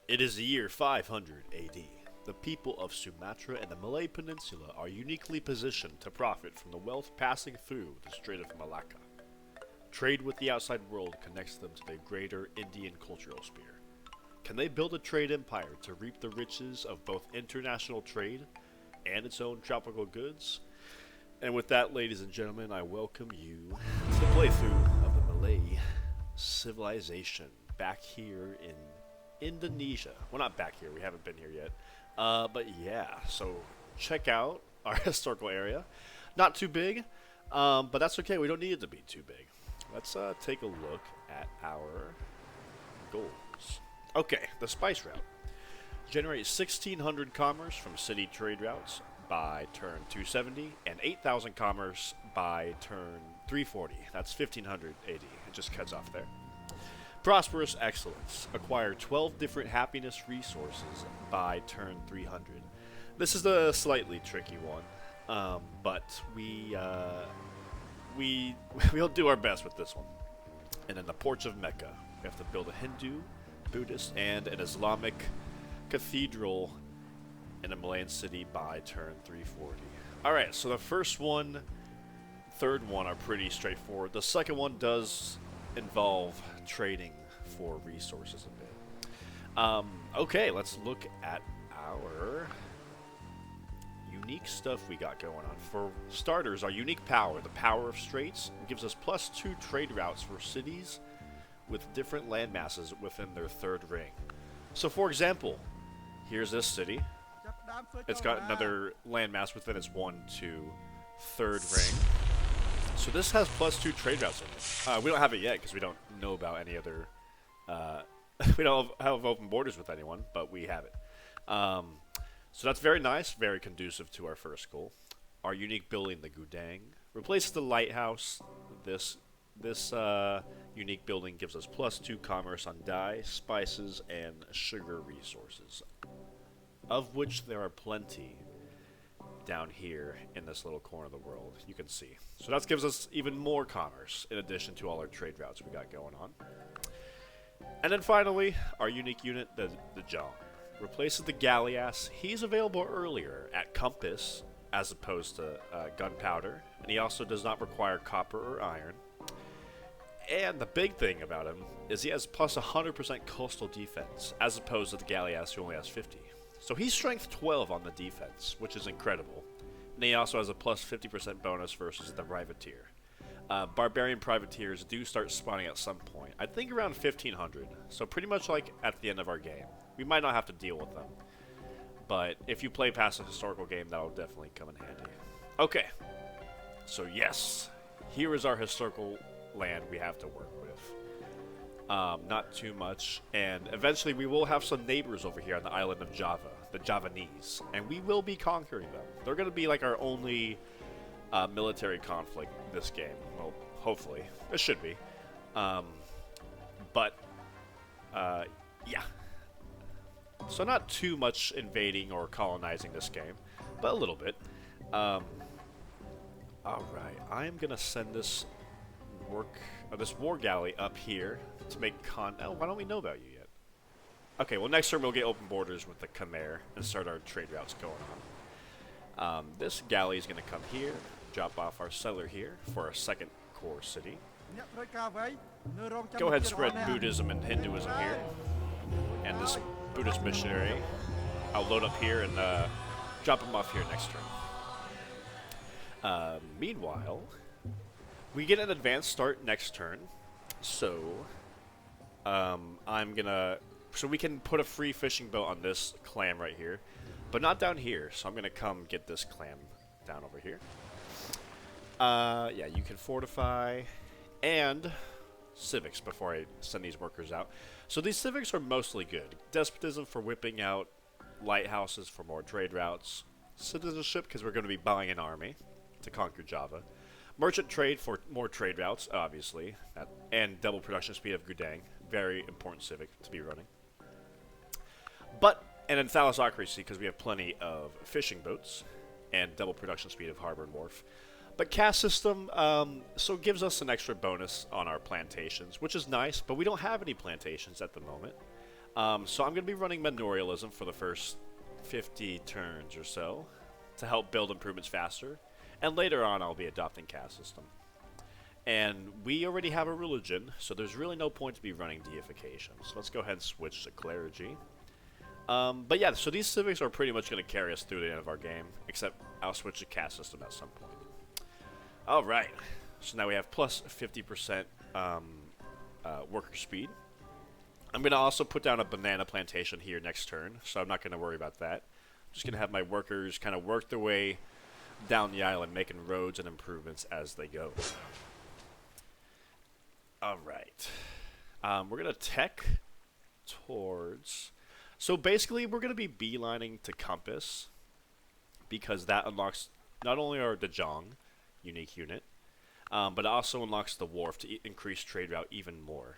It is the year 500 AD. The people of Sumatra and the Malay Peninsula are uniquely positioned to profit from the wealth passing through the Strait of Malacca. Trade with the outside world connects them to the greater Indian cultural sphere. Can they build a trade empire to reap the riches of both international trade and its own tropical goods? And with that, ladies and gentlemen, I welcome you to the playthrough of the Malay civilization back here in Indonesia. Well, not back here, we haven't been here yet. But yeah, so check out our historical area. Not too big, but that's okay, we don't need it to be too big. Let's take a look at our goals. Okay, the spice route. Generate 1,600 commerce from city trade routes by turn 270 and 8,000 commerce by turn 340. That's 1,580. It just cuts off there. Prosperous Excellence. Acquire 12 different happiness resources by turn 300. This is a slightly tricky one, but we'll do our best with this one. And then the Porch of Mecca. We have to build a Hindu, Buddhist, and an Islamic cathedral in a Malayan city by turn 340. Alright, so the first one, third one are pretty straightforward. The second one does involve trading for resources a bit. Okay, let's look at our unique stuff we got going on. For starters, our unique power, the power of straits, gives us +2 trade routes for cities with different land masses within their third ring. So for example, here's this city. It's got another landmass within its 1 to 3rd ring. So this has +2 trade routes in it. We don't have it yet because we don't know about any other... we don't have open borders with anyone, but we have it. So that's very nice, very conducive to our first goal. Our unique building, the Gudang, replaces the lighthouse. This unique building gives us +2 commerce on dye, spices, and sugar resources, of which there are plenty down here in this little corner of the world, you can see. So that gives us even more commerce, in addition to all our trade routes we got going on. And then finally, our unique unit, the John, replaces the Galleass. He's available earlier at compass, as opposed to gunpowder, and he also does not require copper or iron. And the big thing about him is he has +100% coastal defense, as opposed to the Galleass, who only has 50. So he's strength 12 on the defense, which is incredible. And he also has a +50% bonus versus the privateer. Barbarian privateers do start spawning at some point. I think around 1,500, so pretty much like at the end of our game. We might not have to deal with them, but if you play past a historical game, that'll definitely come in handy. Okay, so yes, here is our historical land we have to work with. Not too much, and eventually we will have some neighbors over here on the island of Java, the Javanese, and we will be conquering them. They're going to be like our only military conflict this game. Well, hopefully. It should be. Yeah. So not too much invading or colonizing this game, but a little bit. Alright, I am going to send this war galley up here to make oh, why don't we know about you yet? Okay, well next turn we'll get open borders with the Khmer and start our trade routes going on. This galley is going to come here, drop off our settler here for our second core city. Go ahead and spread Buddhism and Hinduism here. And this Buddhist missionary, I'll load up here and drop him off here next turn. Meanwhile, we get an advanced start next turn, so so we can put a free fishing boat on this clam right here, but not down here, so I'm gonna come get this clam down over here. Yeah, you can fortify and civics before I send these workers out. So these civics are mostly good. Despotism for whipping out lighthouses for more trade routes. Citizenship because we're going to be buying an army to conquer Java. Merchant trade for more trade routes, obviously. And double production speed of Gudang. Very important civic to be running. And then thalassocracy because we have plenty of fishing boats. And double production speed of harbor and wharf. But caste system, so gives us an extra bonus on our plantations, which is nice, but we don't have any plantations at the moment. So I'm going to be running manorialism for the first 50 turns or so to help build improvements faster. And later on, I'll be adopting caste system. And we already have a religion, so there's really no point to be running deification. So let's go ahead and switch to clergy. But yeah, so these civics are pretty much going to carry us through the end of our game, except I'll switch to caste system at some point. Alright, so now we have plus 50% worker speed. I'm going to also put down a banana plantation here next turn, so I'm not going to worry about that. I'm just going to have my workers kind of work their way down the island, making roads and improvements as they go. Alright. We're going to tech towards... So basically, we're going to be beelining to compass, because that unlocks not only our Dejong unique unit, but it also unlocks the wharf to increase trade route even more.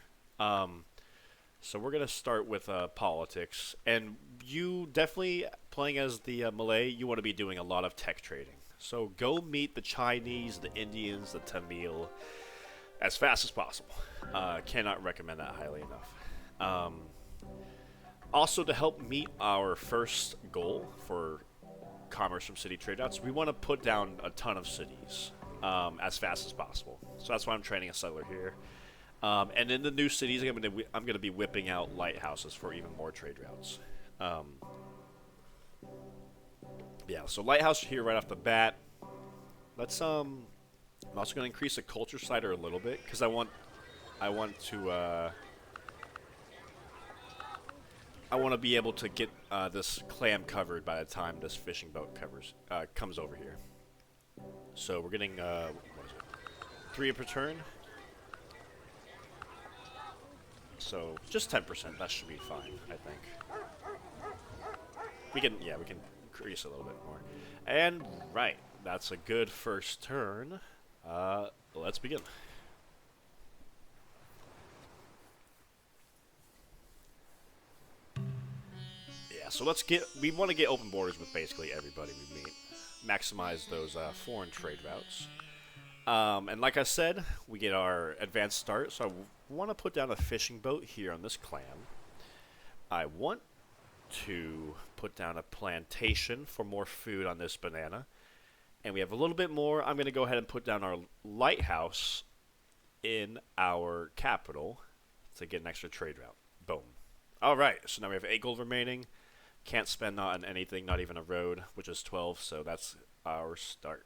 So we're going to start with politics, and you definitely, playing as the Malay, you want to be doing a lot of tech trading. So go meet the Chinese, the Indians, the Tamil as fast as possible. Cannot recommend that highly enough. Also, to help meet our first goal for commerce from city trade routes, we want to put down a ton of cities as fast as possible. So that's why I'm training a settler here. And in the new cities, I'm going to be whipping out lighthouses for even more trade routes. Yeah, so lighthouse here right off the bat. Let's I'm also going to increase the culture slider a little bit because I want to be able to get this clam covered by the time this fishing boat comes over here. So we're getting what is it? 3 per turn. So just 10%. That should be fine, I think. We can increase a little bit more. And right, that's a good first turn. Let's begin. Yeah, so we want to get open borders with basically everybody we meet. Maximize those foreign trade routes. And like I said, we get our advanced start, so I want to put down a fishing boat here on this clam. I want to put down a plantation for more food on this banana. And we have a little bit more. I'm going to go ahead and put down our lighthouse in our capital to get an extra trade route. Boom. Alright, so now we have 8 gold remaining. Can't spend on anything, not even a road, which is 12, so that's our start.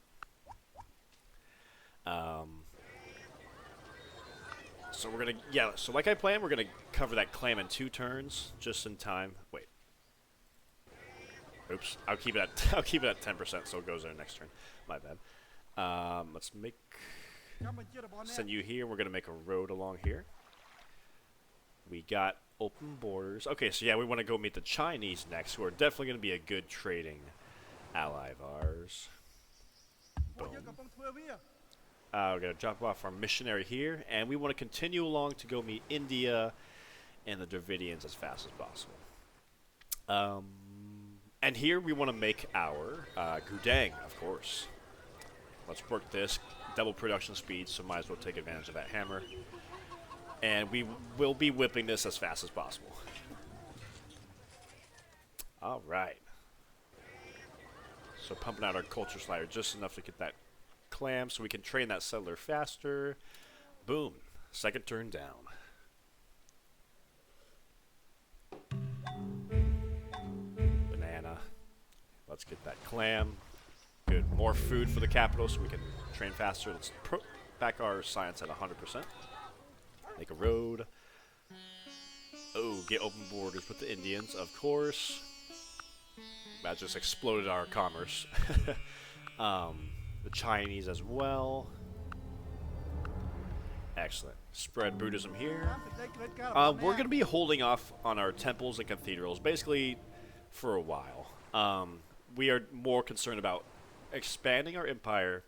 So we're gonna, so like I planned, we're gonna cover that clam in 2 turns, just in time. Wait. Oops, I'll keep it at 10%, so it goes there next turn. My bad. Let's send you here. We're gonna make a road along here. We got open borders. Okay, so yeah, we want to go meet the Chinese next, who are definitely going to be a good trading ally of ours. Boom. We're going to drop off our missionary here, and we want to continue along to go meet India and the Dravidians as fast as possible. And here we want to make our Gudang, of course. Let's work this. Double production speed, so might as well take advantage of that hammer. And we will be whipping this as fast as possible. Alright. So pumping out our culture slider just enough to get that clam so we can train that settler faster. Boom. Second turn down. Banana. Let's get that clam. Good. More food for the capital so we can train faster. Let's back our science at 100%. Make a road. Oh, get open borders with the Indians, of course. That just exploded our commerce. The Chinese as well. Excellent. Spread Buddhism here. We're going to be holding off on our temples and cathedrals, basically, for a while. We are more concerned about expanding our empire,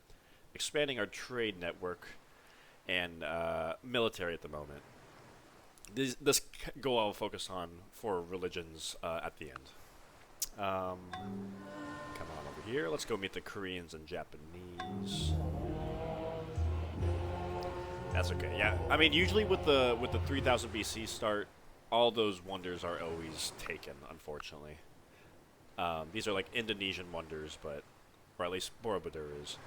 expanding our trade network, and military at the moment. This goal I'll focus on for religions at the end. Come on over here. Let's go meet the Koreans and Japanese. That's okay. Yeah, I mean usually with the 3000 BC start, all those wonders are always taken, unfortunately. These are like Indonesian wonders, but, or at least Borobudur is.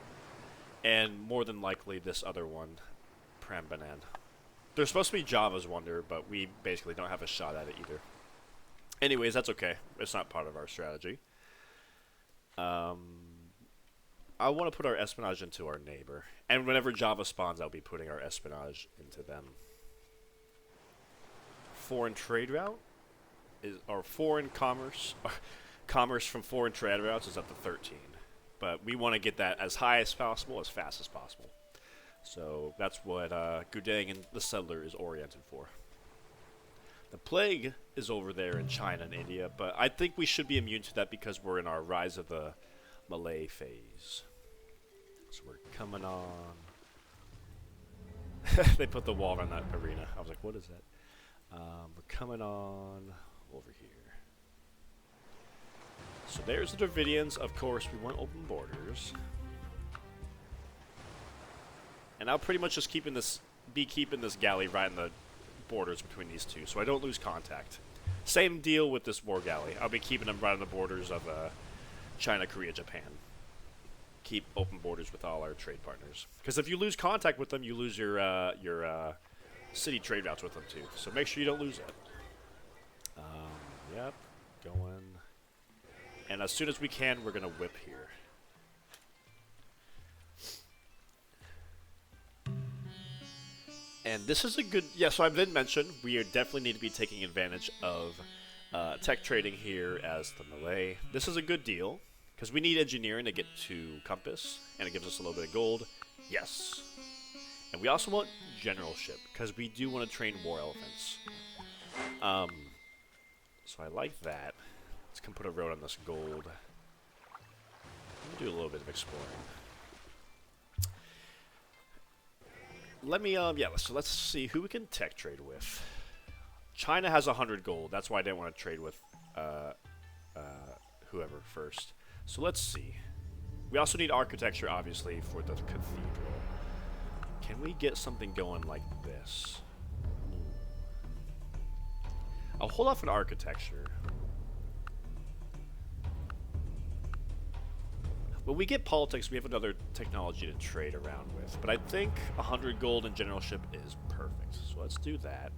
And more than likely this other one, Prambanan. There's supposed to be Java's wonder, but we basically don't have a shot at it either. Anyways, that's okay. It's not part of our strategy. I want to put our espionage into our neighbor. And whenever Java spawns, I'll be putting our espionage into them. Foreign trade route? Or foreign commerce? Commerce from foreign trade routes is up to 13. But we want to get that as high as possible, as fast as possible. So that's what Gudang and the settler is oriented for. The plague is over there in China and India, but I think we should be immune to that because we're in our rise of the Malay phase. So we're coming on. They put the wall around that arena. I was like, what is that? We're coming on over here. So there's the Dravidians. Of course, we want open borders. And I'll pretty much just keeping this galley right in the borders between these two, so I don't lose contact. Same deal with this war galley. I'll be keeping them right on the borders of China, Korea, Japan. Keep open borders with all our trade partners. Because if you lose contact with them, you lose your city trade routes with them too. So make sure you don't lose it. Yep, going. And as soon as we can, we're gonna whip here. And this is a good, yeah, so I did mention we definitely need to be taking advantage of tech trading here as the Malay. This is a good deal, because we need engineering to get to Compass, and it gives us a little bit of gold. Yes. And we also want generalship, because we do want to train war elephants. So I like that. Let's come put a road on this gold. Let me do a little bit of exploring. Let me, so let's see who we can tech trade with. China has 100 gold. That's why I didn't want to trade with whoever first. So let's see. We also need architecture, obviously, for the cathedral. Can we get something going like this? I'll hold off on architecture. When we get politics, we have another technology to trade around with. But I think 100 gold in generalship is perfect. So let's do that.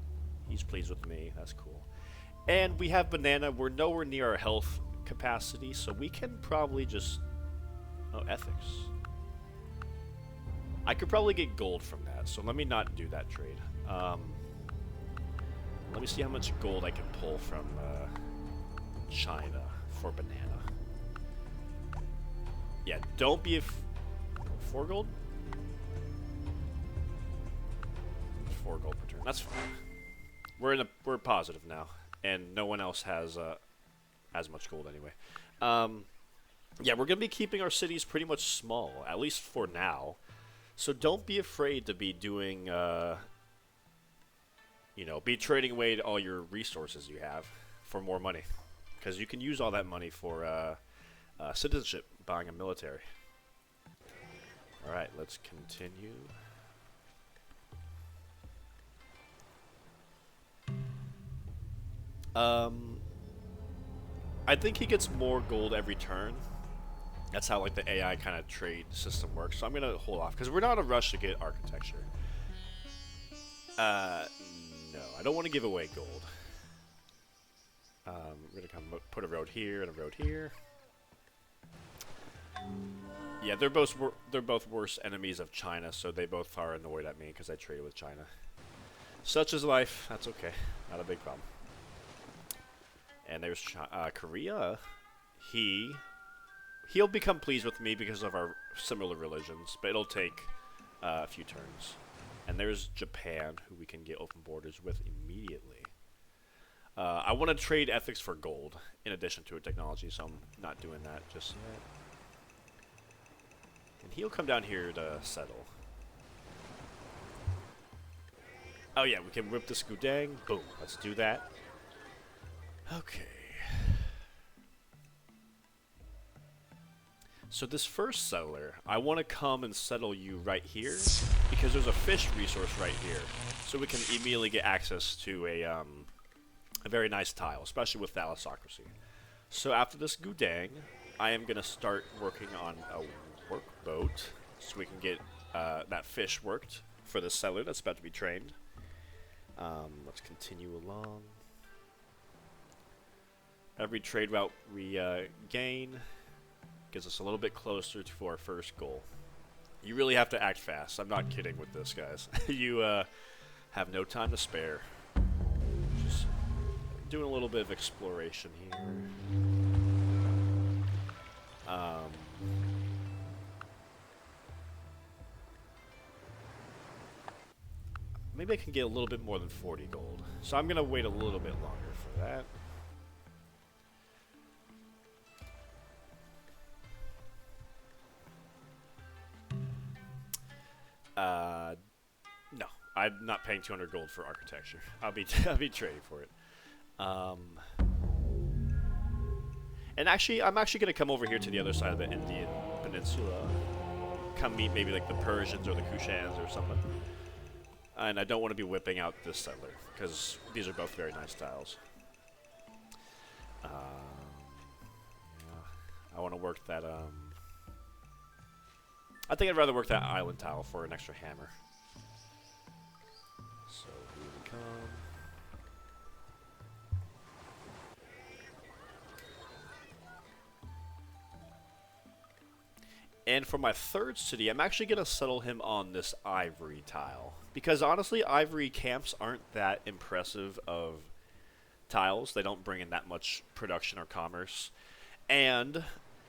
He's pleased with me. That's cool. And we have banana. We're nowhere near our health capacity, so we can probably just... Oh, ethics. I could probably get gold from that, so let me not do that trade. Let me see how much gold I can pull from China for banana. Yeah, don't be 4 gold? 4 gold per turn. That's fine. We're positive now, and no one else has as much gold anyway. Yeah, we're gonna be keeping our cities pretty much small, at least for now. So don't be afraid to be doing, you know, be trading away all your resources you have for more money, because you can use all that money for citizenship, buying a military. All right, let's continue. I think he gets more gold every turn. That's how like the AI kind of trade system works. So I'm gonna hold off because we're not in a rush to get architecture. No, I don't want to give away gold. We're gonna come put a road here and a road here. Yeah, they're both worse enemies of China, so they both are annoyed at me because I traded with China. Such is life. That's okay. Not a big problem. And there's Korea. He'll become pleased with me because of our similar religions, but it'll take a few turns. And there's Japan, who we can get open borders with immediately. I want to trade ethics for gold in addition to a technology, so I'm not doing that just yet. And he'll come down here to settle. Oh yeah, we can whip this Gudang. Boom, let's do that. Okay. So this first settler, I want to come and settle you right here because there's a fish resource right here. So we can immediately get access to a very nice tile, especially with thalassocracy. So after this Gudang, I am going to start working on a workboat so we can get that fish worked for the settler that's about to be trained. Let's continue along. Every trade route we gain gets us a little bit closer to our first goal. You really have to act fast. I'm not kidding with this, guys. You have no time to spare. Just doing a little bit of exploration here. Maybe I can get a little bit more than 40 gold. So I'm going to wait a little bit longer for that. No, I'm not paying 200 gold for architecture. I'll be trading for it. And actually, I'm actually gonna come over here to the other side of the Indian Peninsula. Come meet maybe like the Persians or the Kushans or something. And I don't want to be whipping out this settler because these are both very nice tiles. Yeah, I want to work that. I think I'd rather work that island tile for an extra hammer. So here we come. And for my third city, I'm actually going to settle him on this ivory tile. Because honestly, ivory camps aren't that impressive of tiles. They don't bring in that much production or commerce. And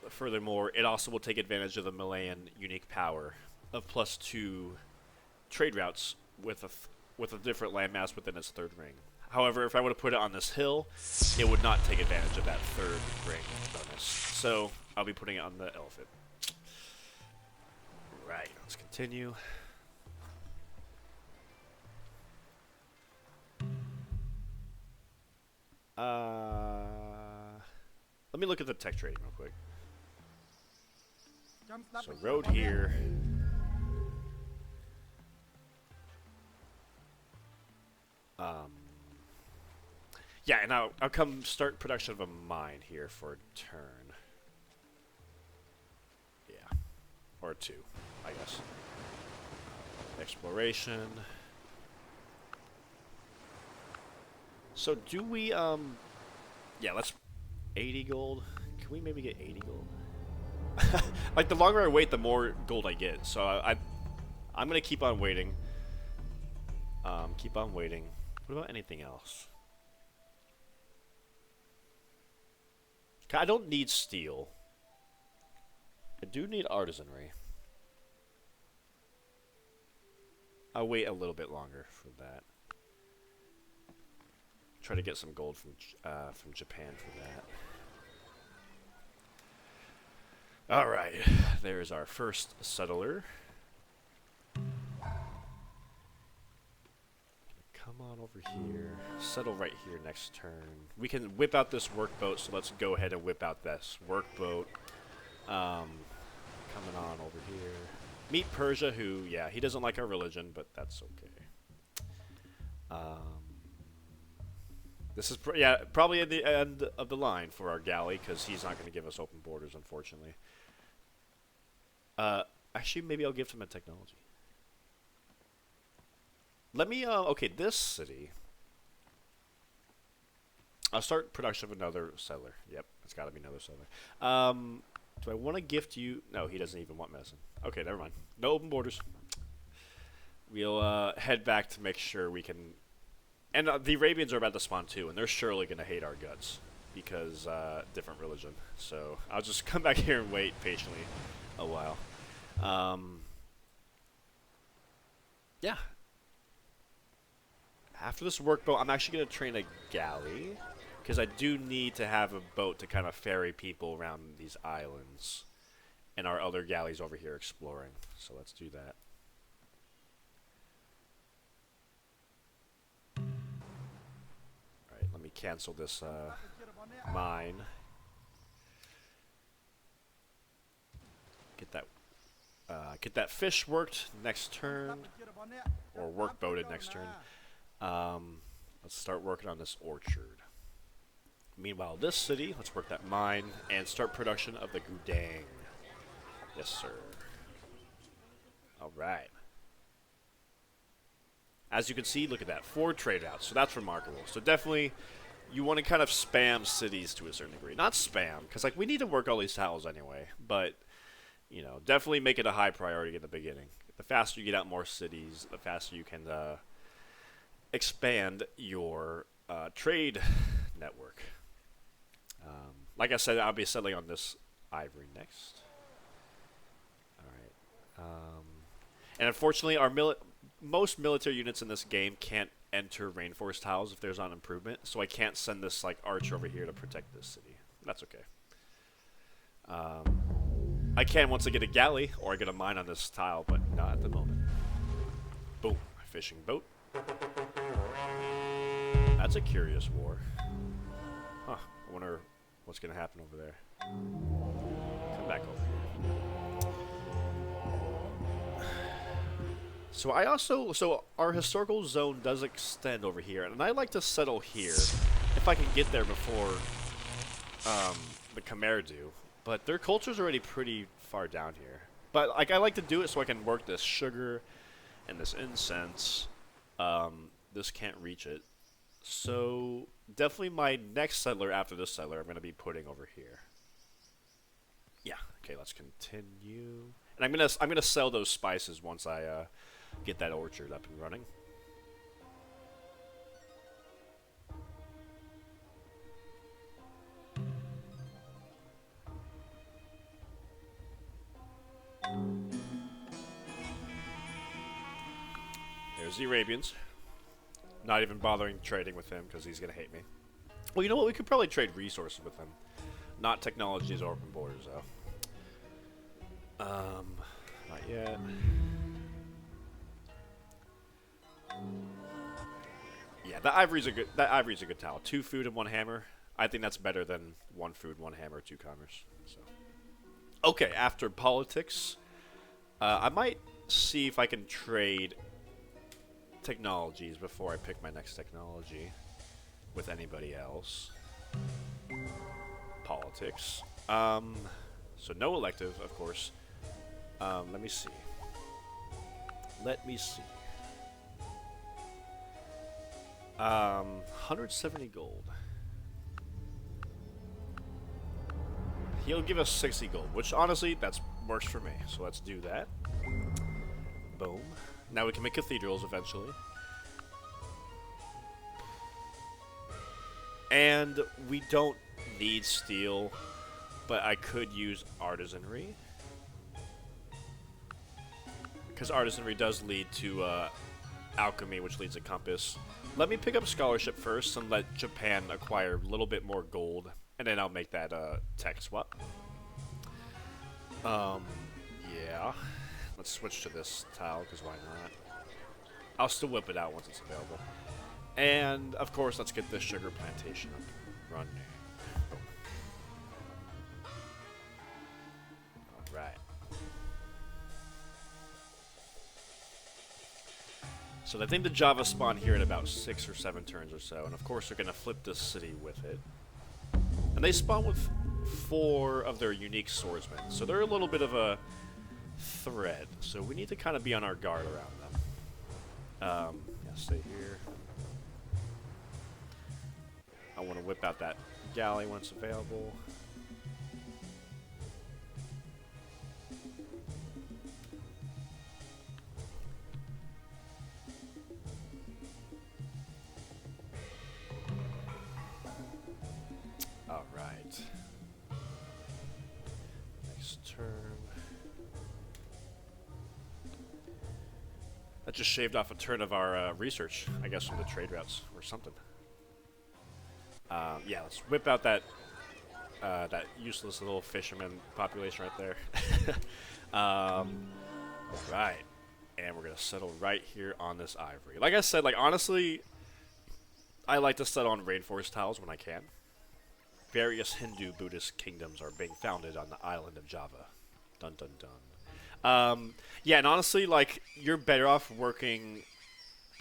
furthermore, it also will take advantage of the Malayan unique power of +2 trade routes with a different landmass within its third ring. However, if I were to put it on this hill, it would not take advantage of that third ring bonus. So I'll be putting it on the elephant. Right, let's continue. Let me look at the tech trading real quick. So road here. Yeah, and I'll come start production of a mine here for a turn. Yeah, or 2, I guess. Exploration. So do we, yeah, let's, 80 gold. Can we maybe get 80 gold? Like, the longer I wait, the more gold I get. So I'm going to keep on waiting. Keep on waiting. What about anything else? I don't need steel. I do need artisanry. I'll wait a little bit longer for that. Try to get some gold from Japan for that. All right, there's our first settler. Come on over here. Settle right here next turn. We can whip out this workboat, so let's go ahead and whip out this workboat. Coming on over here. Meet Persia, who, yeah, he doesn't like our religion, but that's okay. This is, probably at the end of the line for our galley, because he's not going to give us open borders, unfortunately. Actually, maybe I'll give him a technology. Let me, okay, this city. I'll start production of another settler. Yep, it's got to be another settler. Do I want to gift you? No, he doesn't even want medicine. Okay, never mind. No open borders. We'll head back to make sure we can... And the Arabians are about to spawn too, and they're surely going to hate our guts. Because, different religion. So, I'll just come back here and wait patiently a while. Yeah. After this workboat, I'm actually going to train a galley. Because I do need to have a boat to kind of ferry people around these islands. And our other galleys over here exploring. So let's do that. Alright, let me cancel this mine. Get that fish worked next turn. Or work boated next turn. Let's start working on this orchard. Meanwhile, this city, let's work that mine and start production of the gudang. Yes, sir. All right. As you can see, look at that, 4 trade routes, so that's remarkable. So definitely, you want to kind of spam cities to a certain degree. Not spam, because like we need to work all these tiles anyway, but you know, definitely make it a high priority in the beginning. The faster you get out more cities, the faster you can expand your trade network. Like I said, I'll be settling on this ivory next. All right. And unfortunately, our most military units in this game can't enter rainforest tiles if there's not improvement, so I can't send this like archer over here to protect this city. That's okay. I can once I get a galley or I get a mine on this tile, but not at the moment. Boom. Fishing boat. That's a curious war. Huh. I wonder what's going to happen over there. Come back over here. So our historical zone does extend over here, and I like to settle here if I can get there before the Khmer do. But their culture's already pretty far down here. But like I like to do it so I can work this sugar and this incense. This can't reach it. So definitely my next settler after this settler I'm going to be putting over here. Yeah. Okay, let's continue. And I'm gonna sell those spices once I get that orchard up and running. There's the Arabians. Not even bothering trading with him because he's gonna hate me. Well, you know what? We could probably trade resources with him. Not technologies or open borders, though. Not yet. Yeah, that ivory's a good tile. 2 food and 1 hammer. I think that's better than 1 food, 1 hammer, 2 commerce. So, okay, after politics, I might see if I can trade technologies before I pick my next technology with anybody else. Politics. So no elective, of course. Let me see. Let me see. 170 gold. He'll give us 60 gold, which honestly, that works for me. So let's do that. Boom. Now we can make cathedrals eventually. And we don't need steel, but I could use artisanry. Because artisanry does lead to alchemy, which leads to compass. Let me pick up scholarship first and let Japan acquire a little bit more gold, and then I'll make that tech swap. Yeah. Let's switch to this tile, because why not? I'll still whip it out once it's available. And, of course, let's get this sugar plantation up and running. Alright. So I think the Java spawn here in about 6 or 7 turns or so, and of course they're going to flip this city with it. And they spawn with 4 of their unique swordsmen, so they're a little bit of a threat, so we need to kind of be on our guard around them. Yeah, stay here. I want to whip out that galley when it's available. Alright. Next turn. That just shaved off a turn of our research, I guess, from the trade routes or something. Yeah, let's whip out that that useless little fisherman population right there. Right, and we're gonna settle right here on this ivory. Like I said, like honestly, I like to settle on rainforest tiles when I can. Various Hindu Buddhist kingdoms are being founded on the island of Java. Dun dun dun. Yeah, and honestly, like you're better off working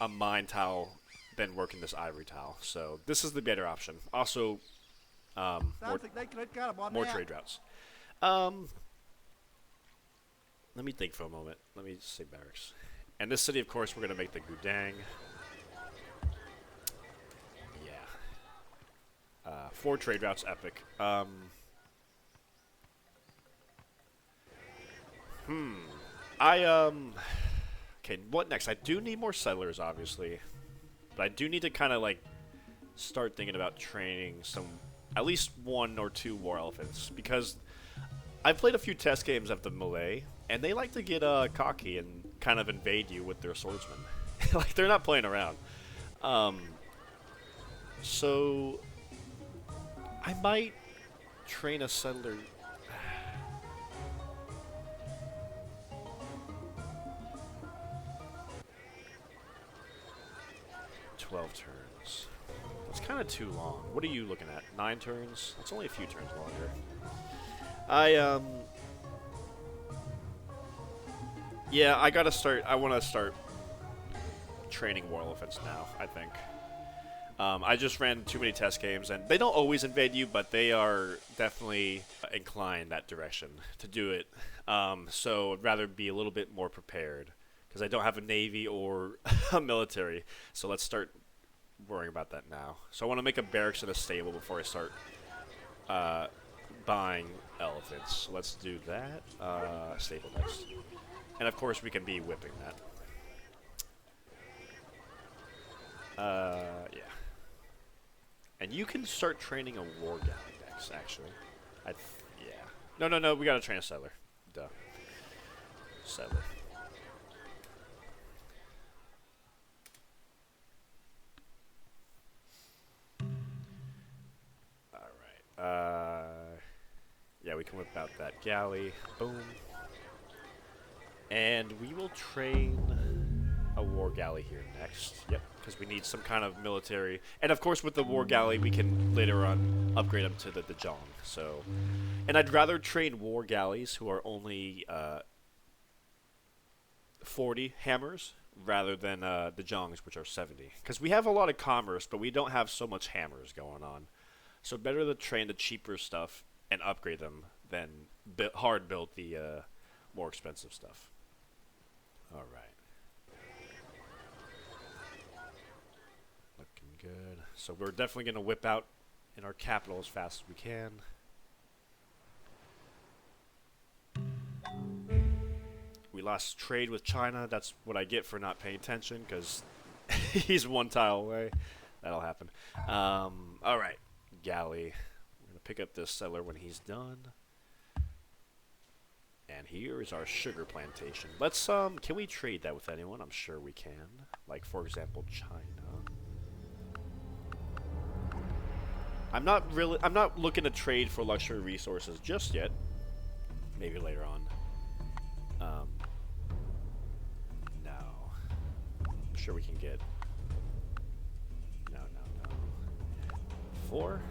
a mine tile than working this ivory tile. So this is the better option. Also, More, 30នៃក្រិតការបន more អ្នក trade routes. Um, let me think for a moment. Let me say barracks. And this city, of course, we're going to make the Gudang. Yeah. 4 trade routes, epic. Okay, what next? I do need more settlers, obviously. But I do need to kind of, like, start thinking about training some, at least 1 or 2 war elephants. Because I've played a few test games of the Malay, and they like to get cocky and kind of invade you with their swordsmen. Like, they're not playing around. So, I might train a settler. 12 turns. That's kind of too long. What are you looking at? 9 turns? That's only a few turns longer. Yeah, I gotta start. I want to start training war elephants now, I think. I just ran too many test games, and they don't always invade you, but they are definitely inclined that direction to do it. So I'd rather be a little bit more prepared, because I don't have a navy or a military. So let's start worrying about that now. So I want to make a barracks and a stable before I start buying elephants. So let's do that. Stable next. And of course we can be whipping that. Yeah. And you can start training a war galley next, actually. Yeah. No, we gotta train a settler. Duh. Settler. Alright. Yeah, we can whip out that galley. Boom. And we will train a war galley here next. Yep, because we need some kind of military. And of course, with the war galley, we can later on upgrade them to the Dejong. So, and I'd rather train war galleys who are only 40 hammers rather than Dejongs, which are 70. Because we have a lot of commerce, but we don't have so much hammers going on. So better to train the cheaper stuff and upgrade them than hard build the more expensive stuff. All right. Looking good. So we're definitely going to whip out in our capital as fast as we can. We lost trade with China. That's what I get for not paying attention, because he's 1 tile away. That'll happen. All right. Galley. We're going to pick up this settler when he's done. And here is our sugar plantation. Let's, can we trade that with anyone? I'm sure we can. Like, for example, China. I'm not looking to trade for luxury resources just yet. Maybe later on. No. I'm sure we can get... No. 4?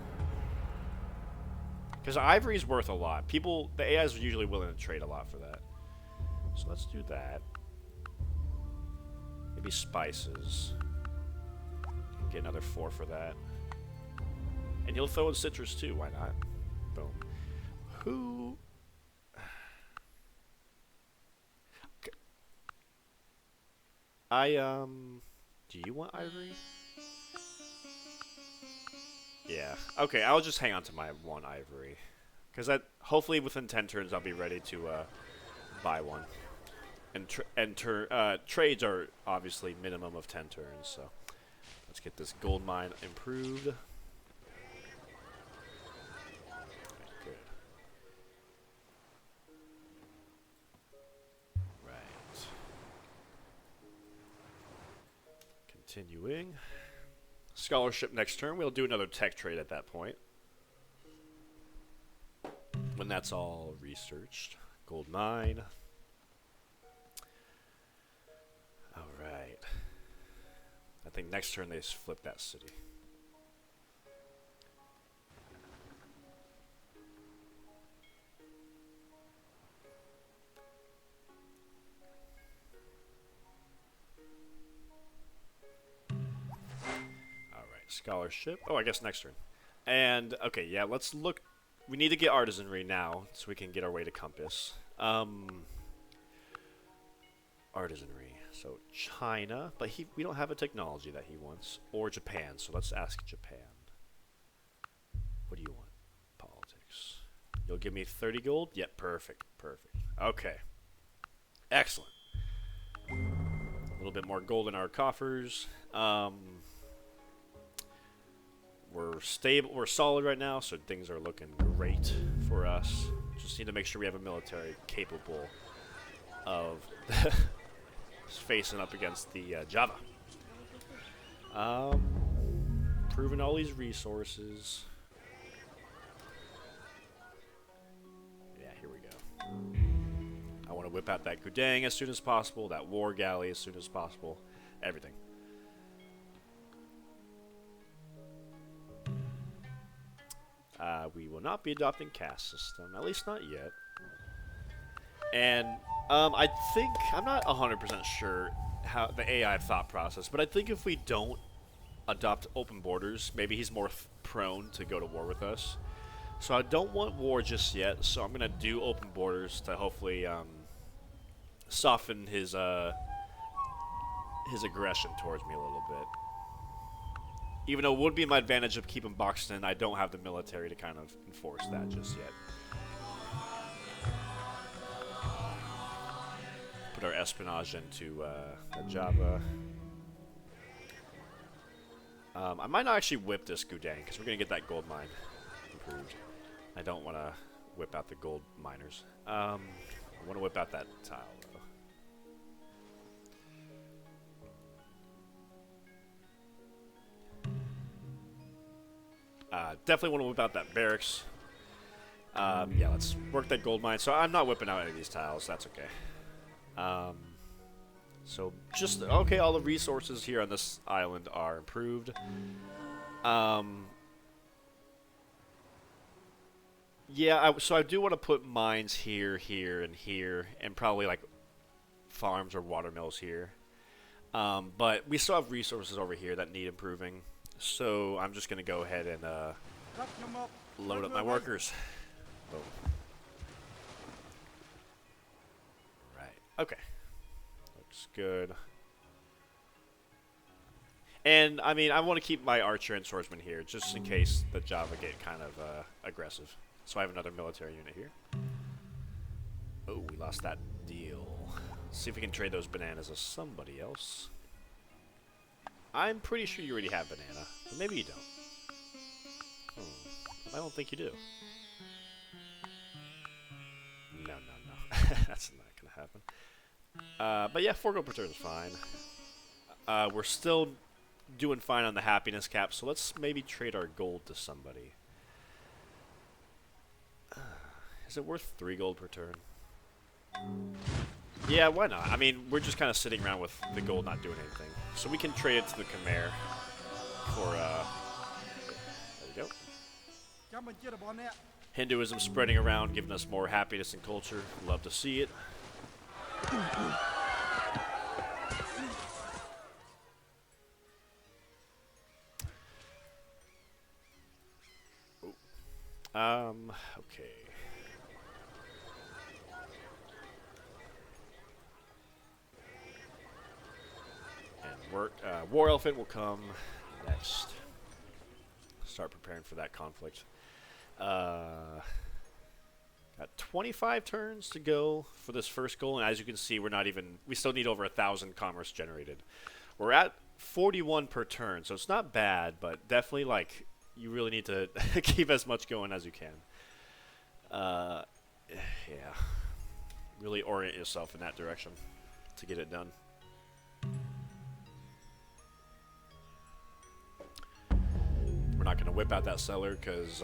Because ivory is worth a lot. The AIs are usually willing to trade a lot for that. So let's do that. Maybe spices. Get another 4 for that. And he'll throw in citrus too, why not? Boom. Who... Do you want ivory? Yeah. Okay, I'll just hang on to my 1 ivory. Because hopefully within 10 turns I'll be ready to buy one. And trades are obviously minimum of 10 turns, so let's get this gold mine improved. Good. Right. Continuing. Scholarship next turn. We'll do another tech trade at that point. When that's all researched. Gold mine. Alright. I think next turn they flip that city. Scholarship. Oh, I guess next turn. And, okay, yeah, let's look. We need to get artisanry now, so we can get our way to compass. Artisanry. So, China, but we don't have a technology that he wants. Or Japan, so let's ask Japan. What do you want? Politics. You'll give me 30 gold? Yep, perfect, perfect. Okay. Excellent. A little bit more gold in our coffers. We're stable. We're solid right now, so things are looking great for us. Just need to make sure we have a military capable of facing up against the Java. Proving all these resources. Yeah, here we go. I want to whip out that Gudang as soon as possible, that war galley as soon as possible, everything. We will not be adopting caste system, at least not yet. And I think, I'm not 100% sure how the AI thought process, but I think if we don't adopt open borders, maybe he's more prone to go to war with us. So I don't want war just yet, so I'm going to do open borders to hopefully soften his aggression towards me a little bit. Even though it would be my advantage of keeping boxed in, I don't have the military to kind of enforce that just yet. Put our espionage into Java. I might not actually whip this Gudang, because we're going to get that gold mine improved. I don't want to whip out the gold miners. I want to whip out that tile, though. Definitely want to whip out that barracks. Yeah, let's work that gold mine. So I'm not whipping out any of these tiles. That's okay. So just, okay, all the resources here on this island are improved. Yeah, so I do want to put mines here, here, and here, and probably like farms or watermills here. But we still have resources over here that need improving. So I'm just going to go ahead and load up my workers. Boom. Right. Okay. Looks good. And, I mean, I want to keep my archer and swordsman here, just in case the Java get kind of aggressive. So I have another military unit here. Oh, we lost that deal. Let's see if we can trade those bananas with somebody else. I'm pretty sure you already have banana, but maybe you don't. I don't think you do. No, no, no. That's not going to happen. But yeah, 4 gold per turn is fine. We're still doing fine on the happiness cap, so let's maybe trade our gold to somebody. Is it worth 3 gold per turn? Yeah, why not? I mean, we're just kind of sitting around with the gold not doing anything. So we can trade it to the Khmer for, there we go. Hinduism spreading around, giving us more happiness and culture. Love to see it. Okay. And War Elephant will come next. Start preparing for that conflict. Got 25 turns to go for this first goal, and as you can see, we still need over 1,000 commerce generated. We're at 41 per turn, so it's not bad, but definitely, like, you really need to keep as much going as you can. Yeah. Really orient yourself in that direction to get it done. We're not going to whip out that cellar because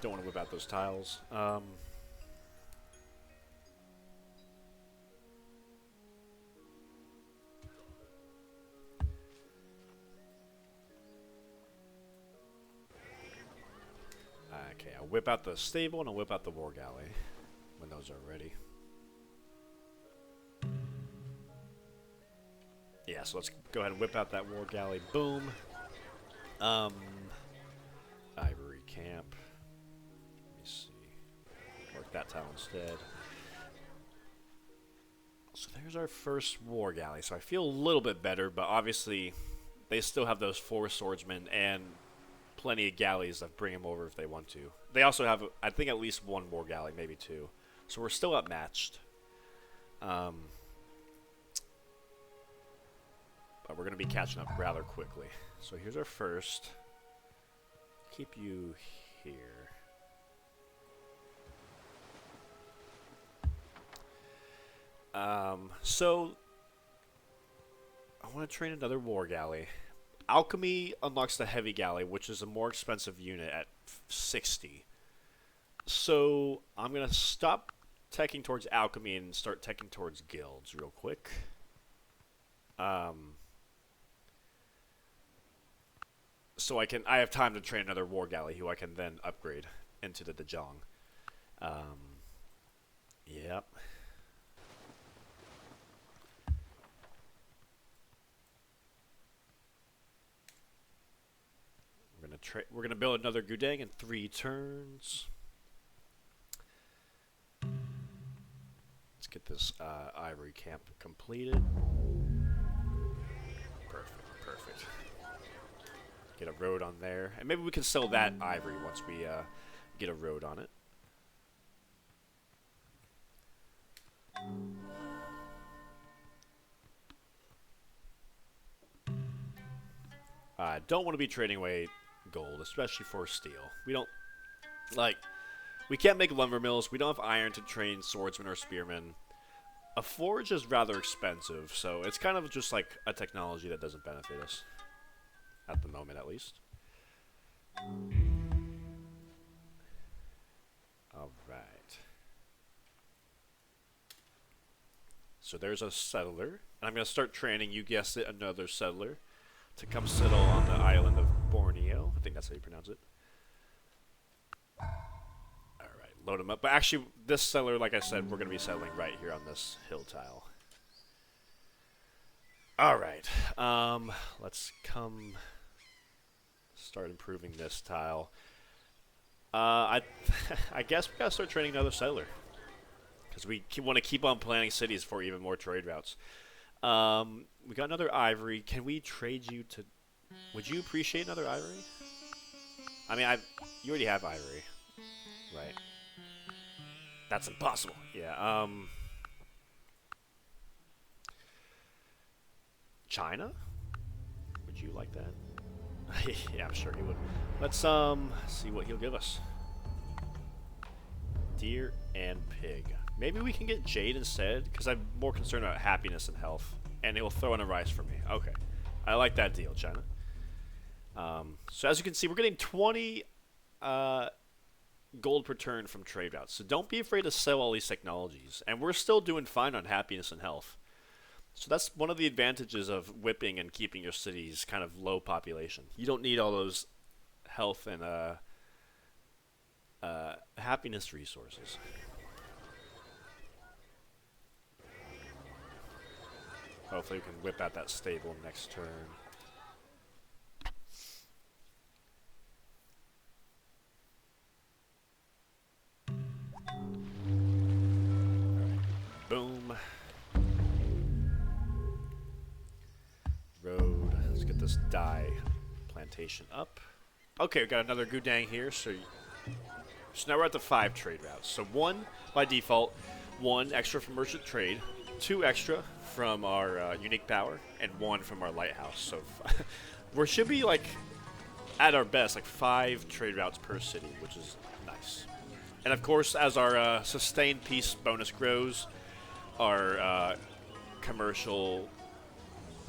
don't want to whip out those tiles. Okay, I'll whip out the stable and I'll whip out the war galley when those are ready. Yeah, so let's go ahead and whip out that war galley. Boom. Ivory camp. Let me see. Work that tile instead. So there's our first war galley. So I feel a little bit better, but obviously they still have those 4 swordsmen and plenty of galleys that bring them over if they want to. They also have, I think, at least 1 war galley, maybe 2. So we're still outmatched. But we're going to be catching up rather quickly. So here's our first. Keep you here. So I want to train another war galley. Alchemy unlocks the heavy galley, which is a more expensive unit at 60. So I'm going to stop teching towards alchemy and start teching towards guilds real quick. So I have time to train another war galley who I can then upgrade into the Dejong. Yep. We're gonna build another Gudang in 3 turns. Let's get this ivory camp completed. Perfect. Get a road on there, and maybe we can sell that ivory once we get a road on it. I don't want to be trading away gold, especially for steel. We can't make lumber mills. We don't have iron to train swordsmen or spearmen. A forge is rather expensive, so it's kind of just like a technology that doesn't benefit us. At the moment, at least. Alright. So there's a settler. And I'm going to start training, you guessed it, another settler to come settle on the island of Borneo. I think that's how you pronounce it. Alright, load him up. But actually, this settler, like I said, we're going to be settling right here on this hill tile. Alright, let's come start improving this tile. I guess we gotta start training another settler. Because we want to keep on planning cities for even more trade routes. We got another ivory. Can we trade you to... Would you appreciate another ivory? I mean, you already have ivory. Right. That's impossible. Yeah, China? Would you like that? Yeah, I'm sure he would. Let's, see what he'll give us. Deer and pig. Maybe we can get jade instead, because I'm more concerned about happiness and health. And it will throw in a rice for me. Okay. I like that deal, China. So as you can see, we're getting 20 gold per turn from trade routes. So don't be afraid to sell all these technologies. And we're still doing fine on happiness and health. So that's one of the advantages of whipping and keeping your cities kind of low population. You don't need all those health and happiness resources. Hopefully we can whip out that stable next turn. Alright. Boom. Road. Let's get this dye plantation up. Okay, we got another Gudang here, so now we're at the 5 trade routes. So 1 by default, 1 extra from merchant trade, 2 extra from our unique power, and 1 from our lighthouse. So we should be like at our best, like 5 trade routes per city, which is nice. And of course, as our sustained peace bonus grows, our commercial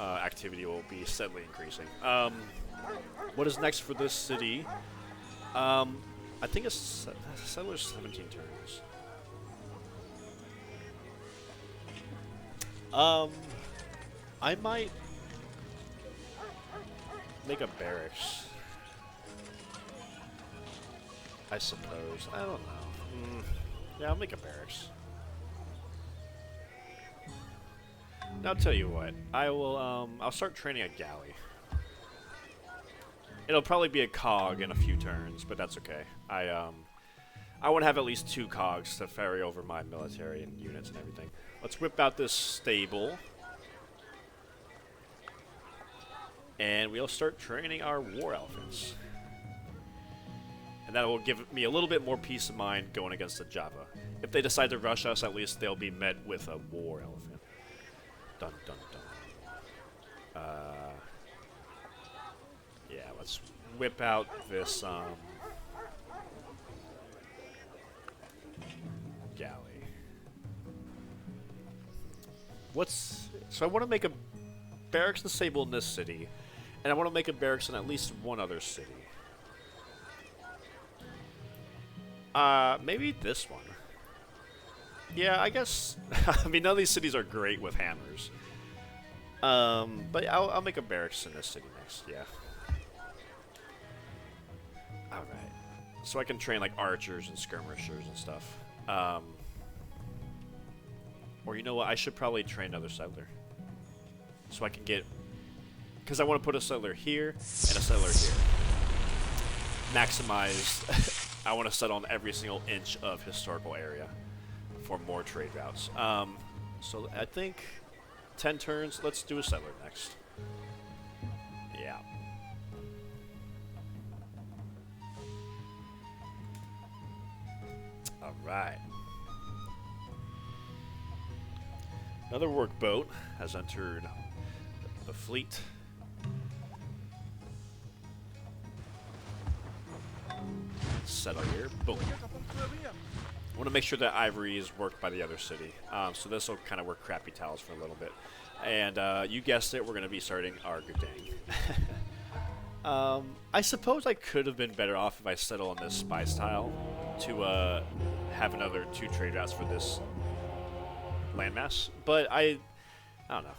activity will be steadily increasing. What is next for this city? I think it's settler's 17 turns. I might make a barracks. I suppose. I don't know. Yeah, I'll make a barracks. Now, I'll tell you what. I will. I'll start training a galley. It'll probably be a cog in a few turns, but that's okay. I want to have at least 2 cogs to ferry over my military and units and everything. Let's whip out this stable. And we'll start training our war elephants. And that will give me a little bit more peace of mind going against the Java. If they decide to rush us, at least they'll be met with a war elephant. Dun dun dun. Yeah, let's whip out this galley. So I want to make a barracks and stable in this city, and I want to make a barracks in at least one other city. Maybe this one. Yeah, I guess. I mean, none of these cities are great with hammers. But I'll make a barracks in this city next. Yeah. All right. So I can train like archers and skirmishers and stuff. Or you know what? I should probably train another settler. So I can get, because I want to put a settler here and a settler here. Maximize. I want to settle on every single inch of historical area for more trade routes. So I think 10 turns. Let's do a settler next. Yeah. All right. Another workboat has entered the fleet. Settle here. Boom. I want to make sure that ivory is worked by the other city. So this will kind of work crappy tiles for a little bit. And you guessed it, we're going to be starting our Gudang. I suppose I could have been better off if I settle on this spice tile to have another 2 trade routes for this landmass. But I don't know.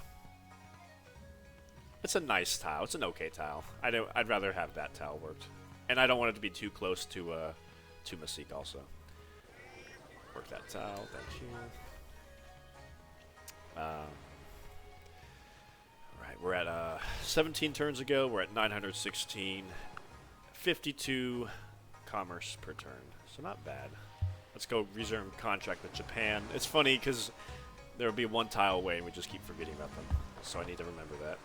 It's a nice tile. It's an okay tile. I'd rather have that tile worked. And I don't want it to be too close to Masik also. Work that tile, thank you. Alright, we're at 17 turns ago, we're at 916. 52 commerce per turn, so not bad. Let's go resume contract with Japan. It's funny because there will be 1 tile away and we just keep forgetting about them. So I need to remember that.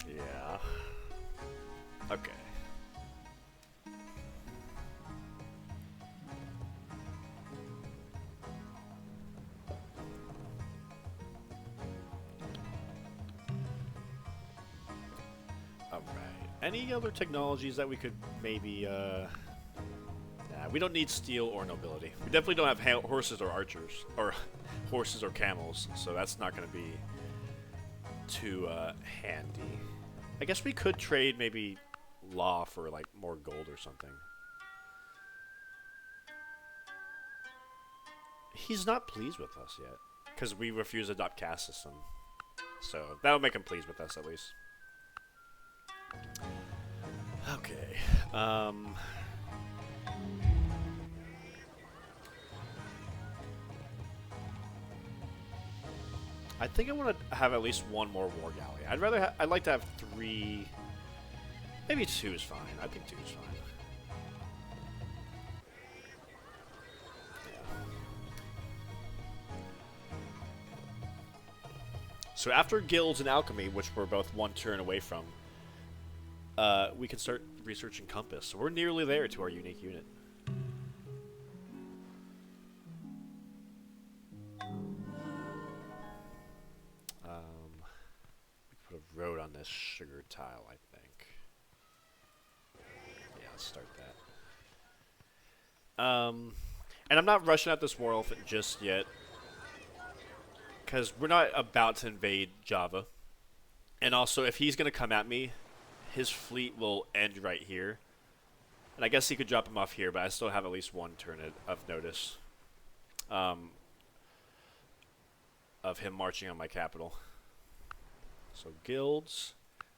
Yeah. Okay. Alright. Any other technologies that we could maybe, nah, we don't need steel or nobility. We definitely don't have horses or archers, or horses or camels, so that's not going to be too handy. I guess we could trade maybe law for like more gold or something. He's not pleased with us yet because we refuse to adopt caste system, so that'll make him pleased with us at least. Okay. I think I want to have at least 1 more war galley. I'd like to have 3. Maybe 2 is fine. I think 2 is fine. Yeah. So after guilds and alchemy, which we're both 1 turn away from, we can start researching compass. So we're nearly there to our unique unit. We can put a road on this sugar tile, I think. Yeah, let's start that. And I'm not rushing out this war elephant just yet, because we're not about to invade Java. And also, if he's going to come at me, his fleet will end right here. And I guess he could drop him off here, but I still have at least 1 turn of notice of him marching on my capital. So guilds,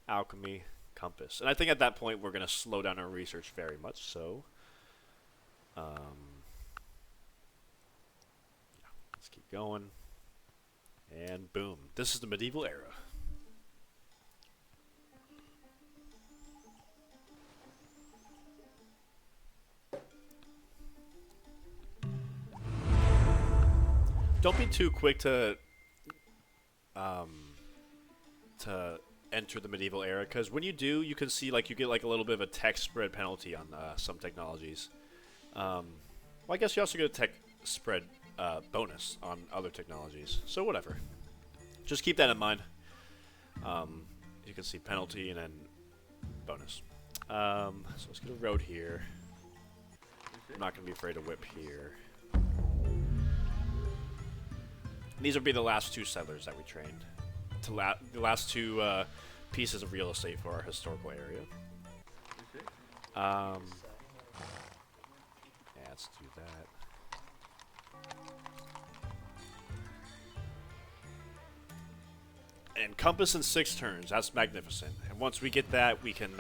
alchemy, compass. And I think at that point we're going to slow down our research very much so. Yeah, let's keep going. And boom. This is the medieval era. don't be too quick um, to enter the medieval era, because when you do, you can see like you get like a little bit of a tech spread penalty on some technologies. Well, I guess you also get a tech spread bonus on other technologies. So whatever. Just keep that in mind. You can see penalty and then bonus. So let's get a road here. I'm not going to be afraid to whip here. These will be the last two settlers that we trained. The last two pieces of real estate for our historical area. Yeah, let's do that. And compass in 6 turns. That's magnificent. And once we get that, we can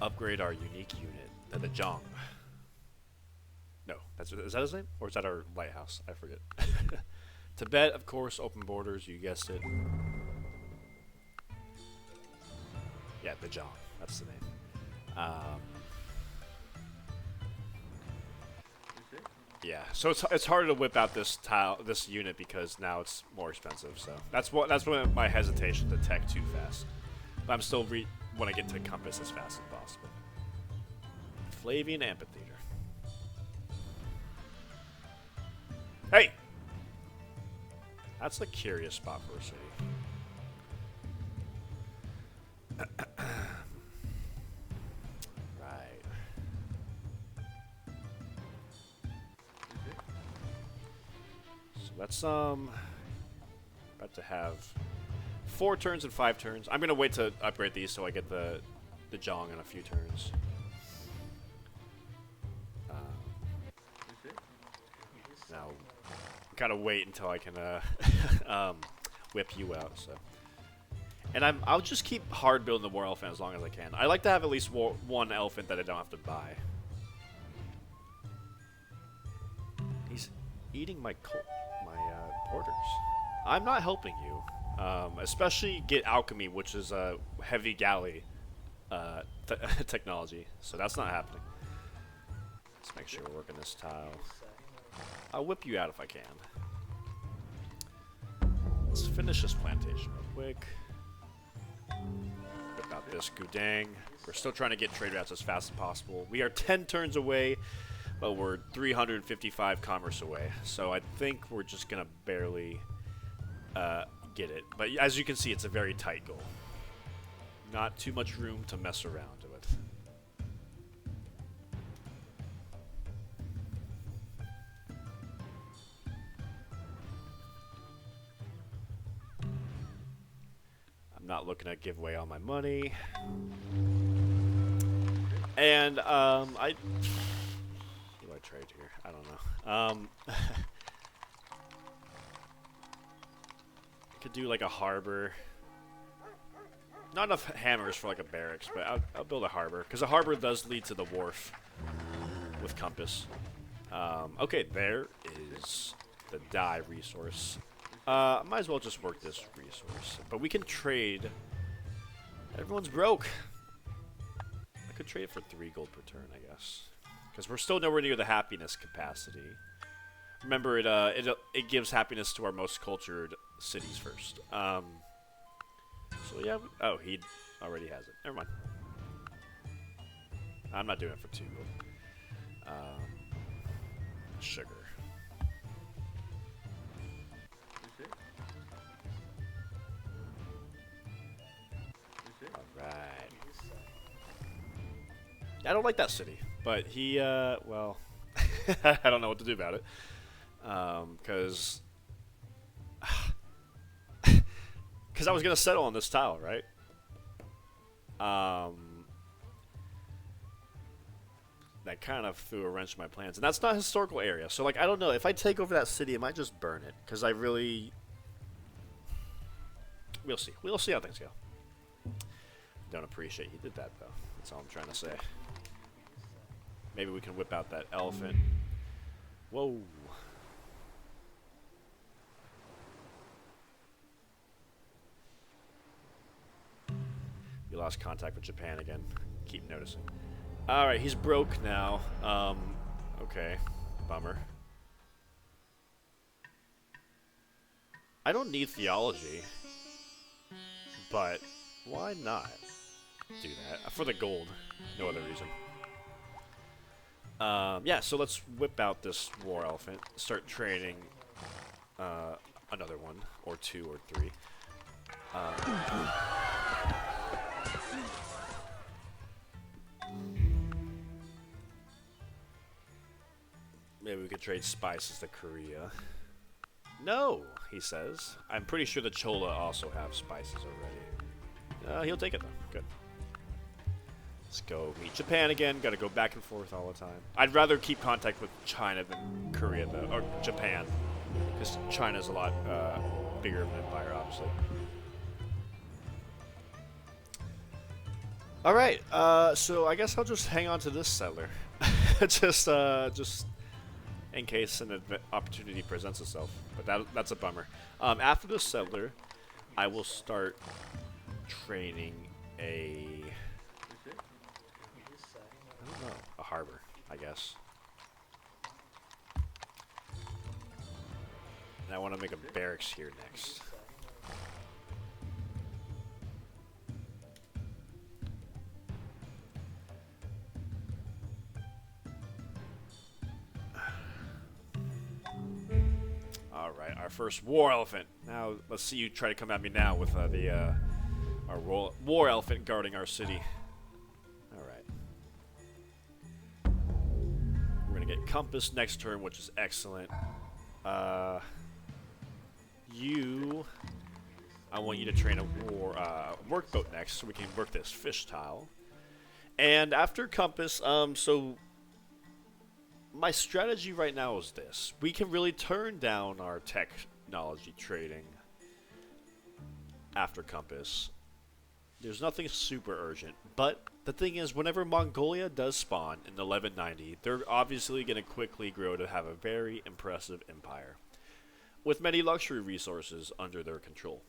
upgrade our unique unit, the Jong. No, is that his name? Or is that our lighthouse? I forget. Tibet, of course, open borders, you guessed it. Yeah, the Jong. That's the name. Yeah, so it's harder to whip out this unit because now it's more expensive. So that's what my hesitation to tech too fast. But I'm still want to get to compass as fast as possible. Flavian Amphitheater. Hey, that's a curious spot for a city. Let's about to have 4 turns and 5 turns. I'm gonna wait to upgrade these so I get the Jong in a few turns. Now, gotta wait until I can whip you out. So, and I'll just keep hard building the war elephant as long as I can. I like to have at least one elephant that I don't have to buy. He's eating my orders. I'm not helping you. Especially get alchemy, which is a heavy galley technology. So that's not happening. Let's make sure we're working this tile. I'll whip you out if I can. Let's finish this plantation real quick. Whip out this Gudang. We're still trying to get trade routes as fast as possible. We are 10 turns away, but we're 355 commerce away. So I think we're just going to barely get it. But as you can see, it's a very tight goal. Not too much room to mess around with. I'm not looking to give away all my money. And I trade here. I don't know. Could do like a harbor. Not enough hammers for like a barracks, but I'll build a harbor because a harbor does lead to the wharf with compass. Okay, there is the dye resource. Might as well just work this resource, but we can trade. Everyone's broke. I could trade it for 3 gold per turn, I guess. Because we're still nowhere near the happiness capacity. Remember, it gives happiness to our most cultured cities first. So yeah. Oh, he already has it. Never mind. I'm not doing it for 2 gold. Sugar. All right. I don't like that city. But he, well, I don't know what to do about it. Because I was going to settle on this tile, right? That kind of threw a wrench in my plans. And that's not a historical area. So, like, I don't know. If I take over that city, I might just burn it. Because I really... We'll see. We'll see how things go. Don't appreciate he did that, though. That's all I'm trying to say. Maybe we can whip out that elephant. Whoa. You lost contact with Japan again. Keep noticing. Alright, he's broke now. Okay. Bummer. I don't need theology, but why not do that? For the gold, no other reason. Yeah, so let's whip out this war elephant, start training another one, or two, or three. Maybe we could trade spices to Korea. No, he says. I'm pretty sure the Chola also have spices already. He'll take it though. Good. Let's go meet Japan again. Gotta go back and forth all the time. I'd rather keep contact with China than Korea, though, or Japan, because China's a lot bigger of an empire, obviously. All right. So I guess I'll just hang on to this settler, just in case an opportunity presents itself. But that's a bummer. After the settler, I will start training I don't know, a harbor, I guess. And I want to make a barracks here next. Alright, our first war elephant. Now, let's see you try to come at me now with our war elephant guarding our city. Alright. We're going to get compass next turn, which is excellent. I want you to train a workboat next so we can work this fish tile. And after compass, so my strategy right now is this. We can really turn down our technology trading after compass. There's nothing super urgent, but the thing is, whenever Mongolia does spawn in 1190, they're obviously going to quickly grow to have a very impressive empire, with many luxury resources under their control.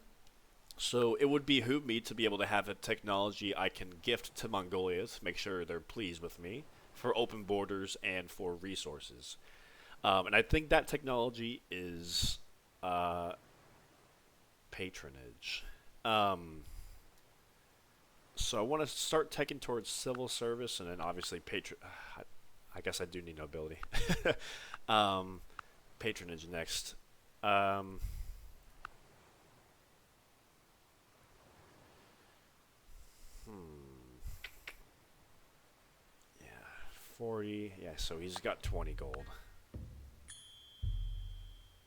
So it would behoove me to be able to have a technology I can gift to Mongolia to make sure they're pleased with me, for open borders and for resources. And I think that technology is patronage. So I want to start teching towards civil service, and then obviously I guess I do need nobility. Patronage next. Yeah, 40. Yeah, so he's got 20 gold.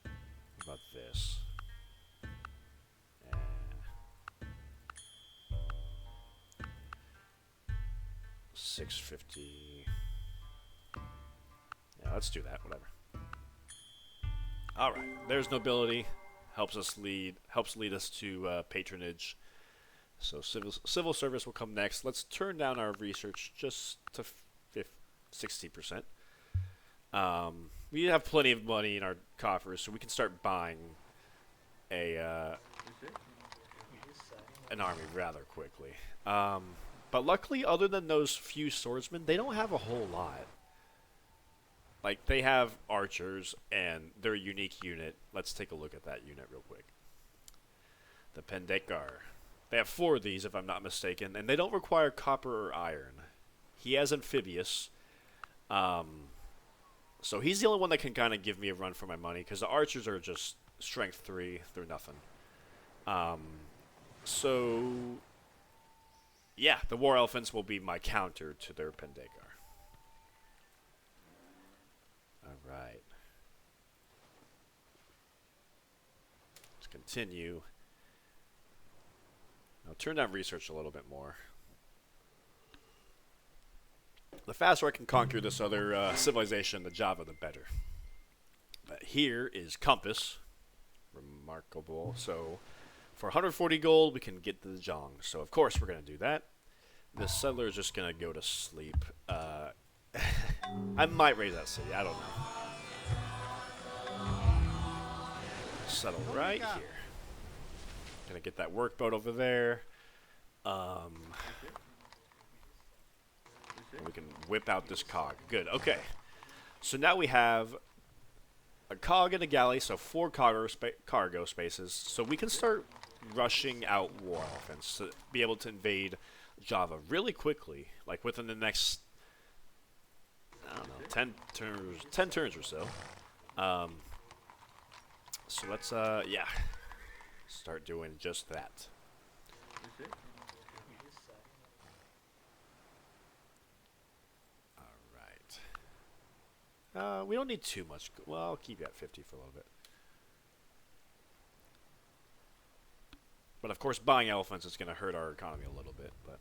What about this? 650. Yeah, let's do that. Whatever. All right. There's nobility. Helps lead us to patronage. So civil service will come next. Let's turn down our research just to 60%. We have plenty of money in our coffers, so we can start buying an army rather quickly. But luckily, other than those few swordsmen, they don't have a whole lot. Like, they have archers, and they're a unique unit. Let's take a look at that unit real quick. The Pendekar. They have 4 of these, if I'm not mistaken, and they don't require copper or iron. He has amphibious. So he's the only one that can kind of give me a run for my money, because the archers are just strength 3. They're nothing. So, yeah, the war elephants will be my counter to their Pendekar. Alright. Let's continue. I'll turn down research a little bit more. The faster I can conquer this other civilization, the Java, the better. But here is compass. Remarkable. So, for 140 gold, we can get to the Zhang. So, of course, we're going to do that. This settler is just going to go to sleep. I might raise that city. I don't know. Settle right here. Gonna get that workboat over there. We can whip out this cog. Good. Okay. So now we have a cog and a galley, so 4 cargo spaces. So we can start rushing out war elephants to be able to invade Java really quickly, like within the next, I don't know, 10 turns or so. So let's, yeah, start doing just that. Alright. We don't need too much. Well, I'll keep you at 50 for a little bit. But of course, buying elephants is going to hurt our economy a little bit, but...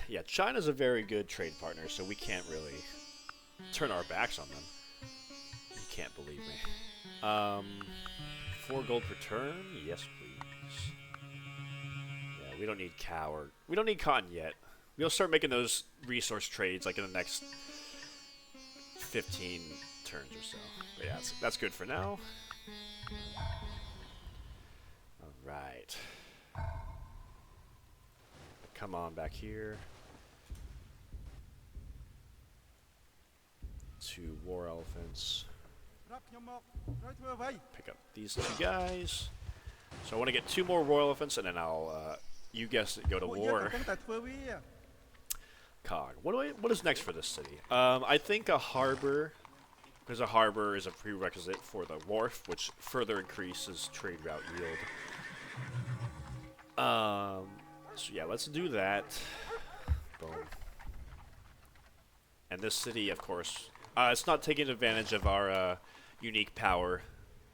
yeah, China's a very good trade partner, so we can't really turn our backs on them. You can't believe me. 4 gold per turn? Yes, please. Yeah, we don't need cow or... We don't need cotton yet. We'll start making those resource trades, like, in the next 15 turns or so. But yeah, that's good for now. Alright. Come on back here. 2 war elephants. Pick up these 2 guys. So I want to get 2 more war elephants, and then I'll, you guessed it, go to war. Cog. What is next for this city? I think a harbor, because a harbor is a prerequisite for the wharf, which further increases trade route yield. So yeah, let's do that. Boom. And this city, of course, it's not taking advantage of our unique power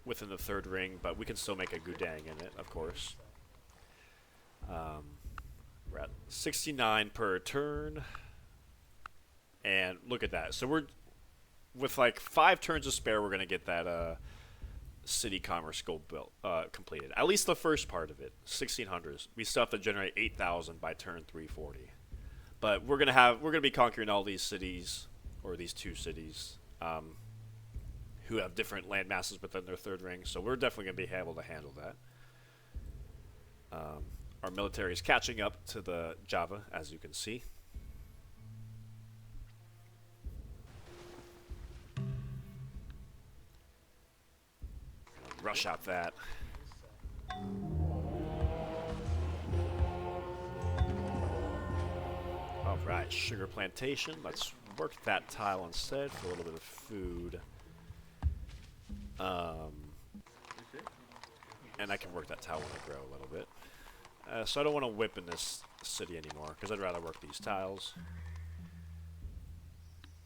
within the 3rd ring, but we can still make a Gudang in it, of course. We're at 69 per turn. And look at that. So we're, with like 5 turns to spare, we're going to get that city commerce goal built, completed. At least the first part of it, 1600s. We still have to generate 8,000 by turn 340. But we're gonna be conquering all these cities, or these 2 cities, who have different land masses within their 3rd ring. So we're definitely gonna be able to handle that. Our military is catching up to the Java, as you can see. Rush out that. Alright, sugar plantation. Let's work that tile instead for a little bit of food. And I can work that tile when I grow a little bit. So I don't want to whip in this city anymore, because I'd rather work these tiles.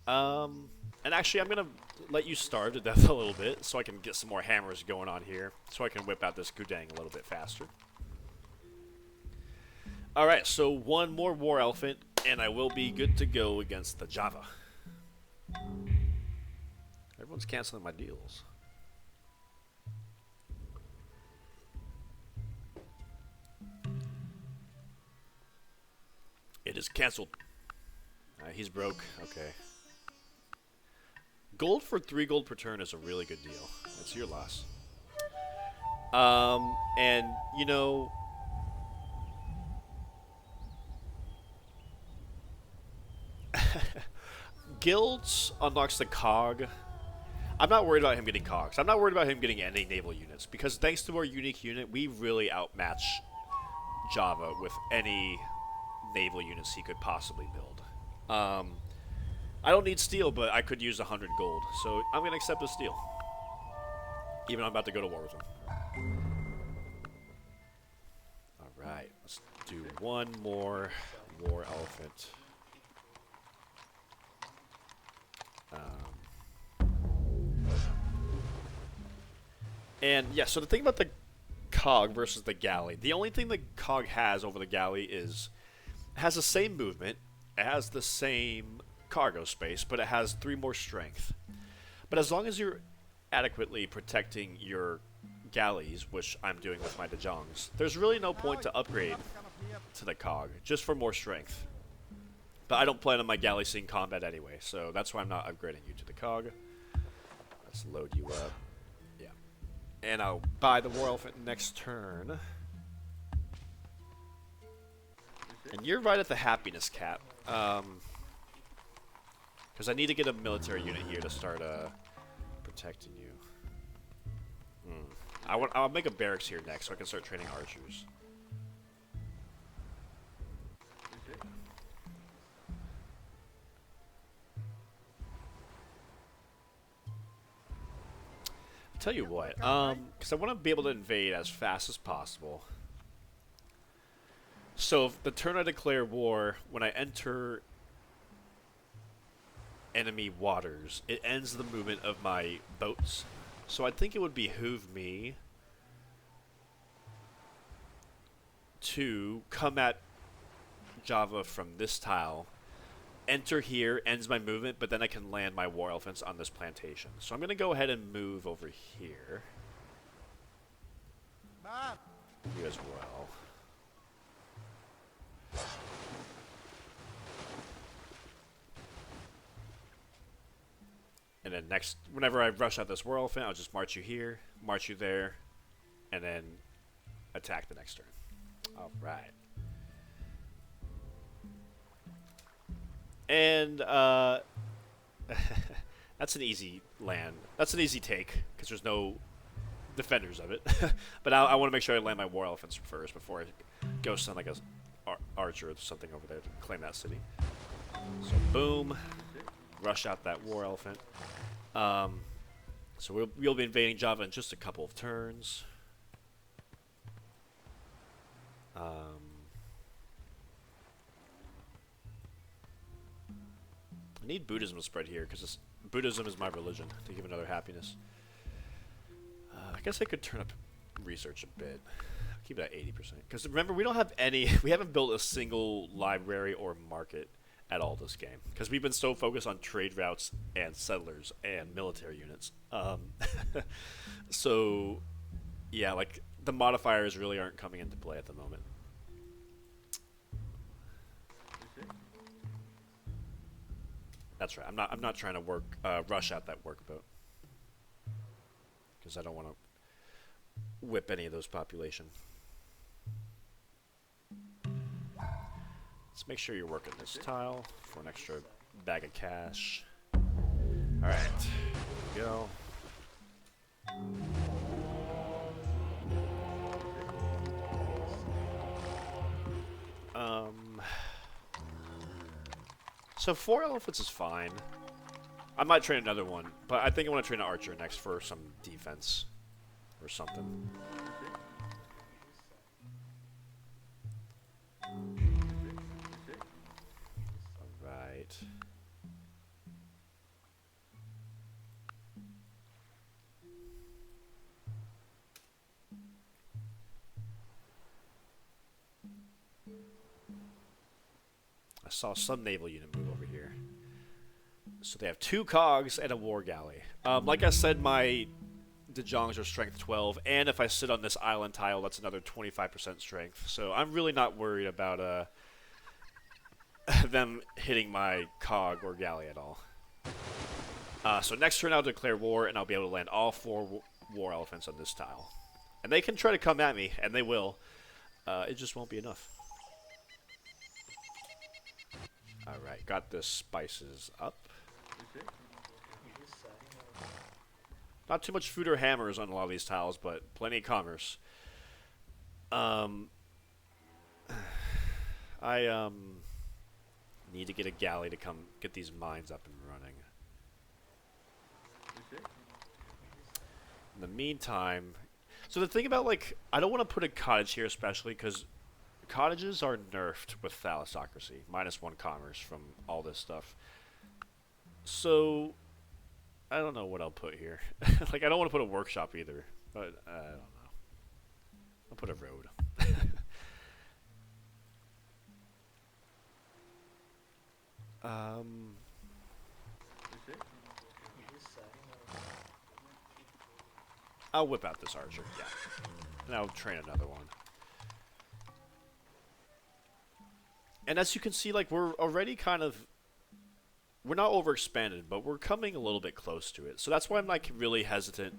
And actually, I'm going to let you starve to death a little bit, so I can get some more hammers going on here, so I can whip out this Gudang a little bit faster. Alright, so 1 more war elephant, and I will be good to go against the Java. Everyone's canceling my deals. It is cancelled. He's broke. Okay. Gold for 3 gold per turn is a really good deal. That's your loss. And, you know... Guilds unlocks the cog. I'm not worried about him getting cogs. I'm not worried about him getting any naval units, because thanks to our unique unit, we really outmatch Java with any naval units he could possibly build. I don't need steel, but I could use 100 gold, so I'm going to accept the steel. Even though I'm about to go to war with him. Alright, let's do 1 more war elephant. And yeah, so the thing about the cog versus the galley, the only thing the cog has over the galley is it has the same movement, it has the same cargo space, but it has 3 more strength. But as long as you're adequately protecting your galleys, which I'm doing with my Dejongs, there's really no point to upgrade to the cog, just for more strength. But I don't plan on my galley seeing combat anyway, so that's why I'm not upgrading you to the cog. Let's load you up. Yeah. And I'll buy the war elephant next turn. And you're right at the happiness cap. Because I need to get a military unit here to start protecting you. I'll make a barracks here next so I can start training archers. Tell you what, because I want to be able to invade as fast as possible. So if the turn I declare war, when I enter enemy waters, it ends the movement of my boats. So I think it would behoove me to come at Java from this tile, enter here, ends my movement, but then I can land my war elephants on this plantation. So I'm going to go ahead and move over here. You as well. And then next, whenever I rush out this war elephant, I'll just march you here, march you there, and then attack the next turn. Alright. And, that's an easy land. That's an easy take, because there's no defenders of it. But I want to make sure I land my war elephants first before I go send like a archer or something over there to claim that city. So boom, rush out that war elephant. So we'll be invading Java in just a couple of turns. I need Buddhism to spread here because Buddhism is my religion to give another happiness. I guess I could turn up research a bit. Keep it at 80%. Because remember, we don't have any. We haven't built a single library or market at all this game because we've been so focused on trade routes and settlers and military units. So, yeah, like the modifiers really aren't coming into play at the moment. That's right. I'm not trying to rush out that workboat because I don't want to whip any of those population. Let's make sure you're working this tile for an extra bag of cash. Alright, here we go. So 4 elephants is fine. I might train another one, but I think I want to train an archer next for some defense or something. Alright. I saw some naval unit move over here. So they have 2 cogs and a war galley. Like I said, my Dejongs are strength 12, and if I sit on this island tile, that's another 25% strength. So I'm really not worried about them hitting my cog or galley at all. So next turn I'll declare war, and I'll be able to land all 4 war elephants on this tile. And they can try to come at me, and they will. It just won't be enough. Alright, got the spices up. Not too much food or hammers on a lot of these tiles, but plenty of commerce. I need to get a galley to come get these mines up and running. In the meantime, so the thing about, like, I don't want to put a cottage here especially because cottages are nerfed with thalassocracy. -1 commerce from all this stuff. So I don't know what I'll put here. Like, I don't want to put a workshop either, but I don't know. I'll put a road. I'll whip out this archer, yeah. And I'll train another one. And as you can see, like, we're already kind of... We're not overexpanded, but we're coming a little bit close to it. So that's why I'm, like, really hesitant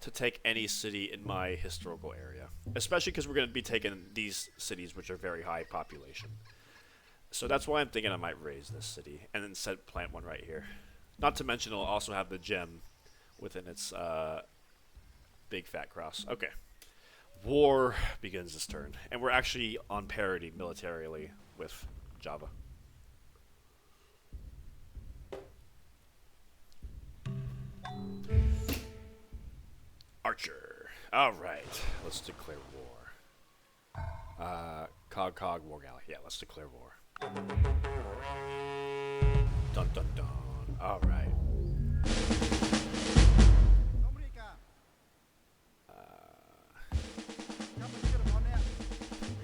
to take any city in my historical area, especially because we're going to be taking these cities which are very high population. So that's why I'm thinking I might raise this city and then plant one right here. Not to mention it'll also have the gem within its big fat cross. Okay. War begins this turn, and we're actually on parity militarily with Java. Archer. Alright, let's declare war. Cog, war galley. Yeah, let's declare war. Dun dun dun. Alright.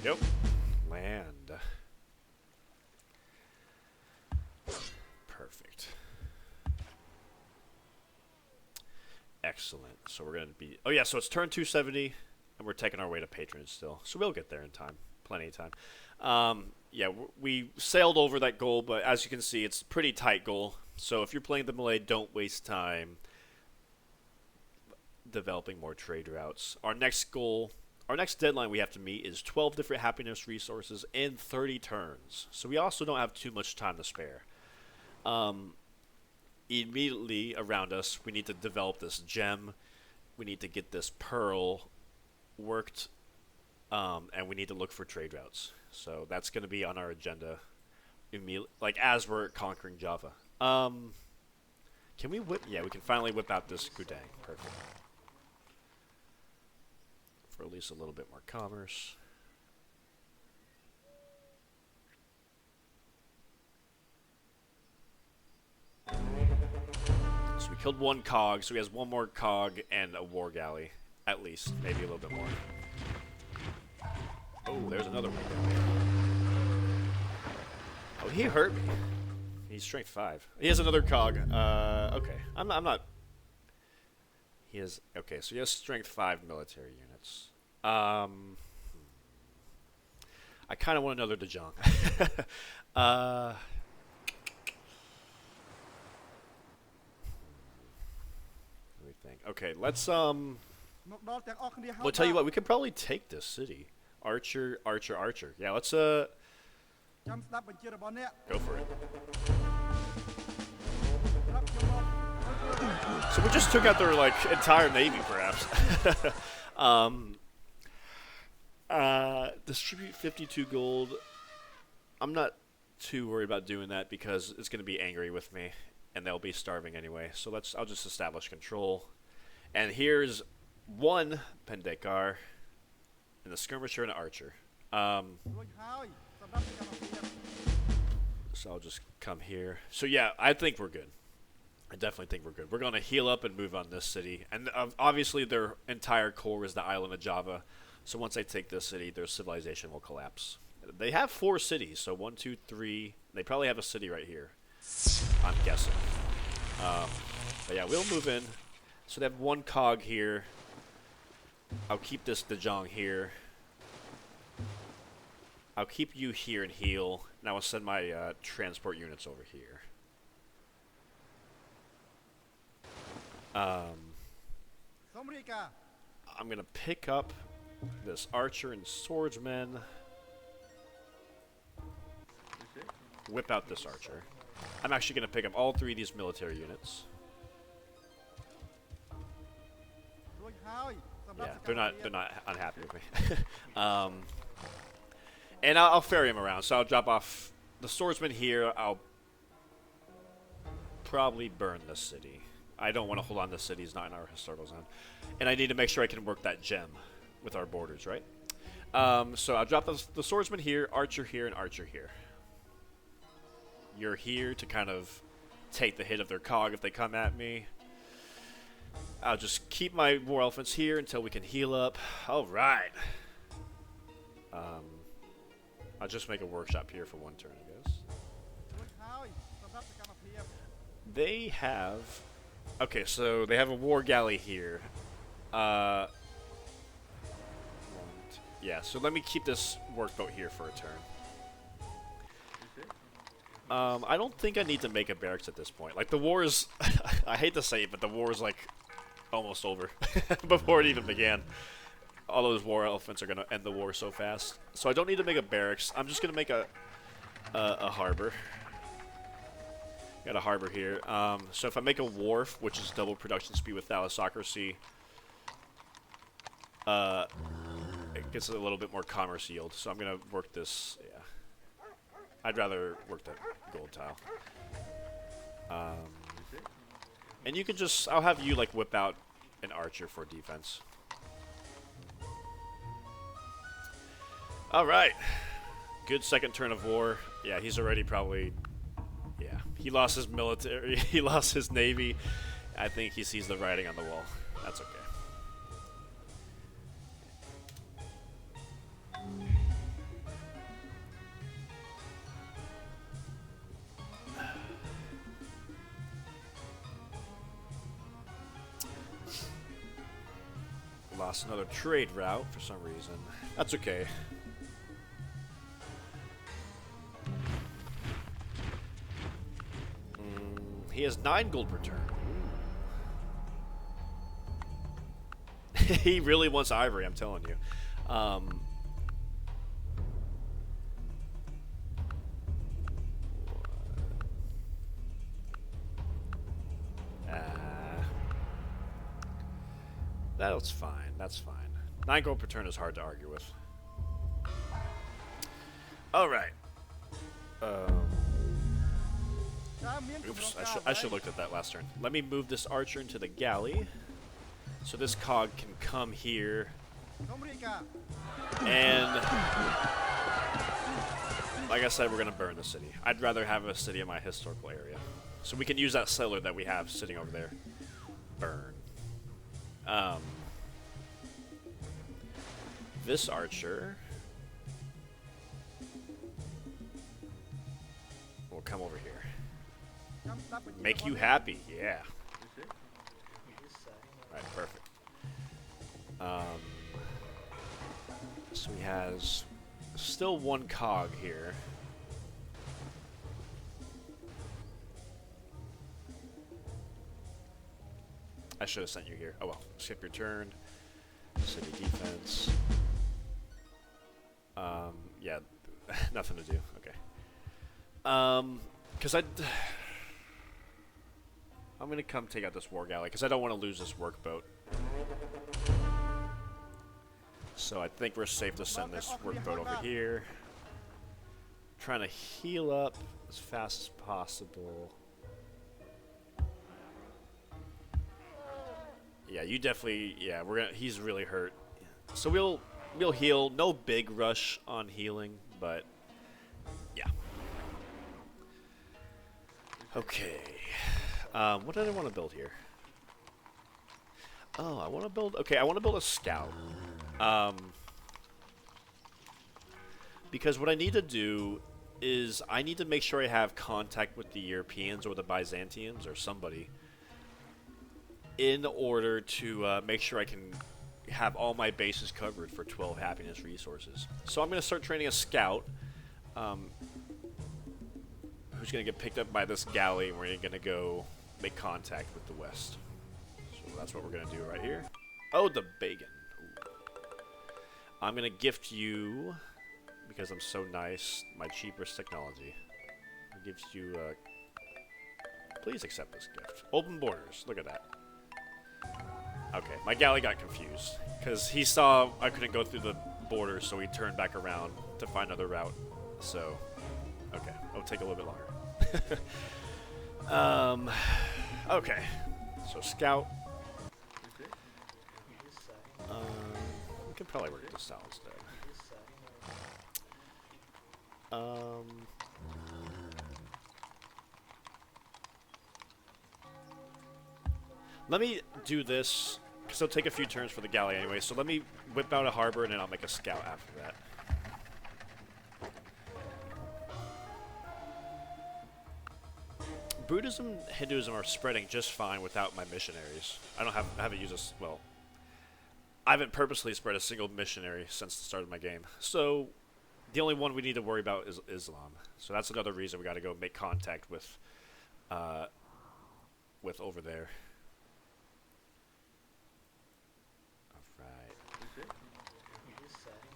Here we go. Land. Perfect. Excellent. So we're going to be... Oh yeah, so it's turn 270, and we're taking our way to patronage still. So we'll get there in time. Plenty of time. Yeah, we sailed over that goal, but as you can see, it's a pretty tight goal. So if you're playing the Malay, don't waste time developing more trade routes. Our next goal... Our next deadline we have to meet is 12 different happiness resources in 30 turns. So we also don't have too much time to spare. Immediately around us, we need to develop this gem. We need to get this pearl worked. And we need to look for trade routes. So that's going to be on our agenda like as we're conquering Java. Can we whip? Yeah, we can finally whip out this Gudang. Perfect. For at least a little bit more commerce. So we killed one cog, so he has one more cog and a war galley. At least, maybe a little bit more. Oh, there's another war galley. Oh, he hurt me. He's strength 5. He has another cog. Okay. I'm not... He has... Okay, so he has strength 5 military units. I kind of want another Dejong. Let me think. Okay, let's Well, tell you what, we could probably take this city. Archer. Yeah, let's go for it. So we just took out their like entire navy, perhaps. Distribute 52 gold. I'm not too worried about doing that because it's going to be angry with me, and they'll be starving anyway. So I'll just establish control. And here's one Pendekar, and the skirmisher and an archer. So I'll just come here. So yeah, I think we're good. I definitely think we're good. We're going to heal up and move on this city. And obviously their entire core is the island of Java. So once they take this city, their civilization will collapse. They have 4 cities, so 1, 2, 3. They probably have a city right here, I'm guessing. But yeah, we'll move in. So they have 1 cog here. I'll keep this Dejong here. I'll keep you here and heal. And I will send my transport units over here. I'm going to pick up this archer and swordsman. Whip out this archer. I'm actually going to pick up all 3 of these military units. Yeah, they're not unhappy with me. And I'll ferry him around. So I'll drop off the swordsman here. I'll probably burn this city. I don't want to hold on to the city. It's not in our historical zone. And I need to make sure I can work that gem with our borders, right? So I'll drop the swordsman here, archer here, and archer here. You're here to kind of take the hit of their cog if they come at me. I'll just keep my war elephants here until we can heal up. All right. I'll just make a workshop here for 1 turn, I guess. They have... Okay, so they have a war galley here. Yeah, so let me keep this workboat here for a turn. I don't think I need to make a barracks at this point. Like, the war is... I hate to say it, but the war is, like, almost over before it even began. All those war elephants are going to end the war so fast. So I don't need to make a barracks. I'm just going to make a harbor. Got a harbor here. So if I make a wharf, which is double production speed with thalassocracy, it gets a little bit more commerce yield. So I'm going to work this, yeah. I'd rather work that gold tile. And you can just, I'll have you like whip out an archer for defense. Alright. Good second turn of war. Yeah, he's already probably, yeah. He lost his military, he lost his navy. I think he sees the writing on the wall. That's okay. Lost another trade route for some reason. That's okay. He has 9 gold per turn. He really wants ivory, I'm telling you. That's fine. That's fine. 9 gold per turn is hard to argue with. Alright. Oops, I should have looked at that last turn. Let me move this archer into the galley. So this cog can come here. And like I said, we're going to burn the city. I'd rather have a city in my historical area. So we can use that settler that we have sitting over there. Burn. This archer will come over here. Make you happy, yeah. Alright, perfect. So he has still 1 cog here. I should have sent you here. Oh well, skip your turn. City defense. Yeah, nothing to do. Okay. Because I'm gonna come take out this war galley because I don't want to lose this workboat. So I think we're safe to send this workboat over here. Trying to heal up as fast as possible. Yeah, you definitely. Yeah, he's really hurt. So we'll heal. No big rush on healing, but yeah. Okay. What did I want to build here? Oh, I want to build. Okay, I want to build a scout. Because what I need to do is I need to make sure I have contact with the Europeans or the Byzantians or somebody in order to make sure I can have all my bases covered for 12 happiness resources. So I'm going to start training a scout who's going to get picked up by this galley, and we're going to go make contact with the west. So that's what we're going to do right here. Oh, the bacon. Ooh. I'm going to gift you, because I'm so nice, my cheapest technology. It gives you, please accept this gift. Open borders. Look at that. Okay, my galley got confused because he saw I couldn't go through the border, so he turned back around to find another route. So, okay, it'll take a little bit longer. Okay, so scout. We could probably work this out instead. Let me do this, because it'll take a few turns for the galley anyway, so let me whip out a harbor and then I'll make a scout after that. Buddhism and Hinduism are spreading just fine without my missionaries. I haven't used this, well, I haven't purposely spread a single missionary since the start of my game. So, the only one we need to worry about is Islam. So that's another reason we gotta go make contact with over there.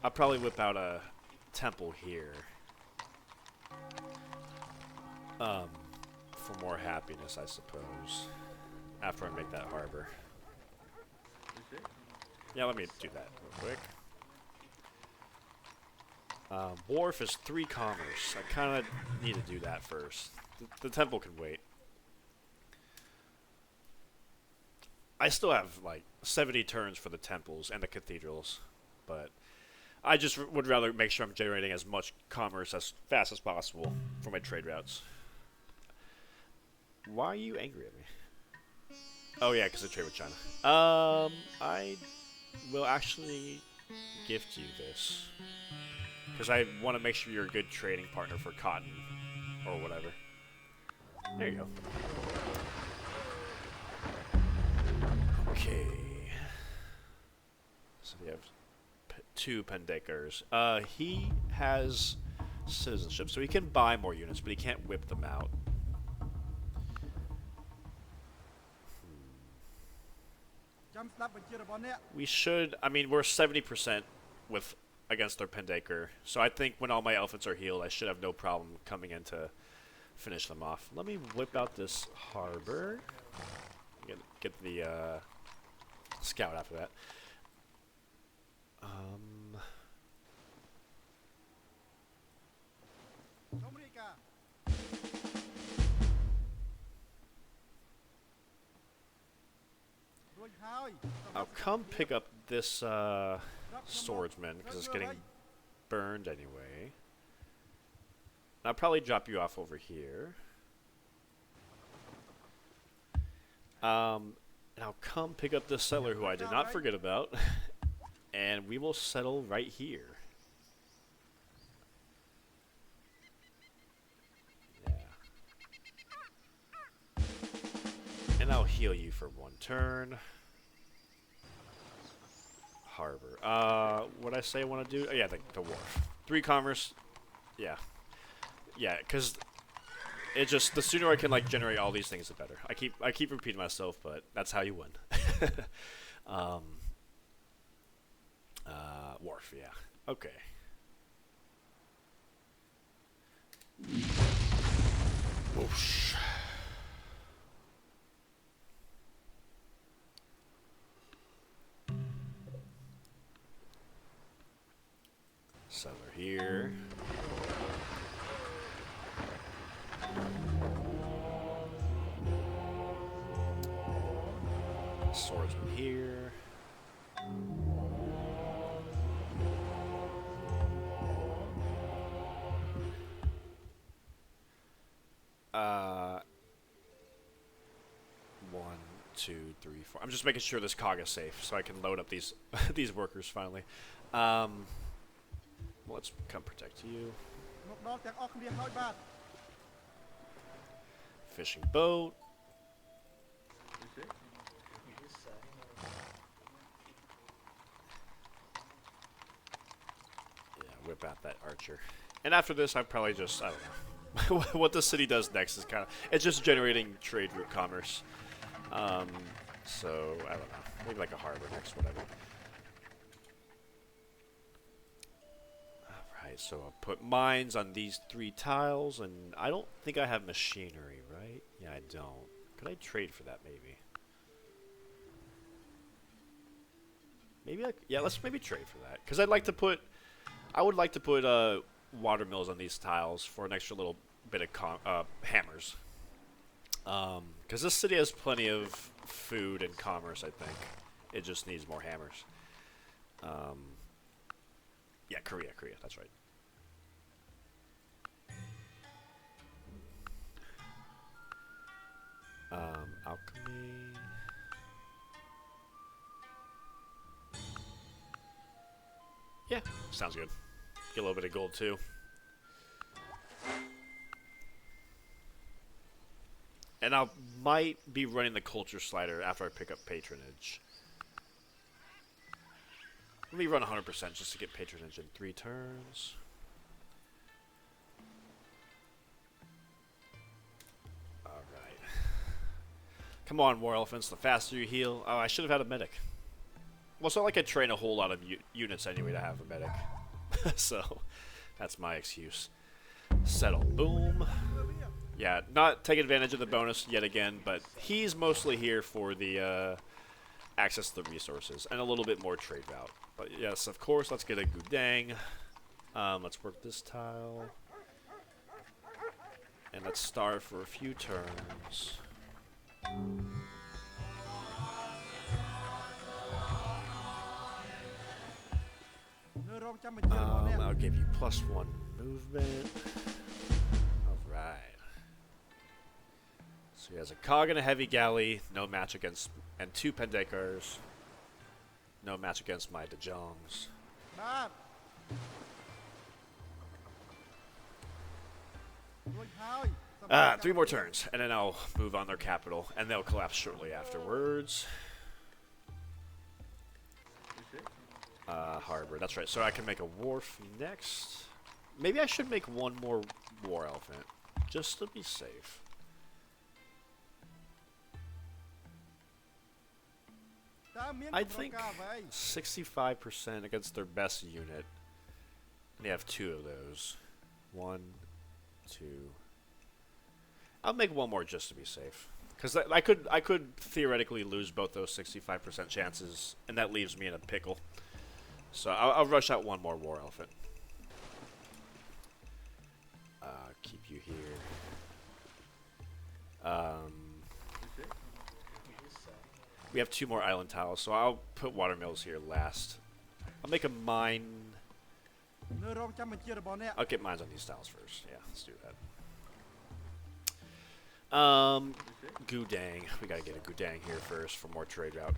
I'll probably whip out a temple here. For more happiness, I suppose. After I make that harbor. Yeah, let me do that real quick. Wharf is 3 commerce. I kind of need to do that first. The temple can wait. I still have like 70 turns for the temples and the cathedrals, but I just would rather make sure I'm generating as much commerce as fast as possible for my trade routes. Why are you angry at me? Oh yeah, because I trade with China. I will actually gift you this. Because I want to make sure you're a good trading partner for cotton or whatever. There you go. Okay. So we have 2 Pendekars. He has citizenship, so he can buy more units, but he can't whip them out. We should, I mean, we're 70% with against their Pendekar, so I think when all my elephants are healed, I should have no problem coming in to finish them off. Let me whip out this harbor. Get the scout after that. I'll come pick up this swordsman because it's getting burned anyway. I'll probably drop you off over here. And I'll come pick up this settler who I did not forget about. And we will settle right here. Yeah. And I'll heal you for 1 turn. Harbor. What I say I want to do? Oh, yeah, the wharf. 3 commerce. Yeah. Yeah, because it just, the sooner I can like generate all these things, the better. I keep repeating myself, but that's how you win. Wharf, yeah. Okay. Whoosh. Settler here. Swordsman here. One, two, three, four. I'm just making sure this cog is safe so I can load up these these workers finally. Let's come protect you. Fishing boat. Yeah, whip out that archer. And after this, I probably just, I don't know. What the city does next is kind of, it's just generating trade route commerce. So, I don't know. Maybe like a harbor next, whatever. Alright, so I'll put mines on these 3 tiles, and I don't think I have machinery, right? Yeah, I don't. Could I trade for that, maybe? Maybe like, yeah, let's maybe trade for that. Because I would like to put water mills on these tiles for an extra little bit of hammers. Because this city has plenty of food and commerce, I think. It just needs more hammers. Yeah, Korea, that's right. Alchemy. Yeah, sounds good. Get a little bit of gold too. And I might be running the culture slider after I pick up patronage. Let me run 100% just to get patronage in 3 turns. Alright. Come on, war elephants. The faster you heal. Oh, I should have had a medic. Well, it's not like I train a whole lot of units anyway to have a medic. So, that's my excuse. Settle. Boom. Yeah, not taking advantage of the bonus yet again, but he's mostly here for the access to the resources and a little bit more trade route. But yes, of course, let's get a Gudang. Let's work this tile. And let's starve for a few turns. I'll give you +1 movement. Alright. So he has a cog and a heavy galley, no match against, and 2 Pendekars. No match against my Dejongs. 3 more turns, and then I'll move on their capital, and they'll collapse shortly afterwards. Harbor, that's right. So I can make a wharf next. Maybe I should make 1 more war elephant, just to be safe. I think 65% against their best unit. They have 2 of those. 1, 2. I'll make 1 more just to be safe, because I could theoretically lose both those 65% chances, and that leaves me in a pickle. So I'll rush out 1 more war elephant. Keep you here. We have 2 more island tiles, so I'll put watermills here last. I'll make a mine. I'll get mines on these tiles first. Yeah, let's do that. Gudang. We gotta get a Gudang here first for more trade route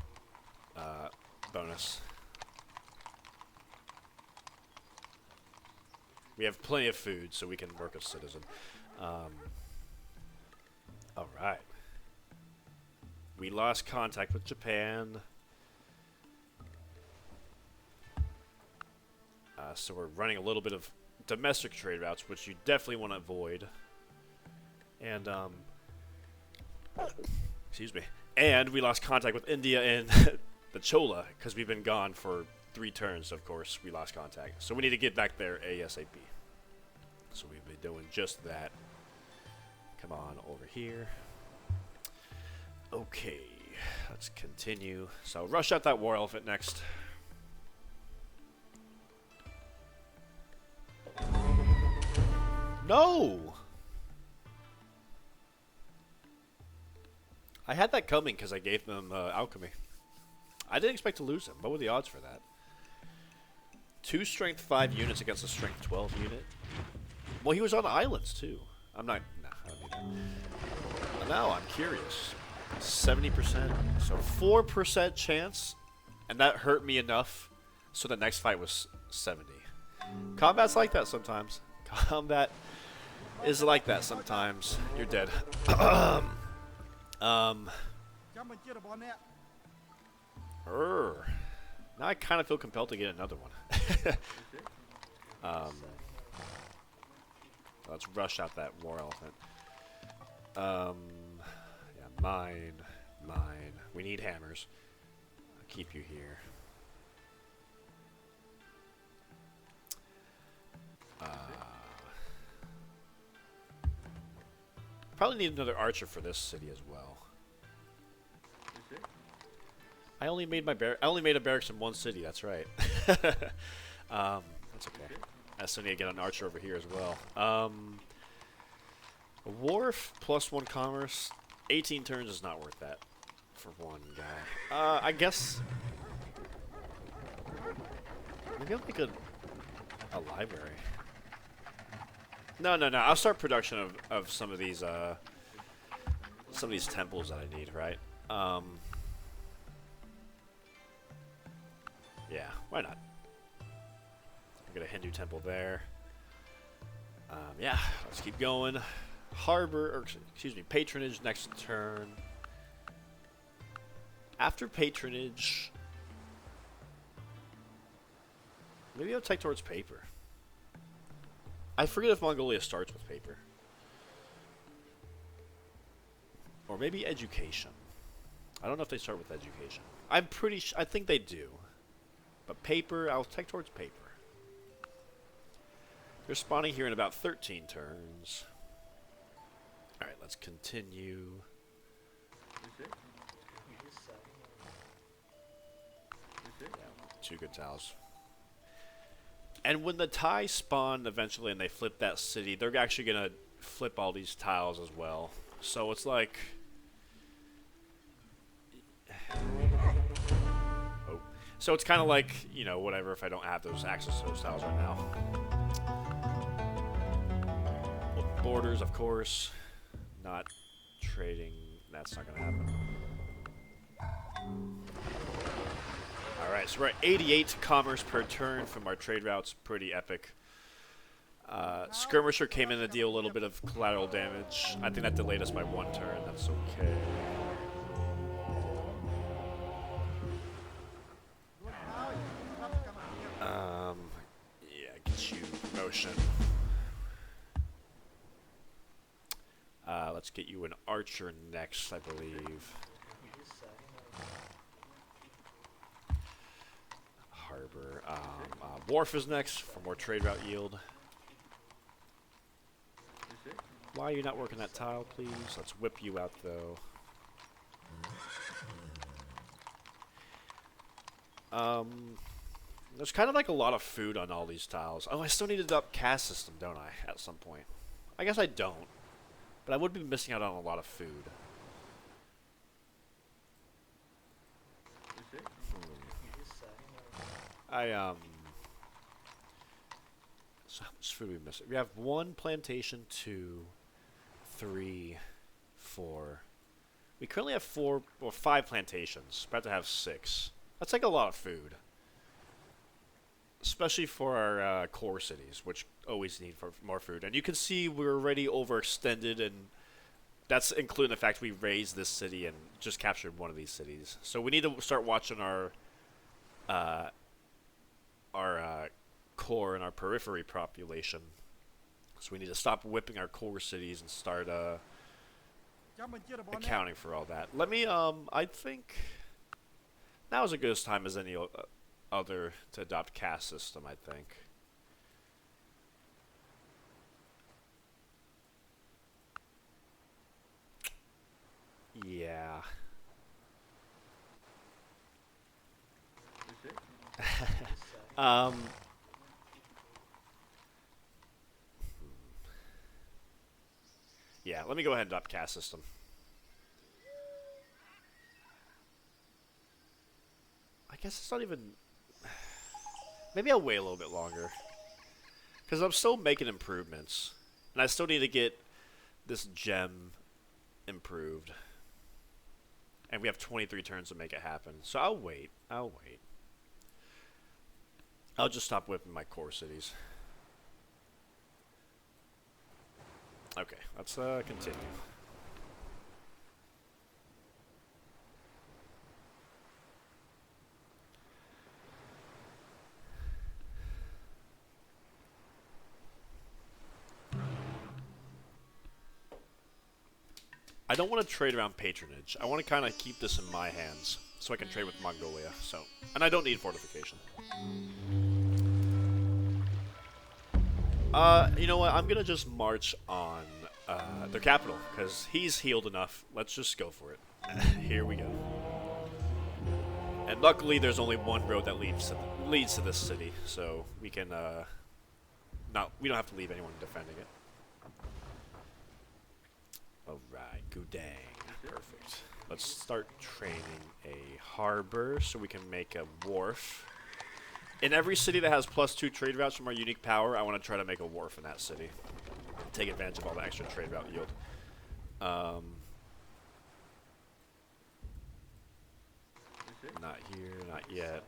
bonus. We have plenty of food, so we can work a citizen. Alright. We lost contact with Japan. So we're running a little bit of domestic trade routes, which you definitely want to avoid. And, excuse me. And we lost contact with India and the Chola, because we've been gone for 3 turns, of course. We lost contact. So we need to get back there ASAP. So we've been doing just that. Come on over here. Okay, let's continue. So rush out that war elephant next. No! I had that coming because I gave them alchemy. I didn't expect to lose him. What were the odds for that? 2 strength 5 units against a strength 12 unit. Well, he was on islands too. I'm not. Nah, I don't need that. Now I'm curious. 70%, so 4% chance, and that hurt me enough. So the next fight was 70. Combat's like that sometimes. Combat is like that sometimes. You're dead. Now I kind of feel compelled to get another one. Let's rush out that war elephant. Yeah, mine. We need hammers. I'll keep you here. Probably need another archer for this city as well. I only made a barracks in 1 city. That's right. That's okay. I still need to get an archer over here as well. A wharf +1 commerce. 18 turns is not worth that for 1 guy. I guess maybe I'll make a library. No. I'll start production of some of these temples that I need, right? Yeah, why not? I'll get a Hindu temple there. Yeah, let's keep going. Harbor, or excuse me, patronage next turn. After patronage, maybe I'll take towards paper. I forget if Mongolia starts with paper. Or maybe education. I don't know if they start with education. I think they do. But paper, I'll take towards paper. They're spawning here in about 13 turns. Alright, let's continue. Yeah, 2 good tiles. And when the Thai spawn eventually and they flip that city, they're actually going to flip all these tiles as well. So it's like... Oh. So it's kind of like, you know, whatever if I don't have those access to those tiles right now. Borders, of course. Not trading. That's not going to happen. Alright, so we're at 88 commerce per turn from our trade routes. Pretty epic. Skirmisher came in to deal a little bit of collateral damage. I think that delayed us by 1 turn. That's okay. Yeah, get you promotion. Let's get you an archer next, I believe. Harbor. Wharf is next for more trade route yield. Why are you not working that tile, please? Let's whip you out, though. There's kind of like a lot of food on all these tiles. Oh, I still need to up caste system, don't I, at some point? I guess I don't. But I would be missing out on a lot of food. So how much food are we missing? We have 1 plantation, 2, 3, 4. We currently have 4 or 5 plantations. We're about to have 6. That's like a lot of food. Especially for our core cities, which always need more food. And you can see we're already overextended, and that's including the fact we raised this city and just captured 1 of these cities. So we need to start watching our core and our periphery population. So we need to stop whipping our core cities and start accounting for all that. Let me, I think now is as good a time as any other to adopt caste system, I think. Yeah. Yeah, let me go ahead and adopt caste system. I guess it's not even... Maybe I'll wait a little bit longer. Because I'm still making improvements. And I still need to get this gem improved. And we have 23 turns to make it happen. So I'll wait. I'll wait. I'll just stop whipping my core cities. Okay, let's continue. I don't want to trade around patronage. I want to kind of keep this in my hands so I can trade with Mongolia. So, and I don't need fortification. You know what? I'm gonna just march on their capital because he's healed enough. Let's just go for it. Here we go. And luckily, there's only 1 road that leads to this city, so we can we don't have to leave anyone defending it. Alright, Gudang. Perfect. Let's start training a harbor so we can make a wharf. In every city that has +2 trade routes from our unique power, I want to try to make a wharf in that city. Take advantage of all the extra trade route yield. Not here, not yet.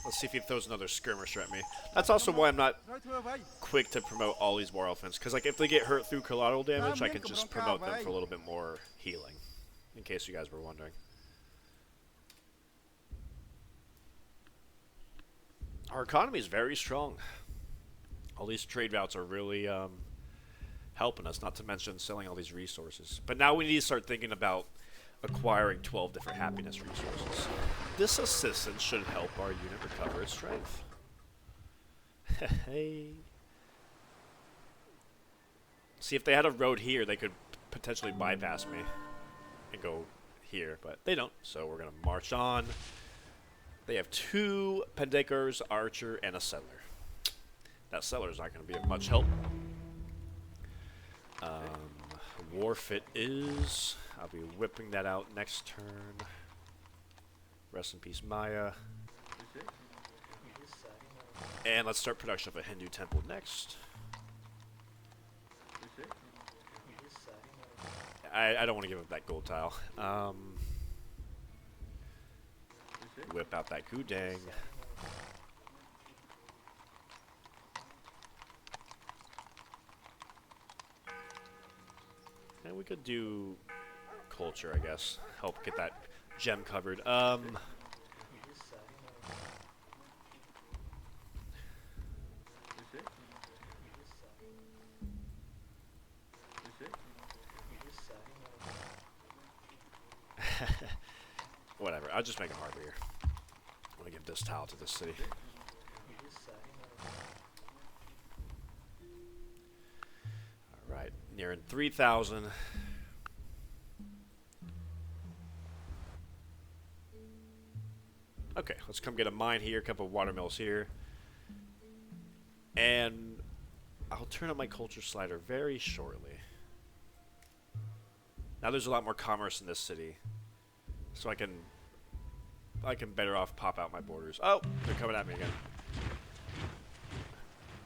Let's see if he throws another skirmisher at me. That's also why I'm not quick to promote all these war elephants. Because like, if they get hurt through collateral damage, I can just promote them for a little bit more healing. In case you guys were wondering. Our economy is very strong. All these trade routes are really helping us, not to mention selling all these resources. But now we need to start thinking about acquiring 12 different happiness resources. This assistance should help our unit recover its strength. Hey. See, if they had a road here, they could potentially bypass me and go here, but they don't, so we're going to march on. They have 2 Pendekars, archer, and a settler. That settler's not going to be of much help. War fit is. I'll be whipping that out next turn. Rest in peace, Maya. And let's start production of a Hindu temple next. I don't want to give up that gold tile. Whip out that Gudang. And we could do culture, I guess. Help get that gem covered. Whatever, I'll just make a harbor here. I want to give this tile to this city. Alright, nearing 3,000. Okay, let's come get a mine here, a couple of watermills here. And I'll turn up my culture slider very shortly. Now there's a lot more commerce in this city. So I can better off pop out my borders. Oh, they're coming at me again.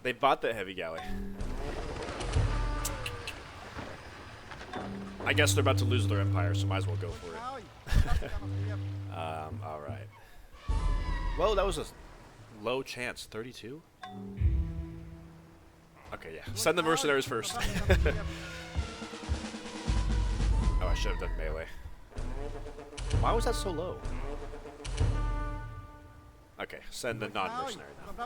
They bought the heavy galley. I guess they're about to lose their empire, so might as well go for it. Alright. Whoa, that was a low chance. 32? Okay, yeah. Send the mercenaries first. Oh, I should have done melee. Why was that so low? Okay, send the non-mercenary now.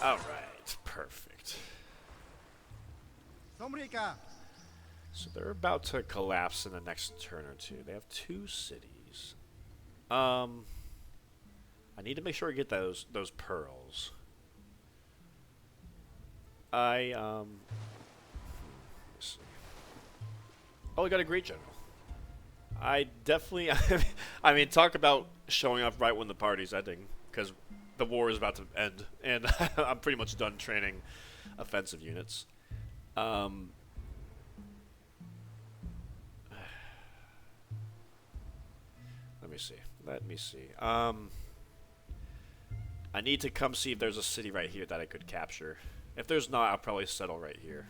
Alright, perfect. So they're about to collapse in the next turn or two. They have 2 cities. I need to make sure I get those pearls. Let's see. Oh, we got a great general. I definitely, I mean, talk about showing up right when the party's ending, because the war is about to end, and I'm pretty much done training offensive units. Let me see. I need to come see if there's a city right here that I could capture. If there's not, I'll probably settle right here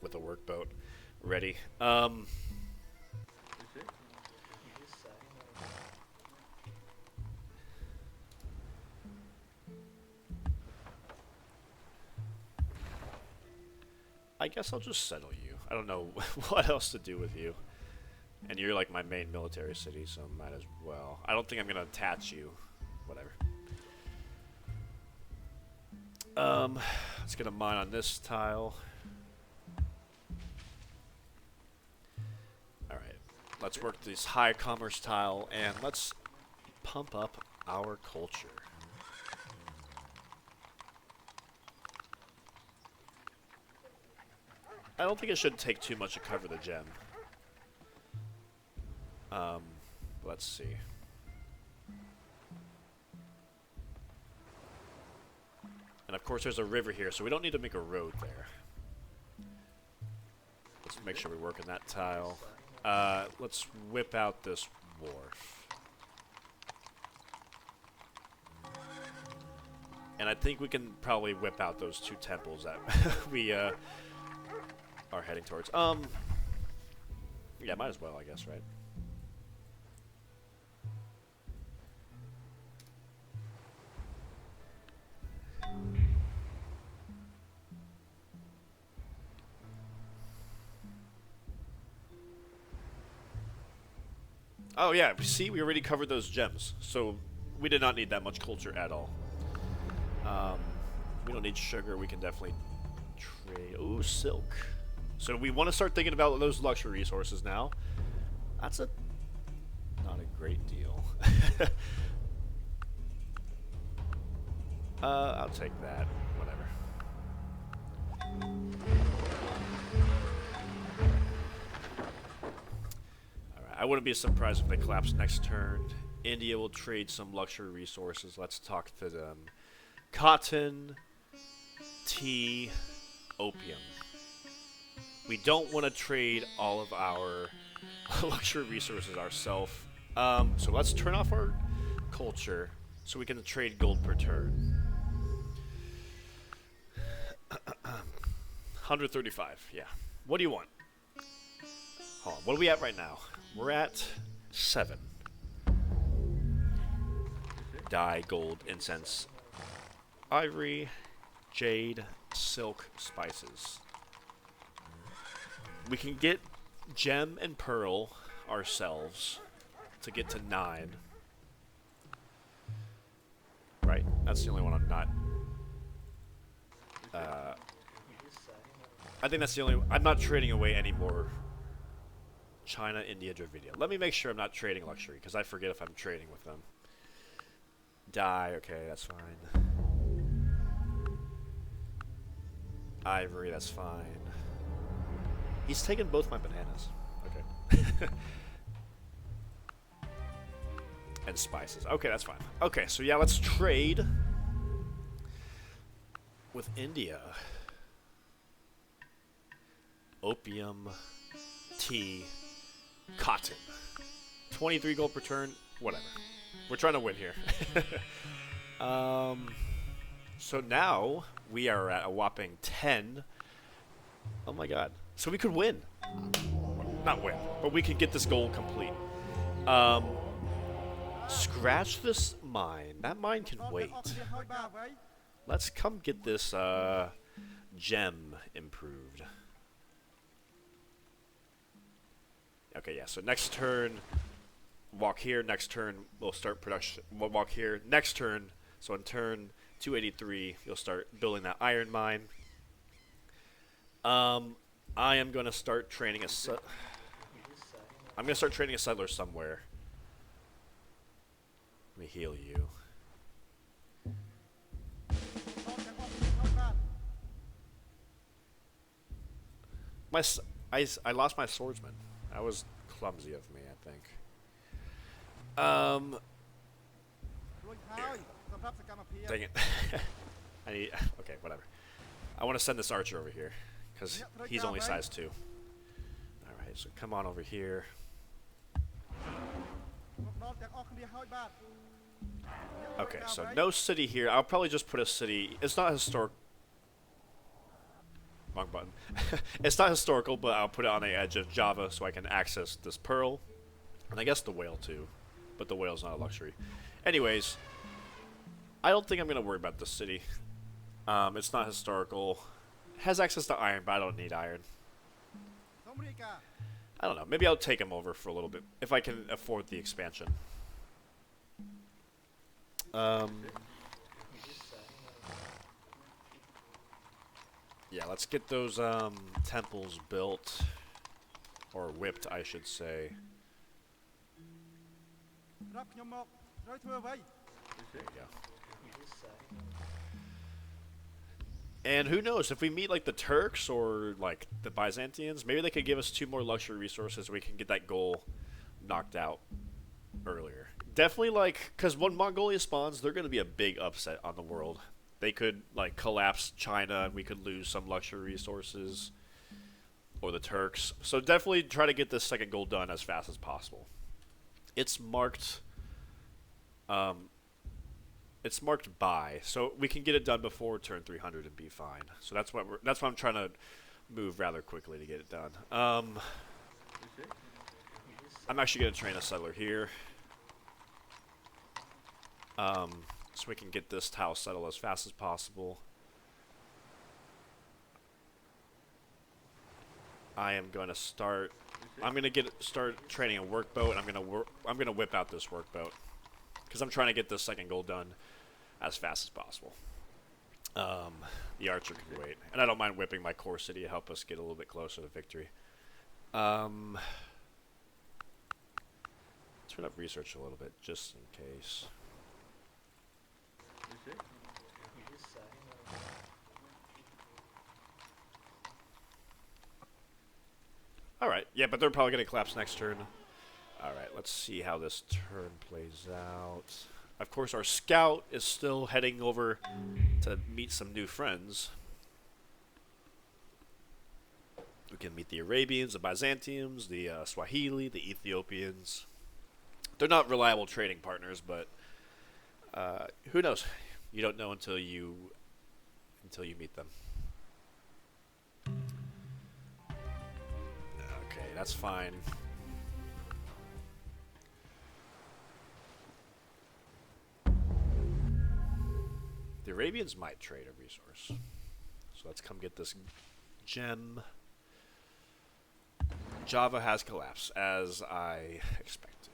with a workboat ready. I guess I'll just settle you. I don't know what else to do with you. And you're like my main military city, so might as well. I don't think I'm going to attach you. Whatever. Let's get a mine on this tile. Alright. Let's work this high commerce tile, and let's pump up our culture. I don't think it should take too much to cover the gem. Let's see. And of course there's a river here, so we don't need to make a road there. Let's make sure we work on that tile. Let's whip out this wharf. And I think we can probably whip out those 2 temples that we are heading towards. Yeah, might as well, I guess, right? Oh yeah, see, we already covered those gems, so we did not need that much culture at all. We don't need sugar. We can definitely trade. Ooh, silk. So we want to start thinking about those luxury resources now. That's not a great deal. I'll take that. Whatever. Alright, I wouldn't be surprised if they collapse next turn. India will trade some luxury resources. Let's talk to them. Cotton, tea, opium. We don't want to trade all of our luxury resources ourselves. So let's turn off our culture so we can trade gold per turn. 135, yeah. What do you want? Hold on, what are we at right now? We're at 7. Dye, gold, incense, ivory, jade, silk, spices. We can get gem and pearl ourselves to get to 9. Right, that's the only one I'm not. I think that's the only. I'm not trading away any more. China, India, Dravidia. Let me make sure I'm not trading luxury because I forget if I'm trading with them. Dye, okay, that's fine. Ivory, that's fine. He's taken both my bananas. Okay. And spices. Okay, that's fine. Okay, so yeah, let's trade with India. Opium, tea, cotton. 23 gold per turn. Whatever. We're trying to win here. So now we are at a whopping 10. Oh my god. So we could win. Not win, but we could get this goal complete. Scratch this mine. That mine can wait. Let's come get this gem improved. Okay, yeah, so next turn, walk here. Next turn, we'll start production. We'll walk here. Next turn, so in turn 283, you'll start building that iron mine. I am going to start training I'm going to start training a settler somewhere. Let me heal you. I lost my swordsman. That was clumsy of me, I think. Dang it. Okay, whatever. I want to send this archer over here, because he's only size 2. Alright, so come on over here. Okay, so no city here. I'll probably just put a city. It's not historic. Wrong button. It's not historical, but I'll put it on the edge of Java so I can access this pearl. And I guess the whale too. But the whale's not a luxury. Anyways, I don't think I'm going to worry about this city. It's not historical. It has access to iron, but I don't need iron. I don't know. Maybe I'll take him over for a little bit. If I can afford the expansion. Yeah, let's get those temples built. Or whipped, I should say. There you go. And who knows, if we meet like the Turks or like the Byzantines, maybe they could give us 2 more luxury resources so we can get that goal knocked out earlier. Definitely like, because when Mongolia spawns, they're going to be a big upset on the world. They could like collapse China and we could lose some luxury resources. Or the Turks. So definitely try to get this second goal done as fast as possible. It's marked by, so we can get it done before turn 300 and be fine. So that's what I'm trying to move rather quickly to get it done. I'm actually going to train a settler here. So we can get this tile settled as fast as possible. I am going to start. I'm going to start training a workboat. I'm going to whip out this workboat because I'm trying to get this second goal done as fast as possible. Um, the archer can wait, and I don't mind whipping my core city to help us get a little bit closer to victory. Turn up research a little bit, just in case. Alright, yeah, but they're probably going to collapse next turn. Alright, let's see how this turn plays out. Of course, our scout is still heading over to meet some new friends. We can meet the Arabians, the Byzantiums, the Swahili, the Ethiopians. They're not reliable trading partners, but who knows? You don't know until you meet them. Okay, that's fine. The Arabians might trade a resource. So let's come get this gem. Java has collapsed, as I expected.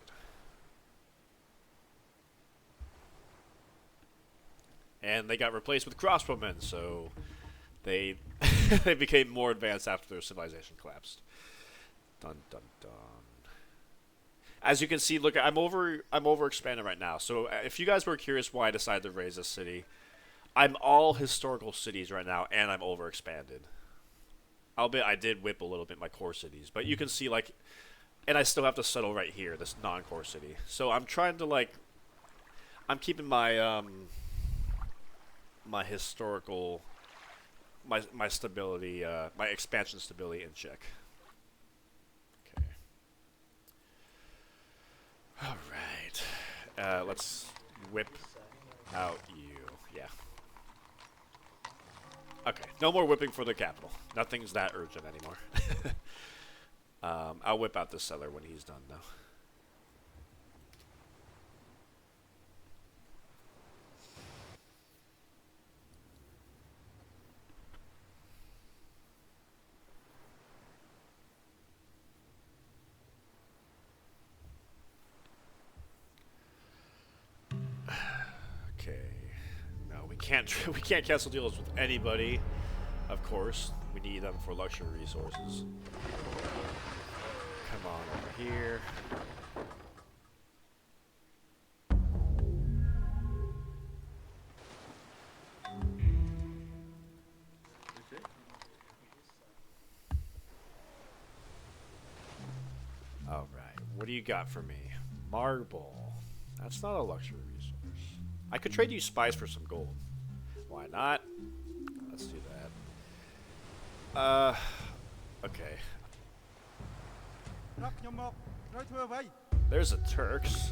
And they got replaced with crossbowmen, so they they became more advanced after their civilization collapsed. Dun dun dun. As you can see, look, I'm overexpanded right now. So if you guys were curious why I decided to raise this city, I'm all historical cities right now, and I'm overexpanded. Albeit I did whip a little bit my core cities, but you can see, like, and I still have to settle right here, this non-core city. So I'm trying to, like, I'm keeping my my historical, my stability, my expansion stability in check. Okay. All right. Let's whip out you. Yeah. Okay, no more whipping for the capital. Nothing's that urgent anymore. I'll whip out the settler when he's done, though. Okay. No, we can't cancel deals with anybody. Of course, we need them for luxury resources. Come on over here. All right, what do you got for me? Marble. That's not a luxury resource. I could trade you spice for some gold. Why not? Let's do that. Okay. There's a Turks.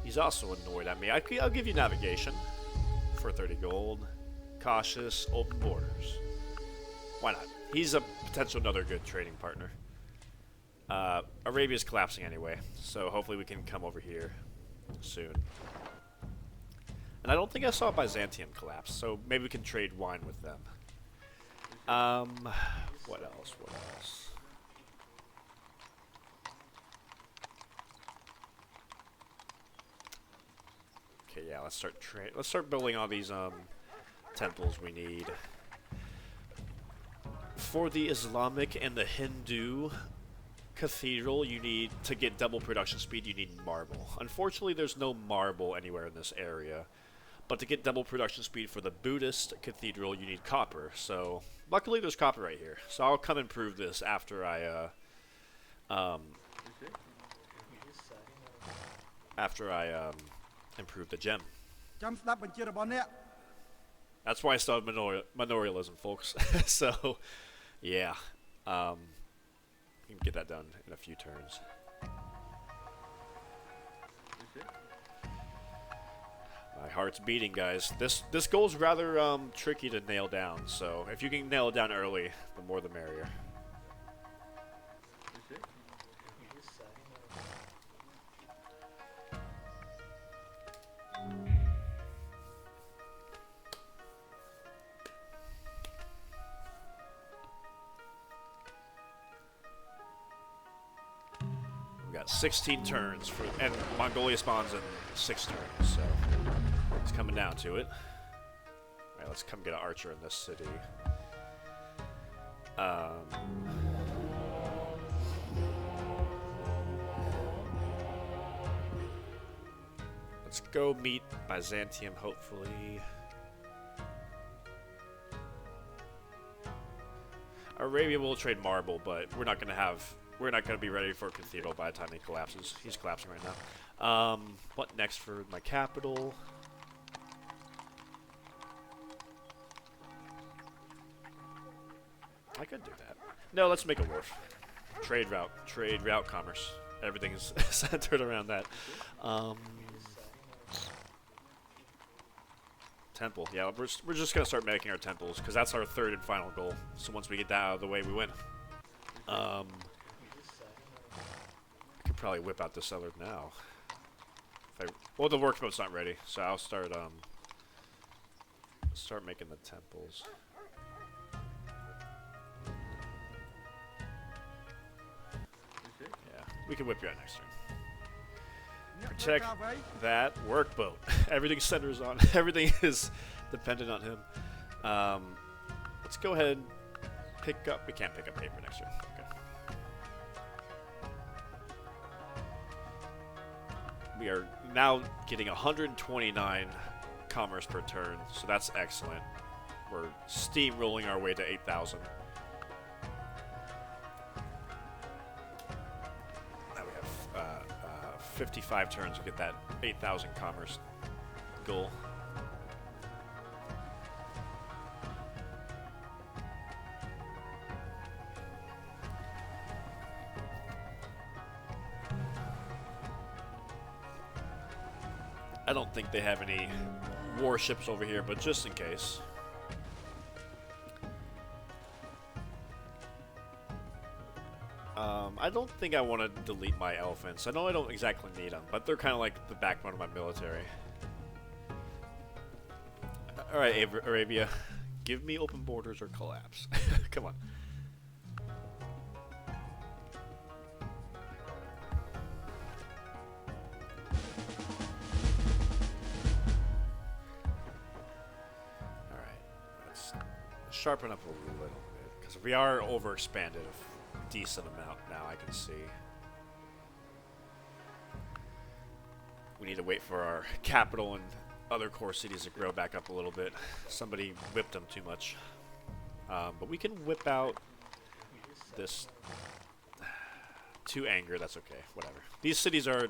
He's also annoyed at me. I'll give you navigation for 30 gold. Cautious, open borders. Why not? He's a potential another good trading partner. Arabia's collapsing anyway, so hopefully we can come over here soon. And I don't think I saw Byzantium collapse, so maybe we can trade wine with them. What else? What else? Okay, yeah, let's start building all these temples we need. For the Islamic and the Hindu cathedral, you need to get double production speed, you need marble. Unfortunately, there's no marble anywhere in this area. But to get double production speed for the Buddhist cathedral, you need copper. So, luckily there's copper right here. So I'll come improve this after I improve the gem. That's why I still have manorialism, folks. So, yeah. You can get that done in a few turns. My heart's beating, guys. This goal's rather tricky to nail down, so if you can nail it down early, the more the merrier. We got 16 turns and Mongolia spawns in 6 turns, so it's coming down to it. let's come get an archer in this city. Um, let's go meet Byzantium, hopefully. Arabia will trade marble, but we're not gonna be ready for a cathedral by the time he collapses. He's collapsing right now. What next for my capital? I could do that. No, let's make a wharf. Trade route commerce. Everything is centered around that. Temple. Yeah, we're just gonna start making our temples because that's our third and final goal. So once we get that out of the way, we win. I could probably whip out the cellar now. Well, the workboat's not ready, so I'll start making the temples. Yeah, we can whip you out next turn. Protect that workboat. Everything centers on. Everything is dependent on him. Let's go ahead and pick up. We can't pick up paper next turn. Okay. We are now getting 129 commerce per turn, so that's excellent. We're steamrolling our way to 8,000. 55 turns to get that 8,000 commerce goal. I don't think they have any warships over here, but just in case. I don't think I want to delete my elephants. I know I don't exactly need them, but they're kind of like the backbone of my military. Alright, Arabia. Give me open borders or collapse. Come on. Alright, let's sharpen up a little bit, because we are overexpanded a decent amount now, I can see. We need to wait for our capital and other core cities to grow back up a little bit. Somebody whipped them too much. But we can whip out this to anger, that's okay, whatever. These cities are,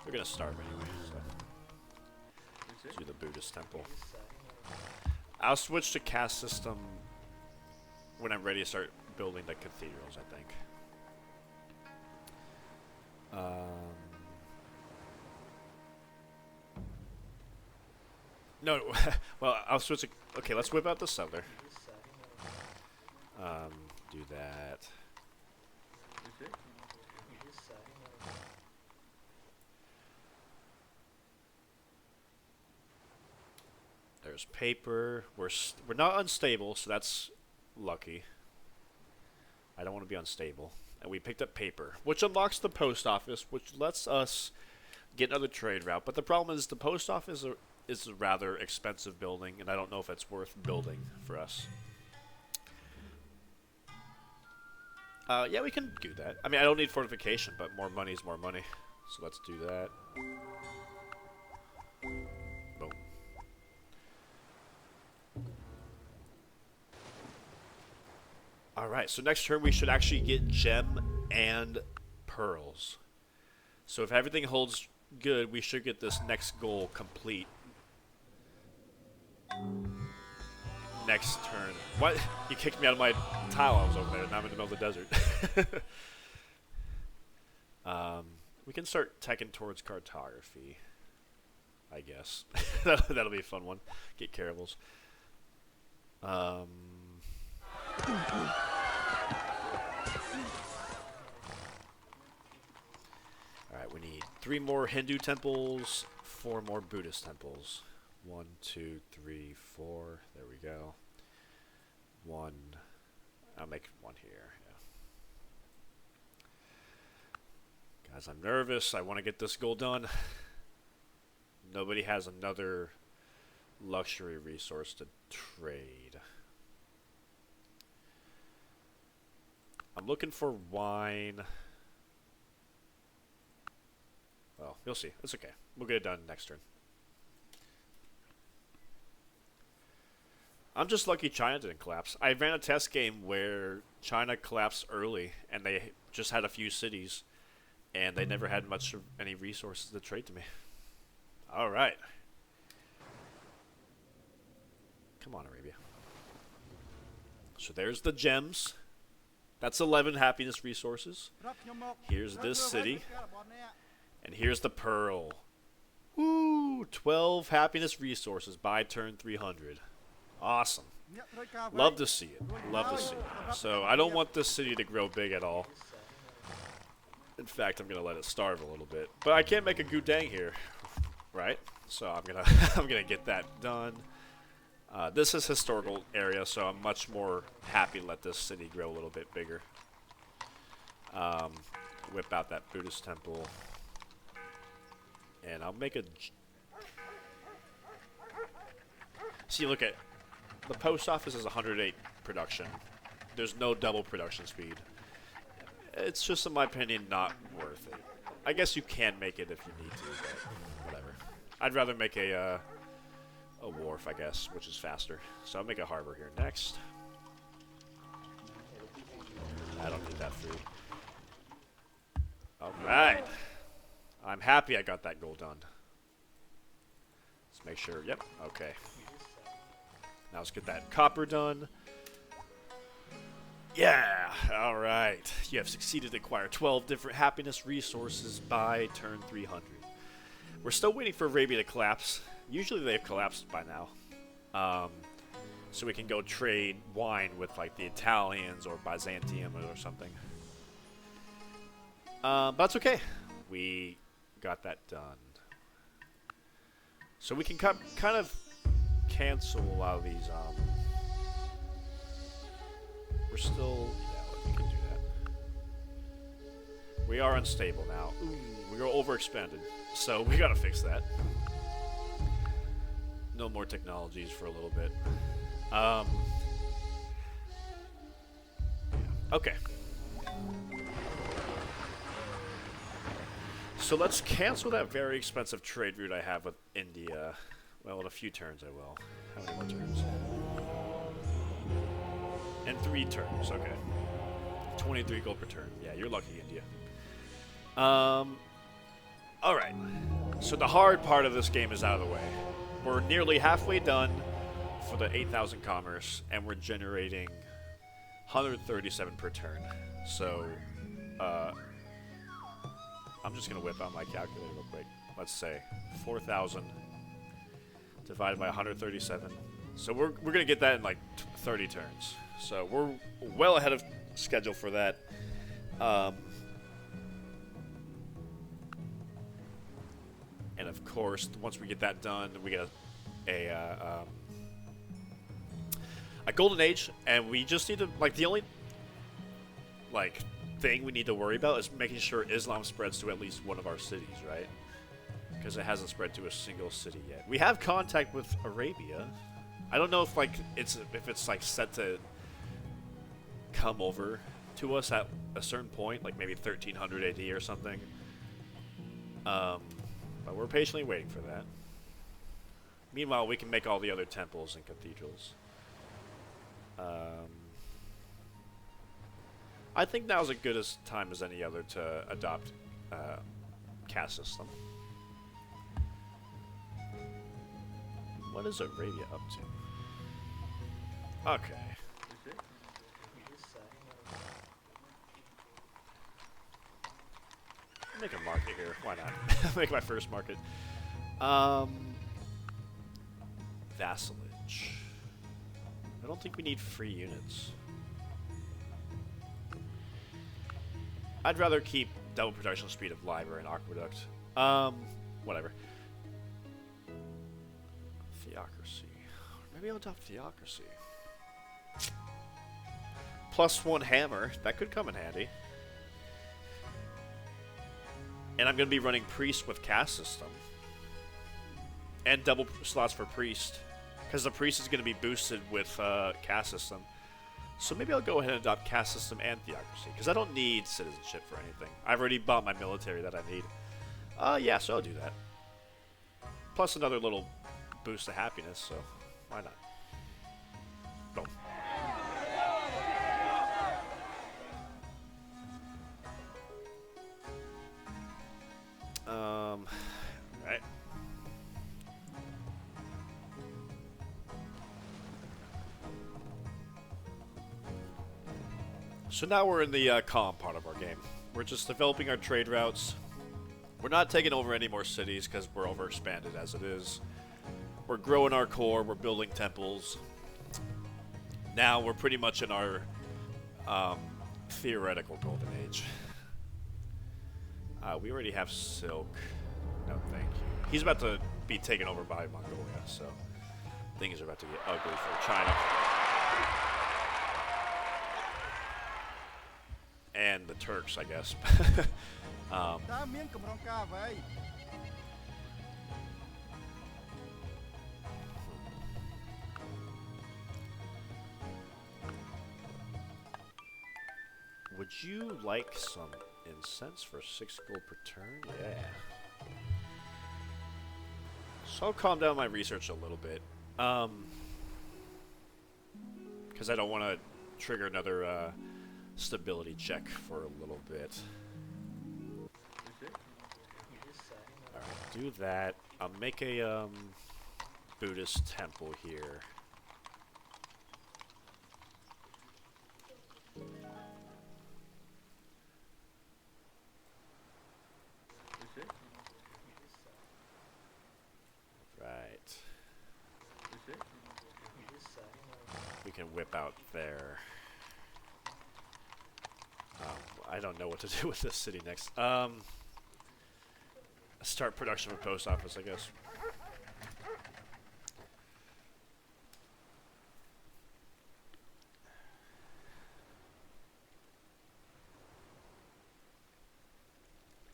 they're gonna starve anyway, so. Let's do the Buddhist temple. I'll switch to caste system when I'm ready to start building the cathedrals, I think. No, well, I'll switch to, okay, let's whip out the settler. Do that. There's paper. We're not unstable, so that's lucky. I don't want to be unstable. And we picked up paper, which unlocks the post office, which lets us get another trade route. But the problem is the post office is a rather expensive building, and I don't know if it's worth building for us. Yeah, we can do that. I mean, I don't need fortification, but more money is more money. So let's do that. Boom. Alright, so next turn we should actually get gem and pearls. So if everything holds good, we should get this next goal complete. Next turn. What? You kicked me out of my tile I was over there, and now I'm in the middle of the desert. We can start teching towards cartography, I guess. That'll be a fun one. Get caravels. Alright, we need 3 more Hindu temples, 4 more Buddhist temples. 1, 2, 3, 4. There we go. 1. I'll make 1 here. Yeah. Guys, I'm nervous. I want to get this goal done. Nobody has another luxury resource to trade. I'm looking for wine. Well, you'll see. It's okay. We'll get it done next turn. I'm just lucky China didn't collapse. I ran a test game where China collapsed early, and they just had a few cities, and they never had any resources to trade to me. All right. Come on, Arabia. So there's the gems. That's 11 happiness resources. Here's this city. And here's the pearl. Woo! 12 happiness resources by turn 300. Awesome. Love to see it. Love to see it. So I don't want this city to grow big at all. In fact, I'm gonna let it starve a little bit. But I can't make a gudang here, right? So I'm gonna I'm gonna get that done. This is historical area, so I'm much more happy to let this city grow a little bit bigger. Whip out that Buddhist temple, and I'll make a. See, look at the post office is 108 production. There's no double production speed. It's just, in my opinion, not worth it. I guess you can make it if you need to, but whatever. I'd rather make a wharf, I guess, which is faster. So I'll make a harbor here next. I don't need that food. Alright. I'm happy I got that goal done. Let's make sure. Yep, okay. Now let's get that copper done. Yeah! Alright. You have succeeded to acquire 12 different happiness resources by turn 300. We're still waiting for Arabia to collapse. Usually they've collapsed by now. So we can go trade wine with like the Italians or Byzantium or something. But that's okay. We got that done. So we can kind of cancel a lot of these. We're still... Yeah, we can do that. We are unstable now. Ooh, we are overexpanded. So we gotta fix that. No more technologies for a little bit. Yeah. Okay. So let's cancel that very expensive trade route I have with India. Well, in a few turns I will. How many more turns? In 3 turns, okay. 23 gold per turn. Yeah, you're lucky, India. Alright. So the hard part of this game is out of the way. We're nearly halfway done for the 8,000 commerce, and we're generating 137 per turn. So, I'm just going to whip out my calculator real quick. Let's say 4,000 divided by 137. So we're going to get that in like 30 turns. So we're well ahead of schedule for that. And of course, once we get that done, we get a golden age, and we just need to, like, the only like thing we need to worry about is making sure Islam spreads to at least one of our cities, right? Because it hasn't spread to a single city yet. We have contact with Arabia. I don't know if it's like set to come over to us at a certain point, like maybe 1300 AD or something. But we're patiently waiting for that. Meanwhile, we can make all the other temples and cathedrals. I think now's as good a time as any other to adopt caste system. What is Arabia up to? Okay. Make a market here. Why not? Make my first market. Vassalage. I don't think we need free units. I'd rather keep double production speed of library and aqueduct. Whatever. Theocracy. Maybe I'll adopt theocracy. +1 hammer. That could come in handy. And I'm going to be running priest with caste system. And double slots for priest. because the priest is going to be boosted with caste system. So maybe I'll go ahead and adopt caste system and theocracy, because I don't need citizenship for anything. I've already bought my military that I need. Yeah, so I'll do that. Plus another little boost of happiness, so why not? Boom. Right. So now we're in the calm part of our game. We're just developing our trade routes. We're not taking over any more cities because we're overexpanded as it is. We're growing our core. We're building temples. Now we're pretty much in our theoretical golden age. We already have silk. No, thank you. He's about to be taken over by Mongolia, so things are about to get ugly for China. And the Turks, I guess. Would you like some incense for 6 gold per turn? Yeah. So I'll calm down my research a little bit. Because I don't want to trigger another stability check for a little bit. Alright, do that. I'll make a Buddhist temple here. Right. We can whip out there. I don't know what to do with this city next. Start production of a post office, I guess.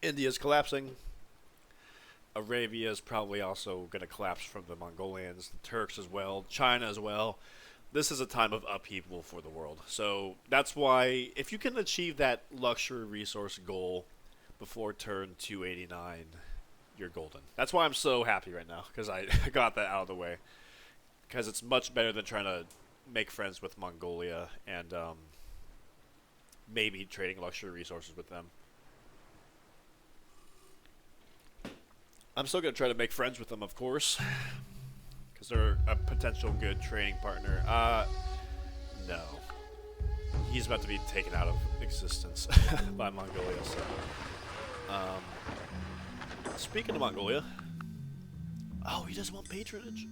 India's collapsing. Arabia is probably also going to collapse from the Mongolians, the Turks as well, China as well. This is a time of upheaval for the world. So that's why, if you can achieve that luxury resource goal before turn 289, you're golden. That's why I'm so happy right now, because I got that out of the way. Because it's much better than trying to make friends with Mongolia and maybe trading luxury resources with them. I'm still going to try to make friends with them, of course. Because they're a potential good trading partner. No. He's about to be taken out of existence by Mongolia, so. Speaking of Mongolia. Oh, he doesn't want patronage?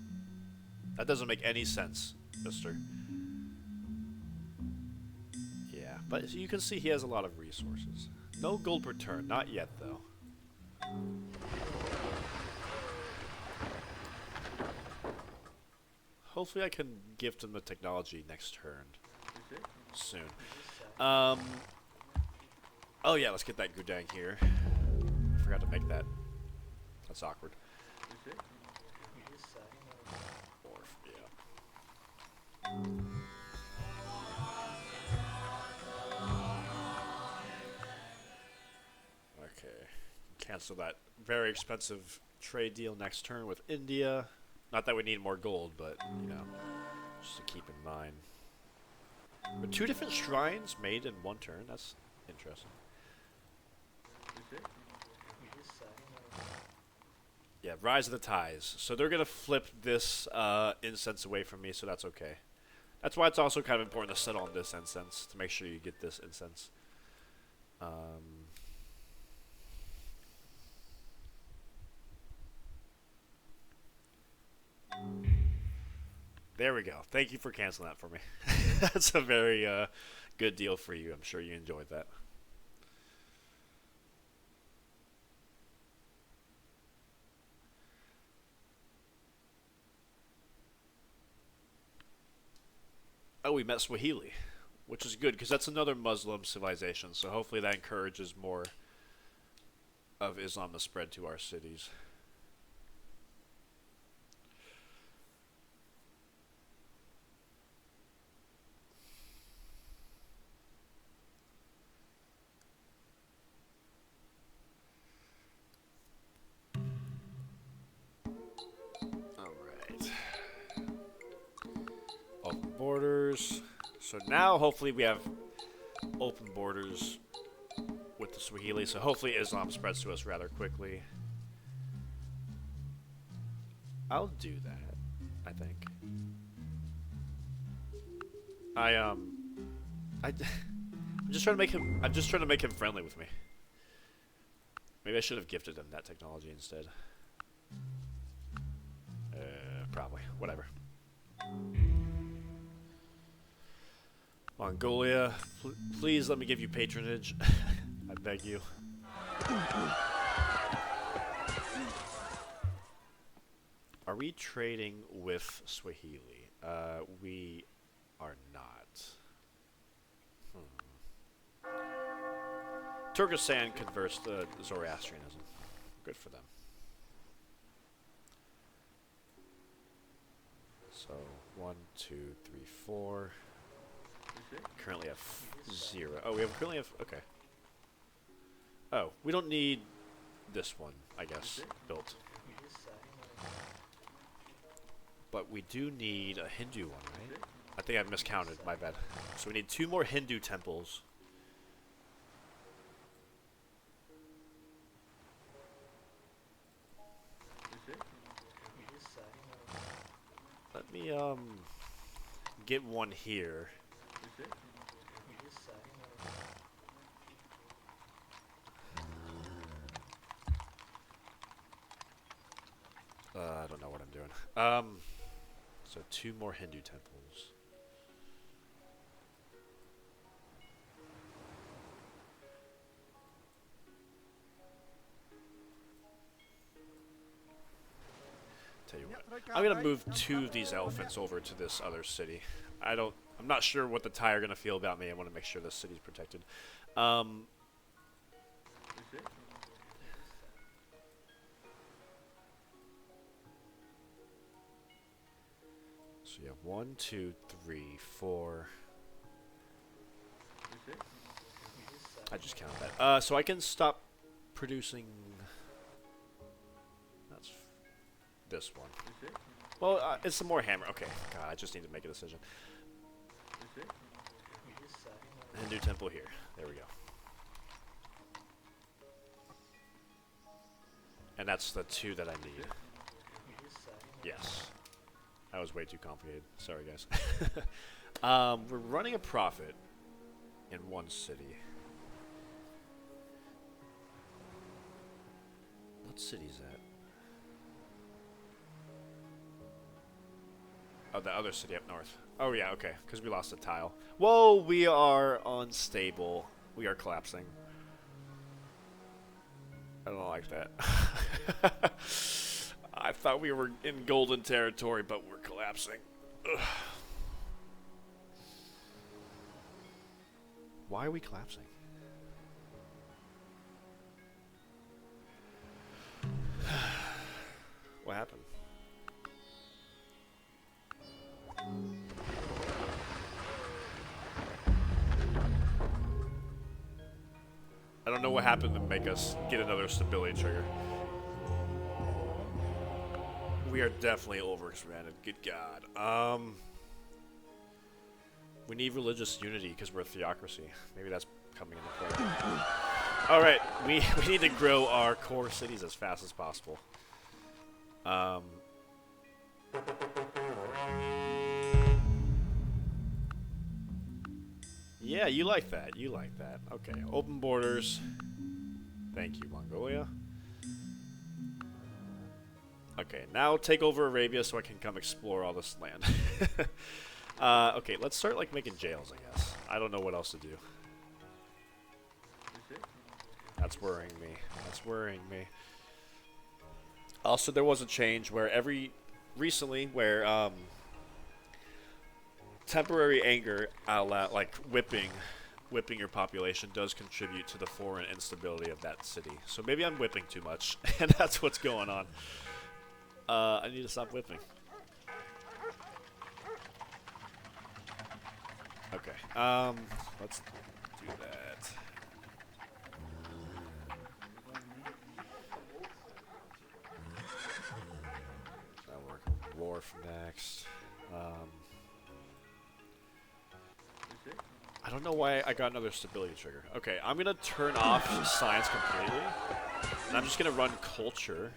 That doesn't make any sense, mister. Yeah, but you can see he has a lot of resources. No gold per turn. Not yet, though. Hopefully I can gift him the technology next turn. Soon. Oh yeah, let's get that Gudang here. I forgot to make that. That's awkward. Orf, yeah. Okay. Cancel that very expensive trade deal next turn with India. Not that we need more gold, but, you know, just to keep in mind. But 2 different shrines made in 1 turn? That's interesting. Yeah, Rise of the Ties. So they're going to flip this incense away from me, so that's okay. That's why it's also kind of important to settle on this incense, to make sure you get this incense. There we go. Thank you for canceling that for me. That's a very good deal for you. I'm sure you enjoyed that. Oh, we met Swahili, which is good because that's another Muslim civilization. So hopefully that encourages more of Islam to spread to our cities. So now, hopefully, we have open borders with the Swahili, so hopefully Islam spreads to us rather quickly. I'll do that, I think. I'm just trying to make him friendly with me. Maybe I should have gifted him that technology instead. Probably. Whatever. Mongolia, please let me give you patronage. I beg you. Are we trading with Swahili? We are not. Turkestan converts to Zoroastrianism. Good for them. So, 1, 2, 3, 4. Currently have 0. Oh, we currently have... Okay. Oh, we don't need this one, I guess, built. But we do need a Hindu one, right? I think I miscounted, my bad. So we need 2 more Hindu temples. Let me, get one here. I don't know what I'm doing. So 2 more Hindu temples. Tell you what, I'm gonna move 2 of these elephants over to this other city. I'm not sure what the Thai are gonna feel about me. I want to make sure this city's protected. So you have 1, 2, 3, 4. I just counted that. So I can stop producing. That's this one. Well, it's some more hammer. Okay, God, I just need to make a decision. Hindu temple here. There we go. And that's the 2 that I need. Yes. That was way too complicated. Sorry, guys. We're running a profit in one city. What city is that? Oh, the other city up north. Oh, yeah, okay. Because we lost a tile. Whoa, we are unstable. We are collapsing. I don't like that. I thought we were in golden territory, but we're collapsing. Ugh. Why are we collapsing? What happened? I don't know what happened to make us get another stability trigger. We are definitely overexpanded. Good God. We need religious unity because we're a theocracy. Maybe that's coming into play. All right, we need to grow our core cities as fast as possible. Yeah, you like that. You like that. Okay, open borders. Thank you, Mongolia. Okay, now take over Arabia so I can come explore all this land. Okay, let's start like making jails, I guess. I don't know what else to do. That's worrying me. That's worrying me. Also, there was a change where recently where temporary anger, like whipping your population does contribute to the foreign instability of that city. So maybe I'm whipping too much, and that's what's going on. I need to stop whipping. Okay, let's do that. That'll work. Wharf next. I don't know why I got another stability trigger. Okay, I'm gonna turn off science completely, and I'm just gonna run culture.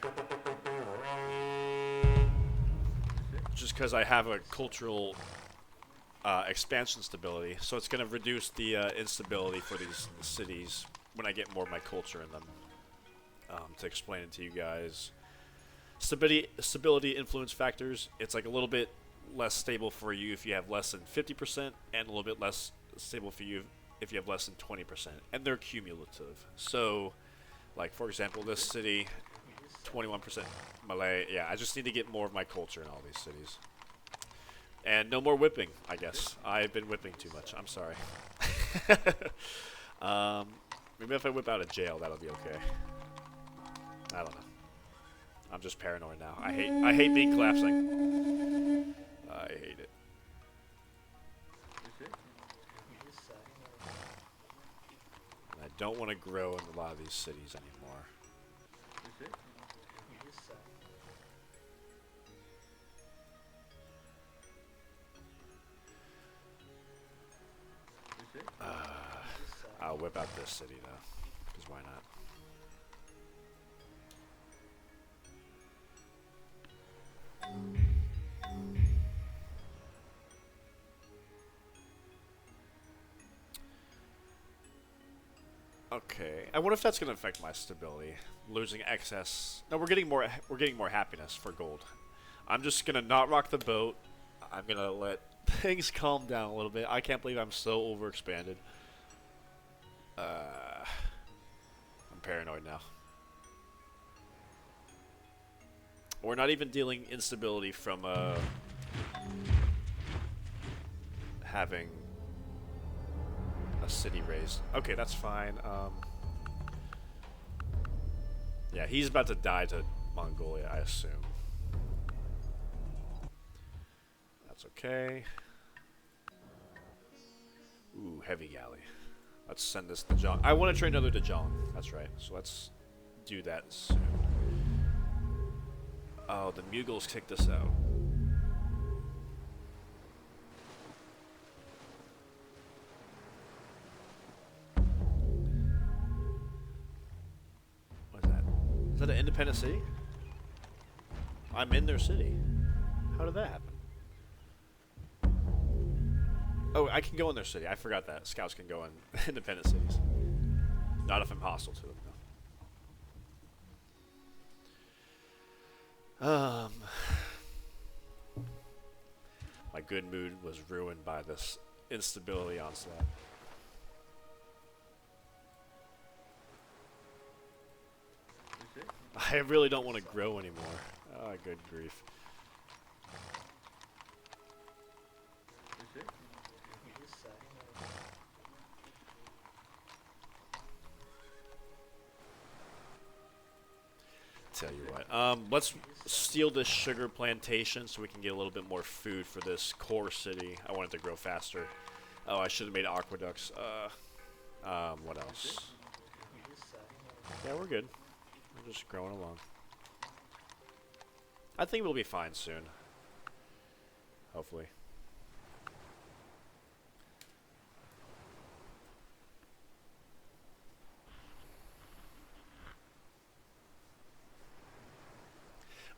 Just because I have a cultural expansion stability, so it's gonna reduce the instability for these cities when I get more of my culture in them. To explain it to you guys, stability influence factors. It's like a little bit less stable for you if you have less than 50%, and a little bit less stable for you if you have less than 20%, and they're cumulative. So, like for example, this city, 21% Malay. Yeah, I just need to get more of my culture in all these cities. And no more whipping, I guess. I've been whipping too much. I'm sorry. Maybe if I whip out of jail, that'll be okay. I don't know. I'm just paranoid now. I hate being collapsing. I hate it. And I don't want to grow in a lot of these cities anymore. I'll whip out this city though, because why not? Okay, I wonder if that's going to affect my stability. Losing excess. No, we're getting more happiness for gold. I'm just going to not rock the boat. I'm going to let things calm down a little bit. I can't believe I'm so overexpanded. I'm paranoid now. We're not even dealing instability from having a city raised. Okay, that's fine. Yeah, he's about to die to Mongolia, I assume. That's okay. Ooh, heavy galley. Let's send this to Jong. I want to train another to Jong. That's right. So let's do that soon. Oh, the Mughals kicked us out. What is that? Is that an independent city? I'm in their city. How did that happen? Oh, I can go in their city. I forgot that. Scouts can go in independent cities. Not if I'm hostile to them, though. My good mood was ruined by this instability onslaught. I really don't want to grow anymore. Oh, good grief. Tell you what, let's steal this sugar plantation so we can get a little bit more food for this core city. I want it to grow faster. Oh, I should have made aqueducts. What else? Yeah, we're good. We're just growing along. I think we'll be fine soon. Hopefully.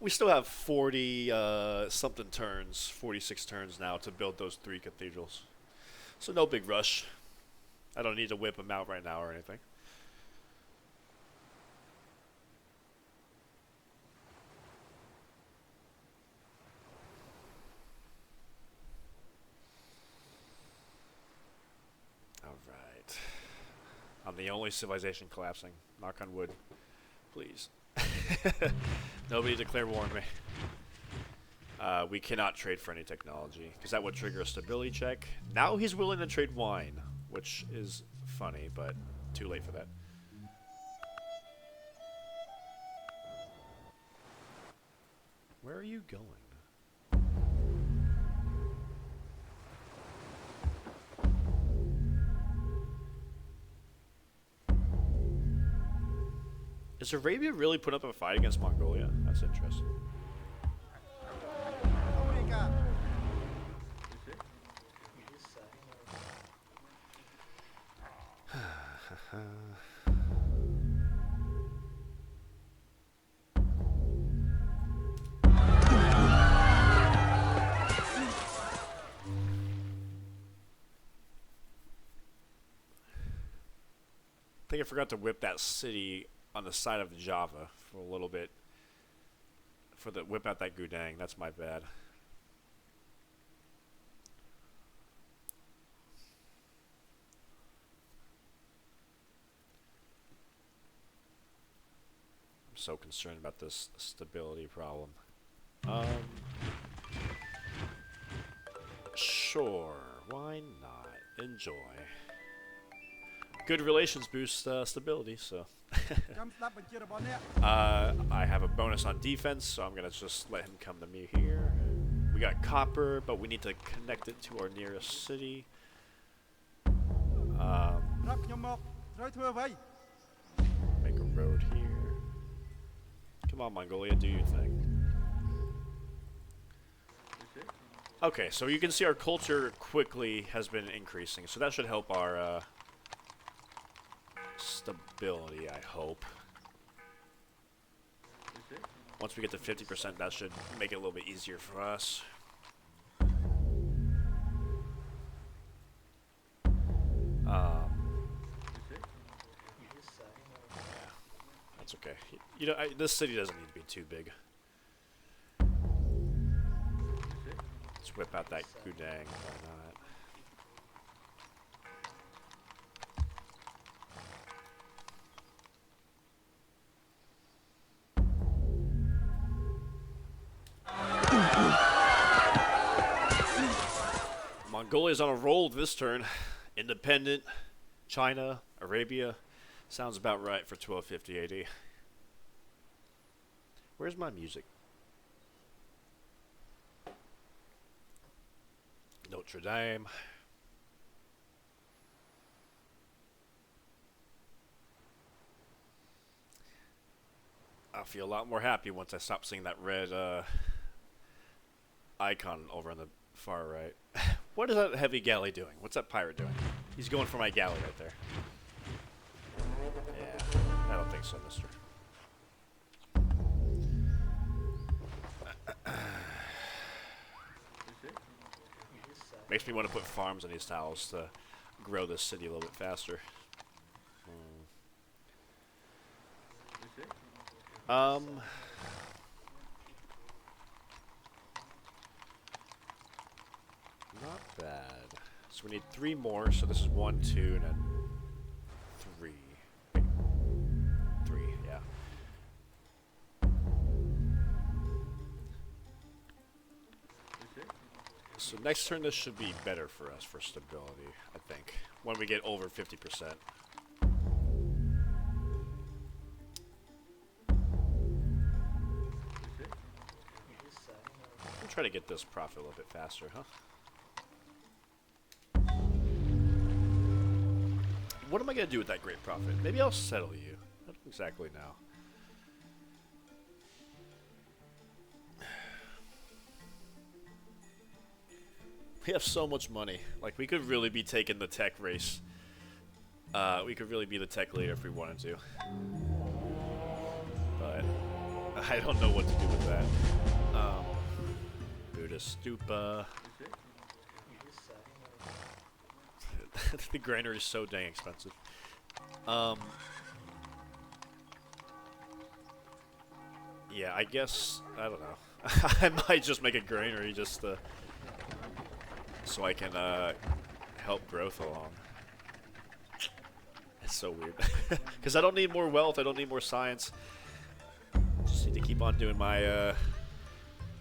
We still have 40 something turns, 46 turns now to build those 3 cathedrals. So no big rush. I don't need to whip them out right now or anything. Alright. I'm the only civilization collapsing. Knock on wood. Please. Nobody declare war on me. We cannot trade for any technology, because that would trigger a stability check. Now he's willing to trade wine, which is funny, but too late for that. Where are you going? Is Arabia really put up a fight against Mongolia? That's interesting. I think I forgot to whip that city on the side of Java for a little bit. Whip out that Gudang. That's my bad. I'm so concerned about this stability problem. Sure. Why not? Enjoy. Good relations boost stability, so. I have a bonus on defense, so I'm gonna just let him come to me here. We got copper, but we need to connect it to our nearest city. Make a road here. Come on, Mongolia, do your thing. Okay, so you can see our culture quickly has been increasing, so that should help our stability, I hope. Once we get to 50%, that should make it a little bit easier for us. Yeah, that's okay. You know, this city doesn't need to be too big. Let's whip out that Gudang. Why not? Mongolia's on a roll this turn. Independent, China, Arabia. Sounds about right for 1250 AD. Where's my music? Notre Dame. I'll feel a lot more happy once I stop seeing that red icon over on the far right. What is that heavy galley doing? What's that pirate doing? He's going for my galley right there. Yeah, I don't think so, mister. Makes me want to put farms on these tiles to grow this city a little bit faster. Not bad. So we need 3 more. So this is 1, 2, and then 3. Wait. 3, yeah. So next turn this should be better for us for stability, I think. When we get over 50%. I'll try to get this profit a little bit faster, huh? What am I going to do with that great profit? Maybe I'll settle you. I don't exactly know. We have so much money. Like, we could really be taking the tech race. We could really be the tech leader if we wanted to. But I don't know what to do with that. Buddhist stupa. The granary is so dang expensive. Yeah, I guess, I don't know. I might just make a granary just to, so I can help growth along. It's so weird. Because I don't need more wealth, I don't need more science. Just need to keep on doing my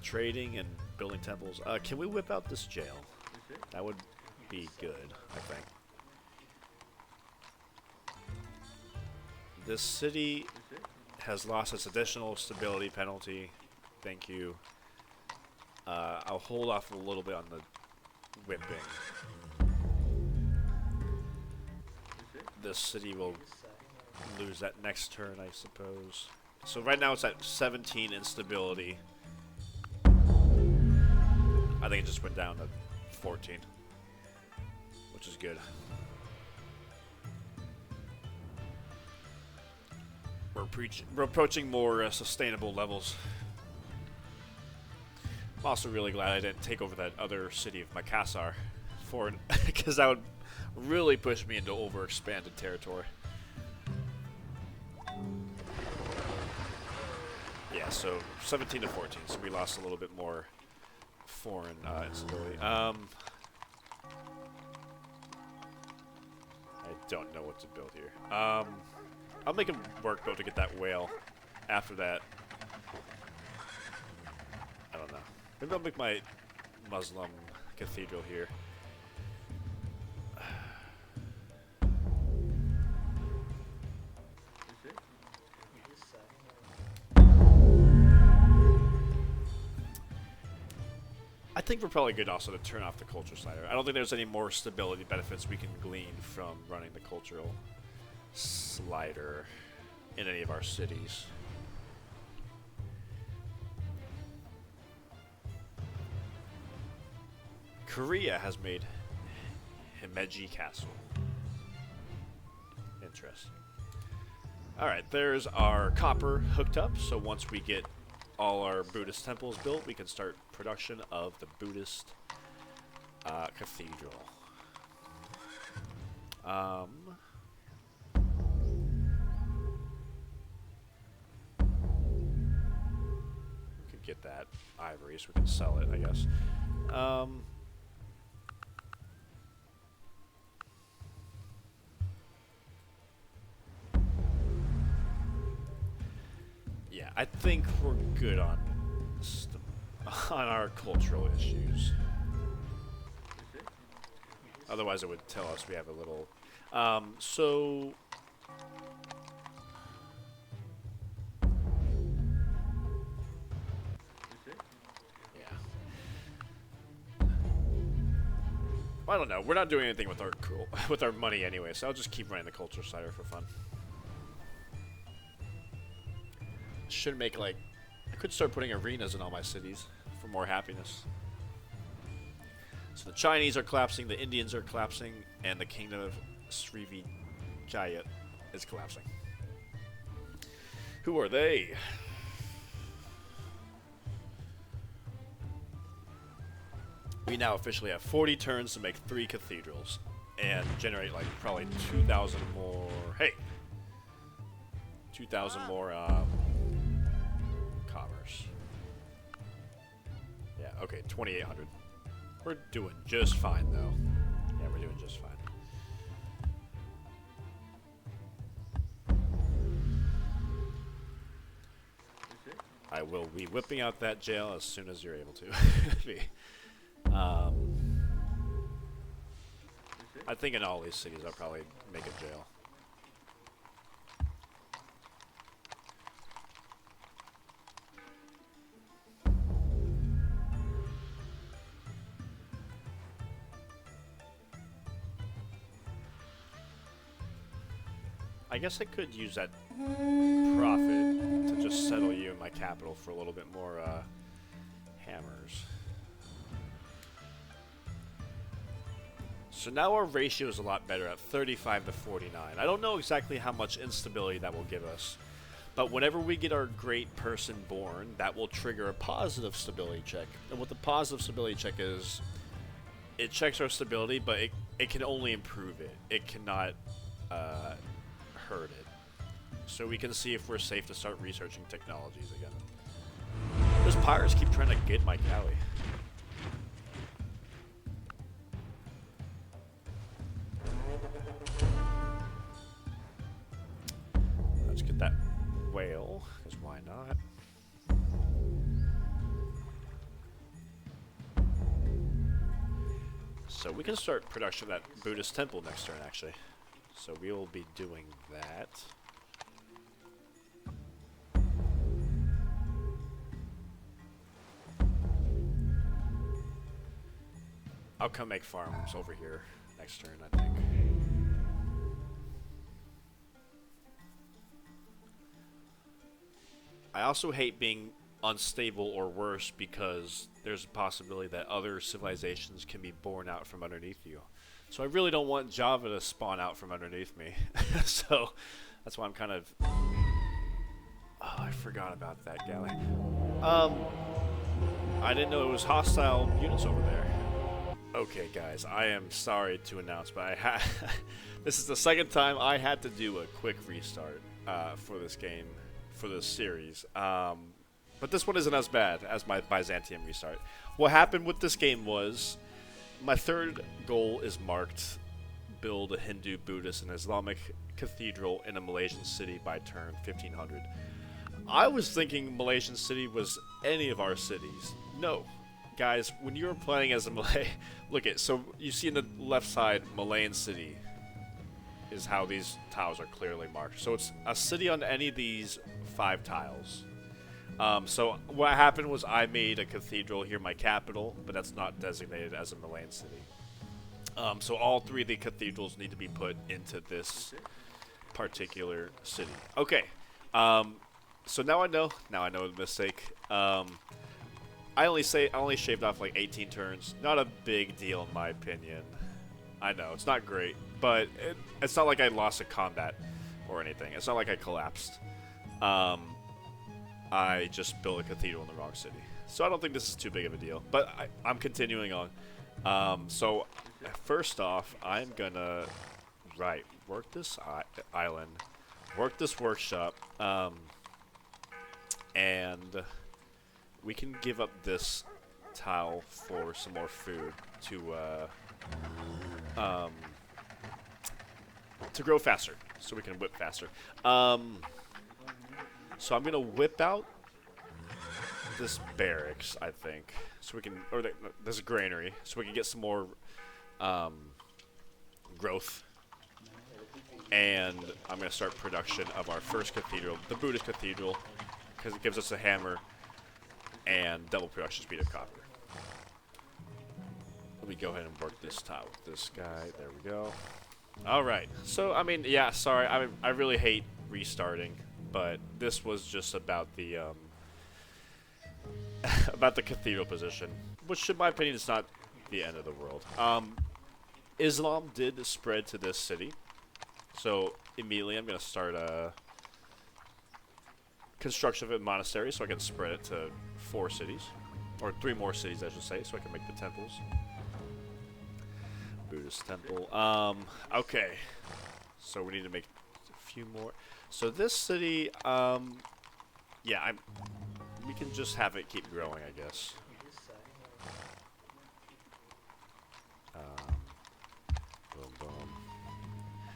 trading and building temples. Can we whip out this jail? That would be good, I think. This city has lost its additional stability penalty. Thank you. I'll hold off a little bit on the whipping. This city will lose that next turn, I suppose. So right now it's at 17 instability. I think it just went down to 14. Which is good. we're approaching more sustainable levels. I'm also really glad I didn't take over that other city of Makassar, because that would really push me into overexpanded territory. Yeah, so 17 to 14, so we lost a little bit more foreign instability. I don't know what to build here. I'll make a work boat to get that whale. After that, I don't know. Maybe I'll make my Muslim cathedral here. I think we're probably good also to turn off the culture slider. I don't think there's any more stability benefits we can glean from running the cultural slider in any of our cities. Korea has made Himeji Castle. Interesting. Alright, there's our copper hooked up, so once we get all our Buddhist temples built, we can start production of the Buddhist cathedral. We could get that ivory so we can sell it, I guess. Yeah, I think we're good on our cultural issues. Otherwise, it would tell us we have a little. So. Yeah. I don't know. We're not doing anything with our money anyway, so I'll just keep running the culture slider for fun. Should make like I could start putting arenas in all my cities for more happiness. So the Chinese are collapsing, the Indians are collapsing, and the kingdom of Srivijaya is collapsing. Who are they? We now officially have 40 turns to make 3 cathedrals and generate like probably 2,000 more. Hey, 2,000 more commerce. Yeah, okay, 2,800. We're doing just fine though. Yeah, we're doing just fine. I will be whipping out that jail as soon as you're able to. I think in all these cities I'll probably make a jail. I guess I could use that profit to just settle you in my capital for a little bit more hammers. So now our ratio is a lot better at 35 to 49. I don't know exactly how much instability that will give us, but whenever we get our great person born, that will trigger a positive stability check. And what the positive stability check is, it checks our stability, but it can only improve it. It cannot hurt it. So we can see if we're safe to start researching technologies again. Those pirates keep trying to get my galley. Let's get that whale, because why not? So we can start production of that Buddhist temple next turn, actually. So we will be doing that. I'll come make farms over here next turn, I think. I also hate being unstable or worse because there's a possibility that other civilizations can be born out from underneath you. So I really don't want Java to spawn out from underneath me. So that's why I'm kind of Oh, I forgot about that galley. Um, I didn't know it was hostile units over there. Okay, guys, I am sorry to announce, but this is the second time I had to do a quick restart for this game, for this series. But this one isn't as bad as my Byzantium restart. What happened with this game was my third goal is marked: build a Hindu, Buddhist, and Islamic cathedral in a Malaysian city by turn 1500. I was thinking Malaysian city was any of our cities. No. Guys, when you're playing as a Malay, look at, so you see in the left side, Malayan city is how these tiles are clearly marked. So it's a city on any of these 5 tiles. So what happened was I made a cathedral here, my capital, but that's not designated as a Malayan city. So all 3 of the cathedrals need to be put into this particular city. Okay. So now I know the mistake. I only shaved off like 18 turns. Not a big deal in my opinion. I know it's not great, but it's not like I lost a combat or anything. It's not like I collapsed. I just built a cathedral in the wrong city, so I don't think this is too big of a deal. But I'm continuing on. So first off, I'm gonna work this island, work this workshop, and we can give up this tile for some more food to grow faster, so we can whip faster. So I'm gonna whip out this barracks, I think, so we can, or this granary, so we can get some more growth. And I'm gonna start production of our first cathedral, the Buddhist cathedral, because it gives us a hammer and double production speed of copper. Let me go ahead and work this tile with this guy. There we go. Alright, so I mean, yeah, sorry, I really hate restarting, but this was just about the about the cathedral position, which in my opinion is not the end of the world. Islam did spread to this city, so immediately I'm going to start a construction of a monastery so I can spread it to 4 cities, or 3 more cities I should say, so I can make the temples. Buddhist temple. Okay, so we need to make a few more. So this city, yeah, we can just have it keep growing, I guess. Boom, boom.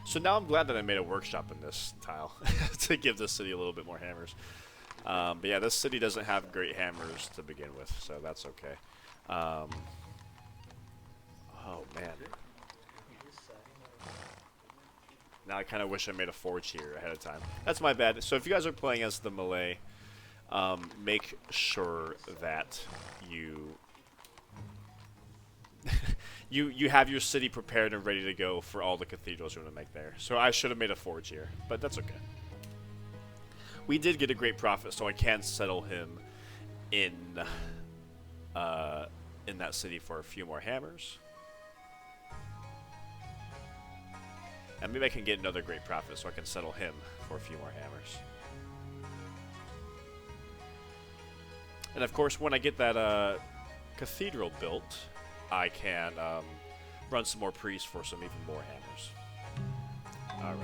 So now I'm glad that I made a workshop in this tile to give this city a little bit more hammers. But yeah, this city doesn't have great hammers to begin with, so that's okay. Oh man. Now I kind of wish I made a forge here ahead of time. That's my bad. So if you guys are playing as the Malay, make sure that you you have your city prepared and ready to go for all the cathedrals you want to make there. So I should have made a forge here, but that's okay. We did get a great profit, so I can settle him in that city for a few more hammers. And maybe I can get another great profit so I can settle him for a few more hammers. And of course, when I get that cathedral built, I can run some more priests for some even more hammers. Alright.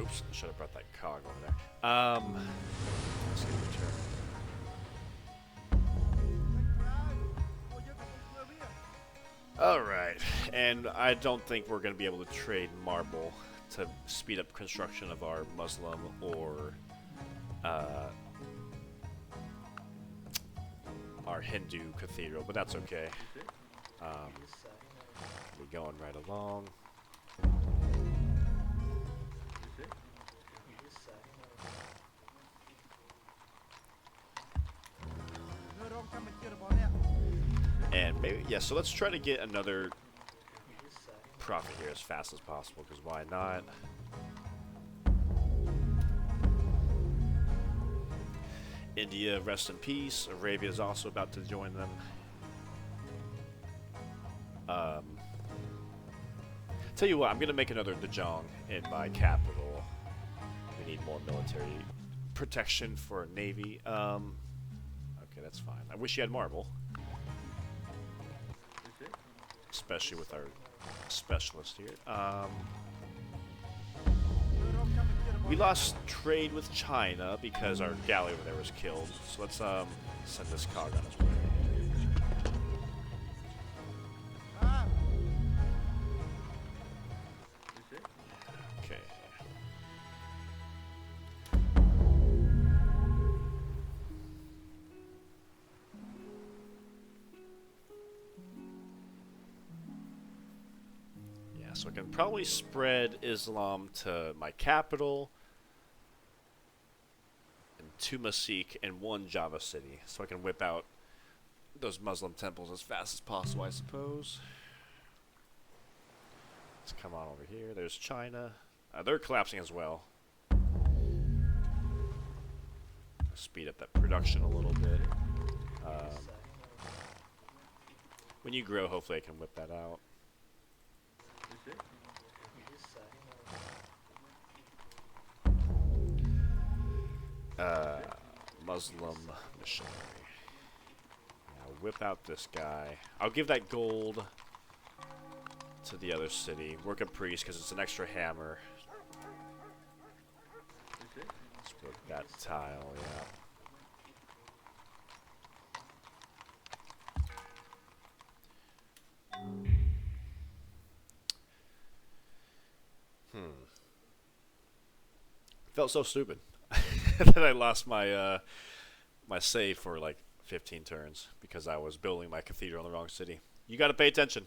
Oops, should have brought that cog over there. Let's get a return. Alright, and I don't think we're going to be able to trade marble to speed up construction of our Muslim or our Hindu cathedral, but that's okay. We're going right along. And maybe, yeah, so let's try to get another profit here as fast as possible, because why not? India, rest in peace. Arabia is also about to join them. Tell you what, I'm gonna make another Dejong in my capital. We need more military protection for Navy. Okay, that's fine. I wish you had marble. Especially with our specialist here. We lost trade with China because our galley over there was killed. So let's send this cog on his way. Okay. Yeah, so I can probably spread Islam to my capital, and 2 Masik, and 1 Java City, so I can whip out those Muslim temples as fast as possible, I suppose. Let's come on over here. There's China. They're collapsing as well. Speed up that production a little bit. When you grow, hopefully I can whip that out. Muslim missionary. Now whip out this guy. I'll give that gold to the other city. Work a priest because it's an extra hammer. Let's work that tile, yeah. Felt so stupid that I lost my my save for like 15 turns because I was building my cathedral in the wrong city. You got to pay attention.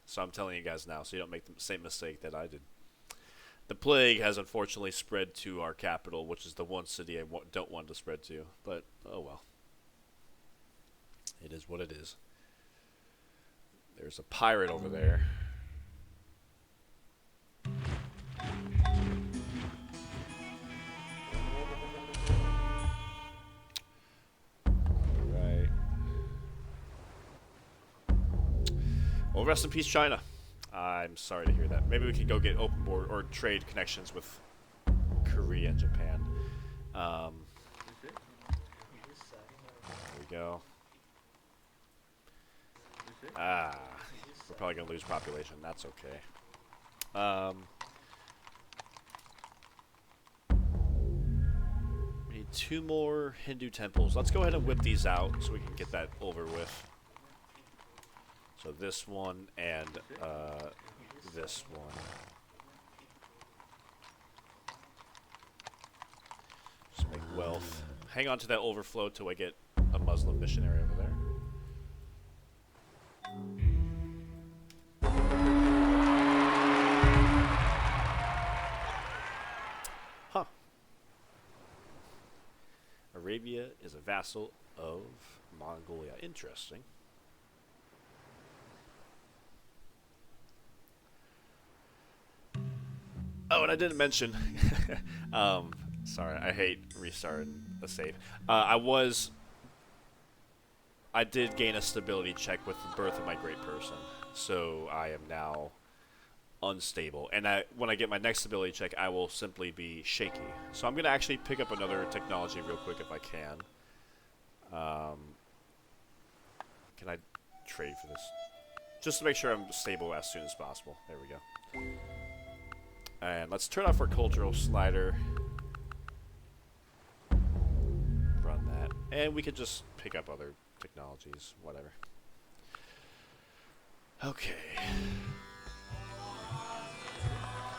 So I'm telling you guys now so you don't make the same mistake that I did. The plague has unfortunately spread to our capital, which is the one city I don't want to spread to. But, oh well. It is what it is. There's a pirate over there. Alright. Well, rest in peace, China. I'm sorry to hear that. Maybe we can go get open board or trade connections with Korea and Japan. There we go. We're probably going to lose population. That's okay. We need 2 more Hindu temples. Let's go ahead and whip these out so we can get that over with. So this one and this one. Just make wealth. Hang on to that overflow till I get a Muslim missionary over there. Huh. Arabia is a vassal of Mongolia. Interesting. Oh, and I didn't mention, sorry, I hate restarting a save. I did gain a stability check with the birth of my great person, so I am now unstable. And when I get my next stability check, I will simply be shaky. So I'm going to actually pick up another technology real quick if I can. Can I trade for this? Just to make sure I'm stable as soon as possible. There we go. And let's turn off our cultural slider. Run that. And we can just pick up other technologies, whatever. Okay.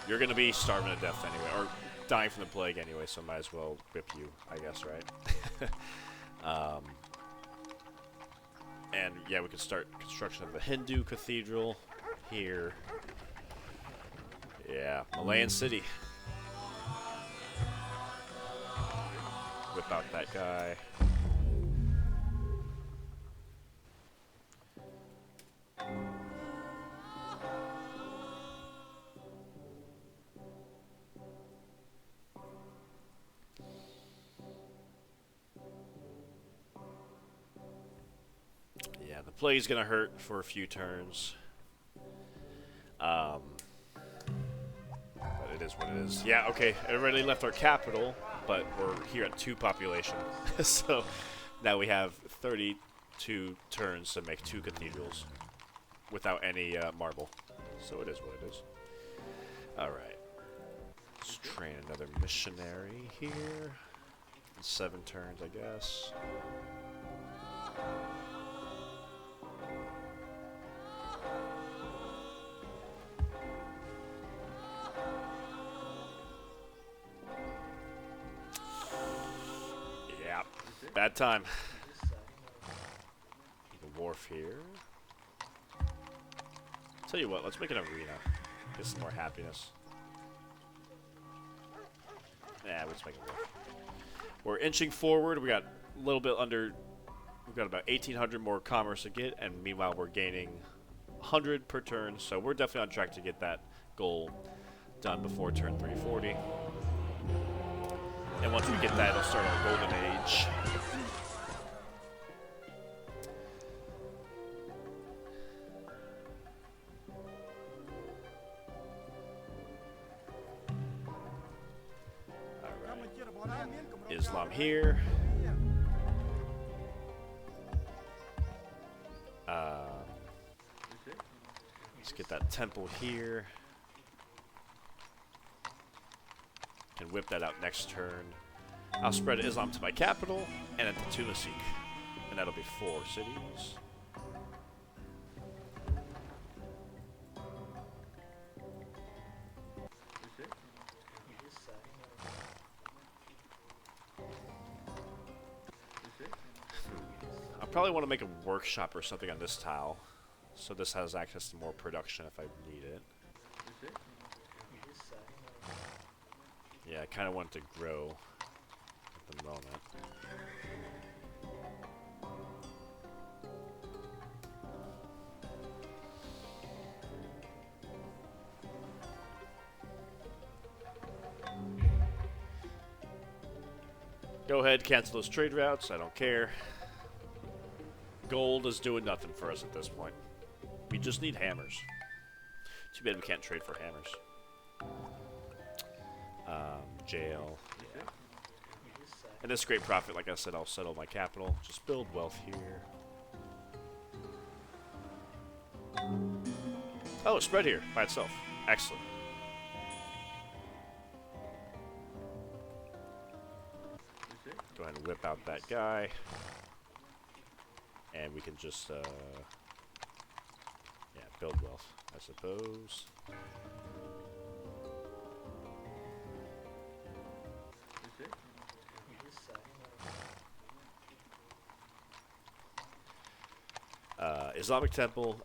You're going to be starving to death anyway, or dying from the plague anyway, so might as well whip you, I guess, right? And yeah, we can start construction of the Hindu cathedral here. Yeah, Malayan city. Whip out that guy. Yeah, the plague's gonna hurt for a few turns. It is what it is. Yeah, okay, everybody left our capital, but we're here at 2 population. So now we have 32 turns to make 2 cathedrals without any marble. So it is what it is. Alright. Let's train another missionary here. 7 turns, I guess. Yeah, bad time. The wharf here. Tell you what, let's make an arena. Get some more happiness. Yeah, let's make it work. We're inching forward. We got a little bit under. We've got about 1,800 more commerce to get, and meanwhile we're gaining 100 per turn. So we're definitely on track to get that goal done before turn 340. And once we get that, it'll start our golden age. Islam here. Let's get that temple here. Can whip that out next turn. I'll spread Islam to my capital and at the Tunisic. And that'll be 4 cities. Probably want to make a workshop or something on this tile, so this has access to more production if I need it. Yeah, I kind of want it to grow at the moment. Go ahead, cancel those trade routes, I don't care. Gold is doing nothing for us at this point. We just need hammers. Too bad we can't trade for hammers. Jail. Yeah. And this great profit, like I said, I'll settle my capital. Just build wealth here. Oh, it's spread here by itself. Excellent. Go ahead and whip out that guy. And we can just, yeah, build wealth, I suppose. Islamic temple,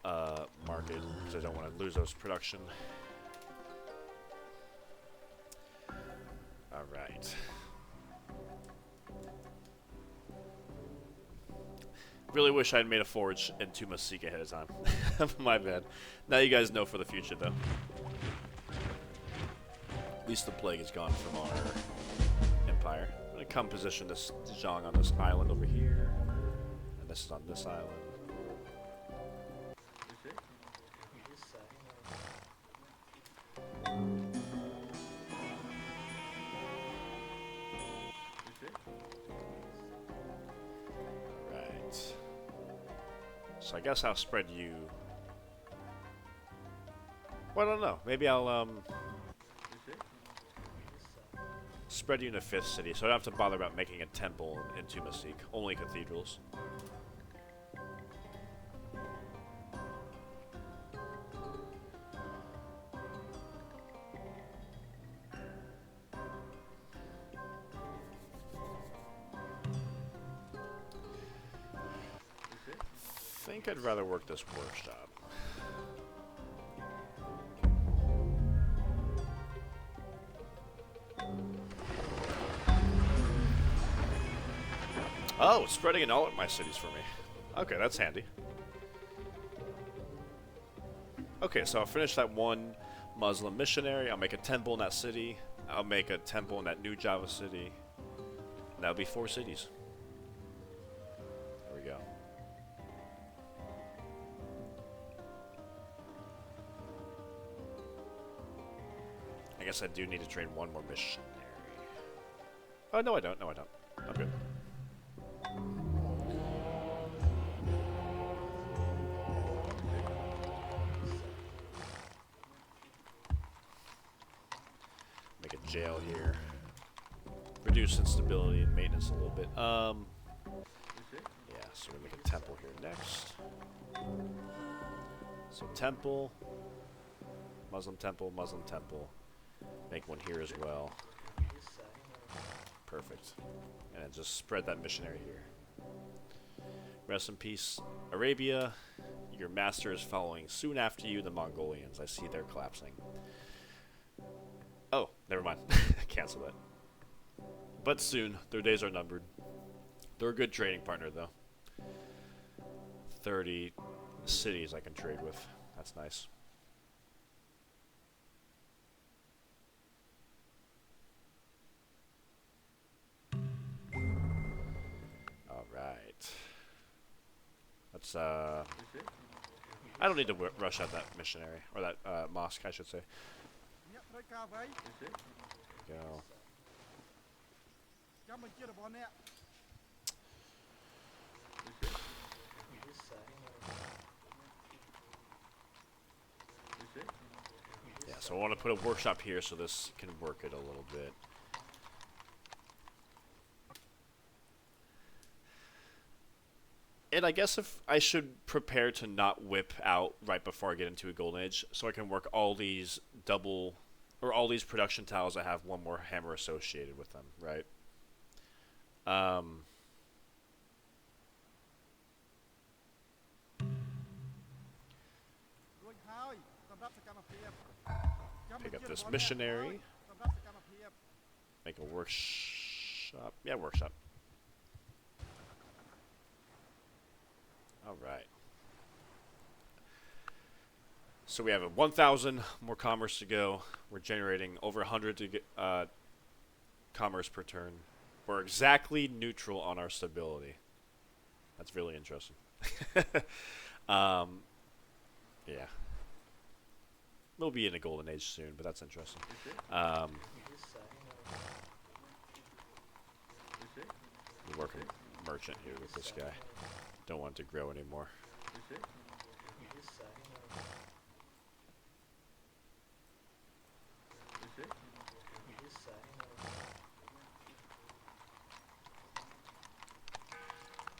market, because I don't want to lose those production. Alright. Really wish I'd made a forge into Mosque ahead of time. My bad. Now you guys know for the future, though. At least the plague is gone from our empire. I'm going to come position this Zhang on this island over here. And this is on this island. So I guess I'll spread you. Well, I don't know. Maybe I'll spread you in a 5th city, so I don't have to bother about making a temple in Tunisic. Only cathedrals. I think I'd rather work this workshop. Oh, it's spreading in all of my cities for me. Okay, that's handy. Okay, so I'll finish that one Muslim missionary. I'll make a temple in that city. I'll make a temple in that new Java city. And that'll be 4 cities. There we go. guess I do need to train one more missionary. Oh, no I don't. No I don't. I'm good. Make a jail here. Reduce instability and maintenance a little bit. Yeah, so we're gonna make a temple here next. So temple, Muslim temple, Muslim temple. Make one here as well. Perfect. And then just spread that missionary here. Rest in peace, Arabia. Your master is following soon after you, the Mongolians. I see they're collapsing. Oh, never mind. Cancel that. But soon, their days are numbered. They're a good trading partner, though. 30 cities I can trade with. That's nice. Alright. Let's, I don't need to rush out that missionary. Or that, mosque, I should say. Go. Yeah, so I want to put a workshop here so this can work it a little bit. And I guess if I should prepare to not whip out right before I get into a golden age, so I can work all these all these production tiles that have one more hammer associated with them, right? Pick up this missionary. Make a workshop. Yeah, workshop. Alright. So we have 1,000 more commerce to go. We're generating over 100 to get, commerce per turn. We're exactly neutral on our stability. That's really interesting. Yeah. We'll be in a golden age soon, but that's interesting. We're working merchant here with this guy. Don't want it to grow anymore.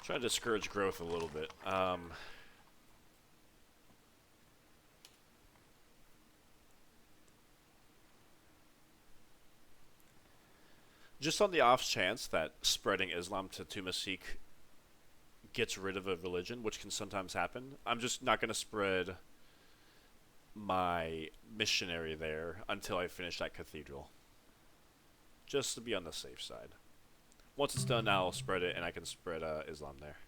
Trying to discourage growth a little bit. Just on the off chance that spreading Islam to Tumasik gets rid of a religion, which can sometimes happen, I'm just not going to spread my missionary there until I finish that cathedral. Just to be on the safe side. Once it's done, I'll spread it, and I can spread Islam there.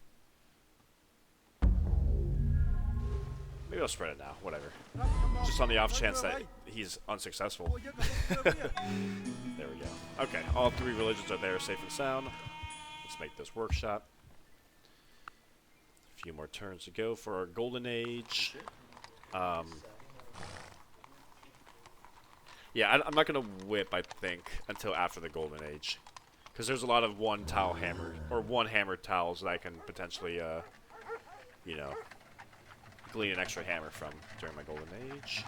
Maybe I'll spread it now, whatever. Just on the off chance that he's unsuccessful. There we go. Okay, all three religions are there, safe and sound. Let's make this workshop. A few more turns to go for our golden age. Yeah, I'm not going to whip, I think, until after the golden age. Because there's a lot of one tile hammer, or one hammer tiles that I can potentially, you know, glean an extra hammer from during my golden age.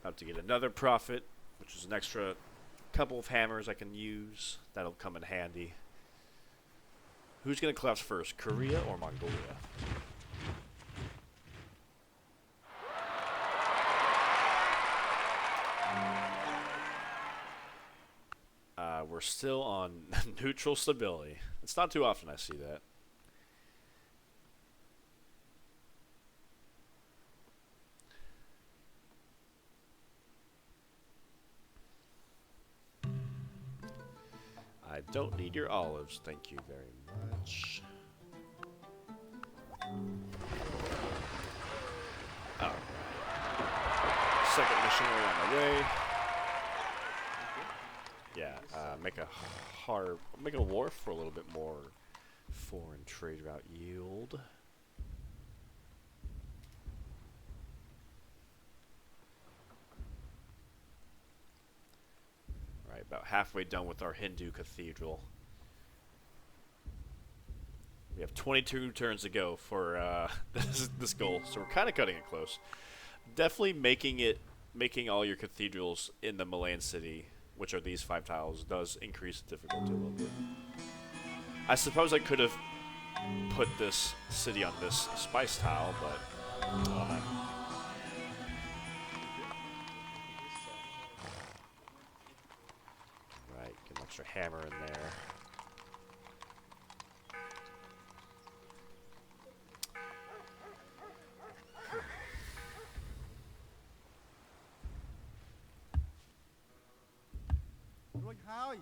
About to get another profit, which is an extra couple of hammers I can use. That'll come in handy. Who's going to collapse first, Korea or Mongolia? We're still on neutral stability. It's not too often I see that. I don't need your olives, thank you very much. Alright. Second missionary on the way. Yeah, make a wharf for a little bit more foreign trade route yield. Right, about halfway done with our Hindu cathedral. We have 22 turns to go for this goal, so we're kind of cutting it close. Definitely making all your cathedrals in the Malayan city, which are these 5 tiles, does increase the difficulty a little bit. I suppose I could have put this city on this spice tile, but right, get an extra hammer in there.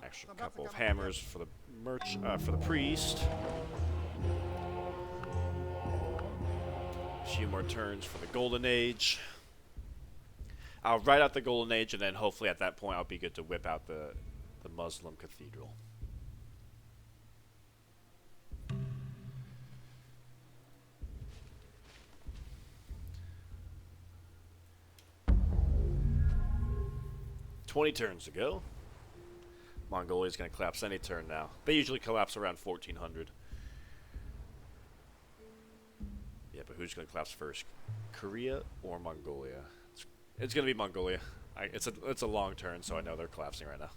Extra couple of hammers for the priest. A few more turns for the Golden Age. I'll write out the Golden Age, and then hopefully at that point I'll be good to whip out the Muslim cathedral. $20 turns to go. Mongolia's going to collapse any turn now. They usually collapse around 1400. Yeah, but who's going to collapse first? Korea or Mongolia? It's going to be Mongolia. It's a long turn, so I know they're collapsing right now.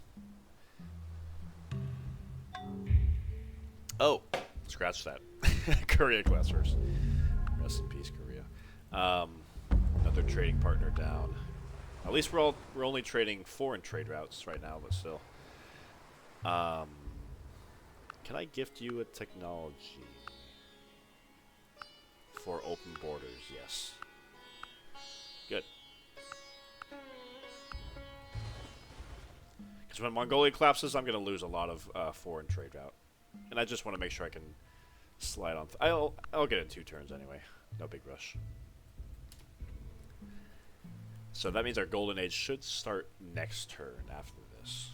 Oh, scratch that. Korea collapsed first. Rest in peace, Korea. Another trading partner down. At least we're only trading foreign trade routes right now, but still. Can I gift you a technology for open borders? Yes. Good. Because when Mongolia collapses, I'm going to lose a lot of foreign trade route, and I just want to make sure I can slide on. I'll get it in 2 turns anyway. No big rush. So that means our Golden Age should start next turn after this.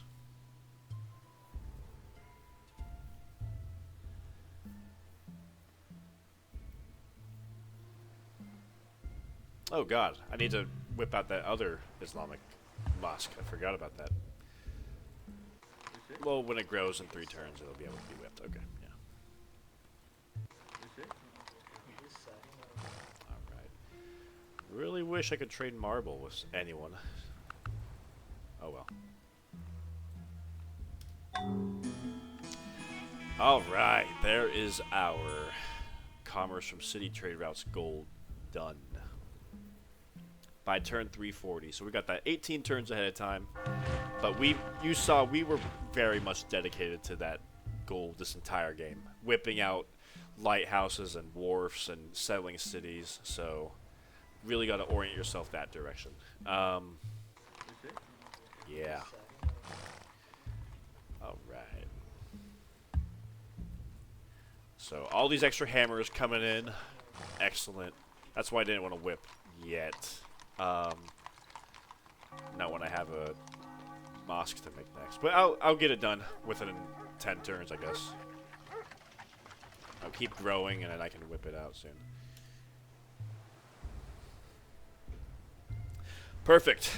Oh god, I need to whip out that other Islamic mosque. I forgot about that. Well, when it grows in 3 turns, it'll be able to be whipped. Okay, yeah. Alright. Really wish I could trade marble with anyone. Oh well. Alright, there is our commerce from city trade routes gold done. By turn 340. So we got that 18 turns ahead of time. But you saw we were very much dedicated to that goal this entire game. Whipping out lighthouses and wharfs and settling cities. So really got to orient yourself that direction. Yeah. Alright. So all these extra hammers coming in. Excellent. That's why I didn't want to whip yet. Not when I have a mosque to make next. But I'll get it done within 10 turns, I guess. I'll keep growing, and then I can whip it out soon. Perfect.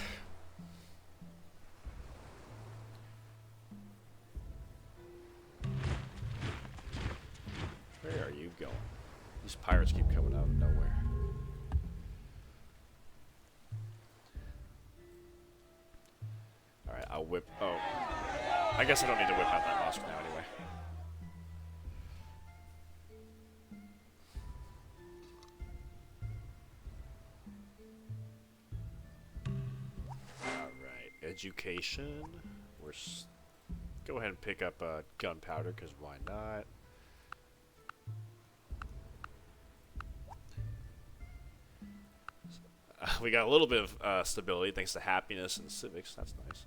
Where are you going? These pirates keep coming out of nowhere. Alright, I'll whip... Oh. I guess I don't need to whip out that mosque now anyway. Alright, education. Go ahead and pick up gunpowder, because why not? We got a little bit of stability thanks to happiness and civics. That's nice.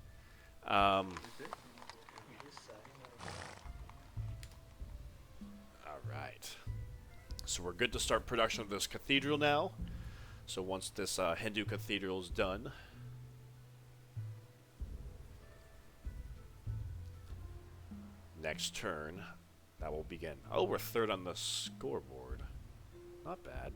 Alright. So we're good to start production of this cathedral now. So once this Hindu cathedral is done, Next turn, that will begin. Oh, we're third on the scoreboard. Not bad.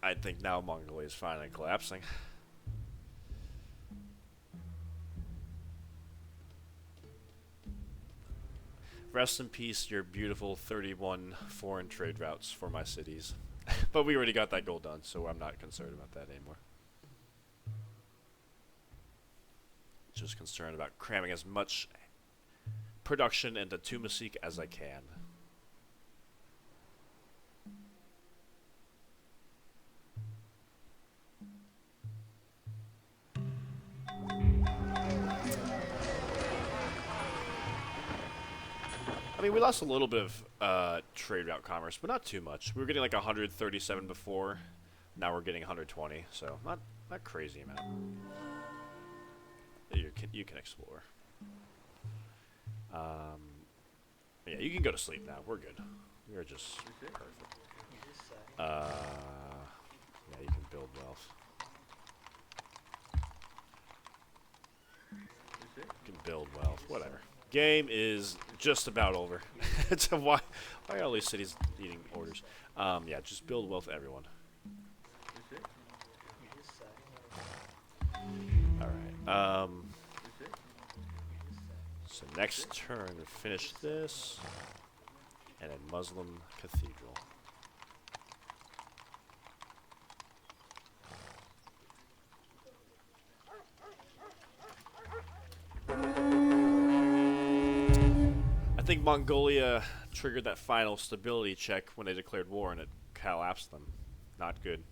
I think now Mongolia is finally collapsing. Rest in peace, your beautiful 31 foreign trade routes for my cities. But we already got that goal done, so I'm not concerned about that anymore. Just concerned about cramming as much production into Tumasik as I can. I mean, we lost a little bit of trade route commerce, but not too much. We were getting like 137 before. Now we're getting 120, so not crazy amount. You can explore. Yeah, you can go to sleep now. We're good. We're just perfect. Yeah, you can build wealth. You can build wealth. Whatever. Game is just about over. So why are all these cities needing orders? Yeah, just build wealth, everyone. Alright, so next turn, we finish this, and a Muslim cathedral. I think Mongolia triggered that final stability check when they declared war, and it collapsed them. Not good.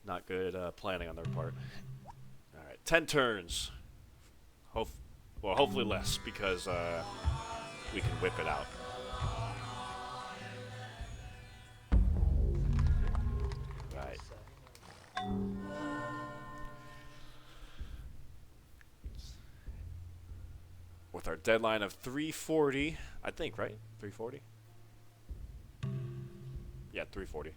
Not good planning on their part. Alright, 10 turns. Well, hopefully less, because we can whip it out. Right. With our deadline of 340, I think, right? 340? Yeah, 340.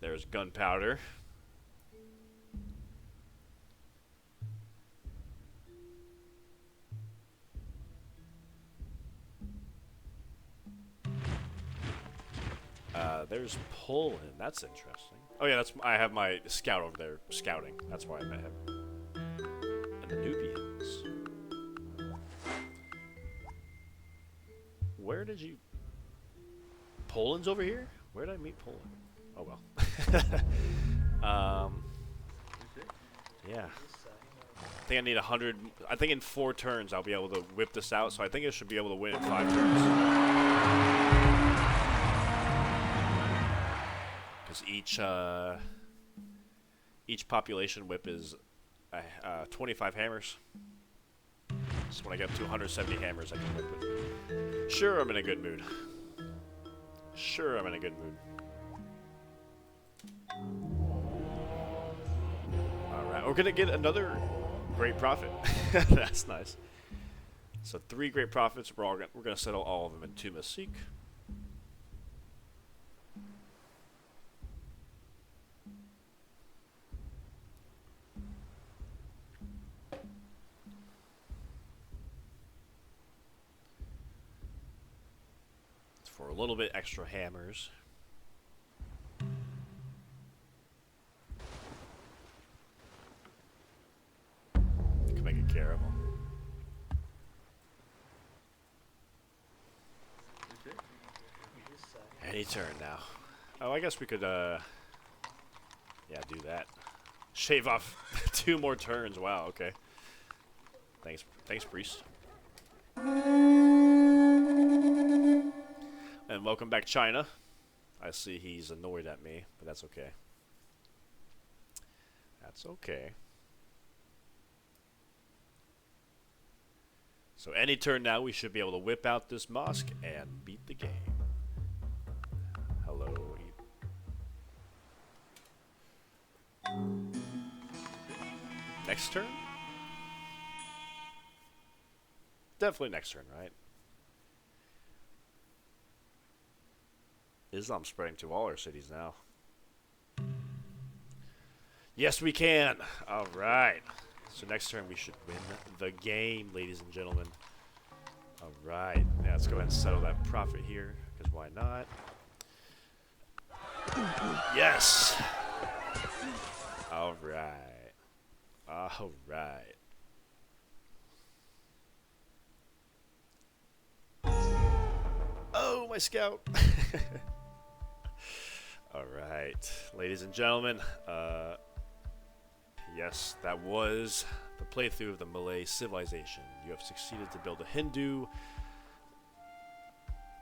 There's gunpowder. There's Poland. That's interesting. Oh yeah, I have my scout over there scouting. That's why I met him. And the Nubians. Where did you... Poland's over here? Where did I meet Poland? Oh well. Yeah. I think I need 100... I think in 4 turns I'll be able to whip this out, so I think I should be able to win in 5 turns. Because each population whip is 25 hammers. So when I get up to 170 hammers, I can whip it. Sure, I'm in a good mood. Sure, I'm in a good mood. Alright, we're gonna get another great profit. That's nice. So 3 great profits. We're gonna settle all of them in Tumasik. For a little bit extra hammers. You can make a caramel. Any turn now. Oh, I guess we could, yeah, do that. Shave off 2 more turns. Wow, okay. Thanks, priest. And welcome back, China. I see he's annoyed at me, but that's okay. That's okay. So any turn now, we should be able to whip out this mosque and beat the game. Hello. Next turn? Definitely next turn, right? Islam's spreading to all our cities now. Yes, we can. All right. So next turn we should win the game, ladies and gentlemen. All right. Yeah, let's go ahead and settle that profit here, because why not? Yes. All right. All right. Oh, my scout. All right, ladies and gentlemen. Yes, that was the playthrough of the Malay civilization. You have succeeded to build a Hindu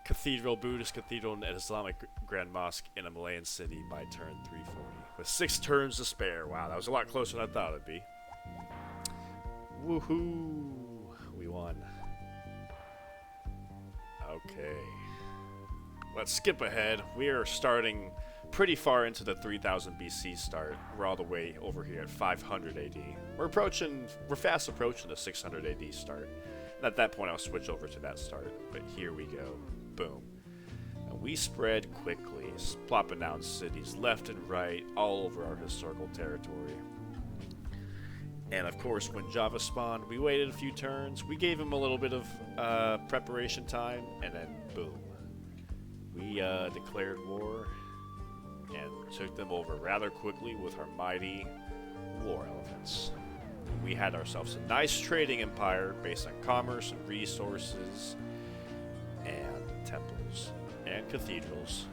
cathedral, Buddhist cathedral, and Islamic Grand Mosque in a Malayan city by turn 340. With 6 turns to spare. Wow, that was a lot closer than I thought it'd be. Woohoo! We won. Okay. Let's skip ahead. We are starting pretty far into the 3000 BC start. We're all the way over here at 500 AD. We're fast approaching the 600 AD start. And at that point, I'll switch over to that start. But here we go. Boom. And we spread quickly, plopping down cities left and right, all over our historical territory. And of course, when Java spawned, we waited a few turns. We gave him a little bit of preparation time, and then boom. We declared war and took them over rather quickly with our mighty war elephants. We had ourselves a nice trading empire based on commerce and resources and temples and cathedrals,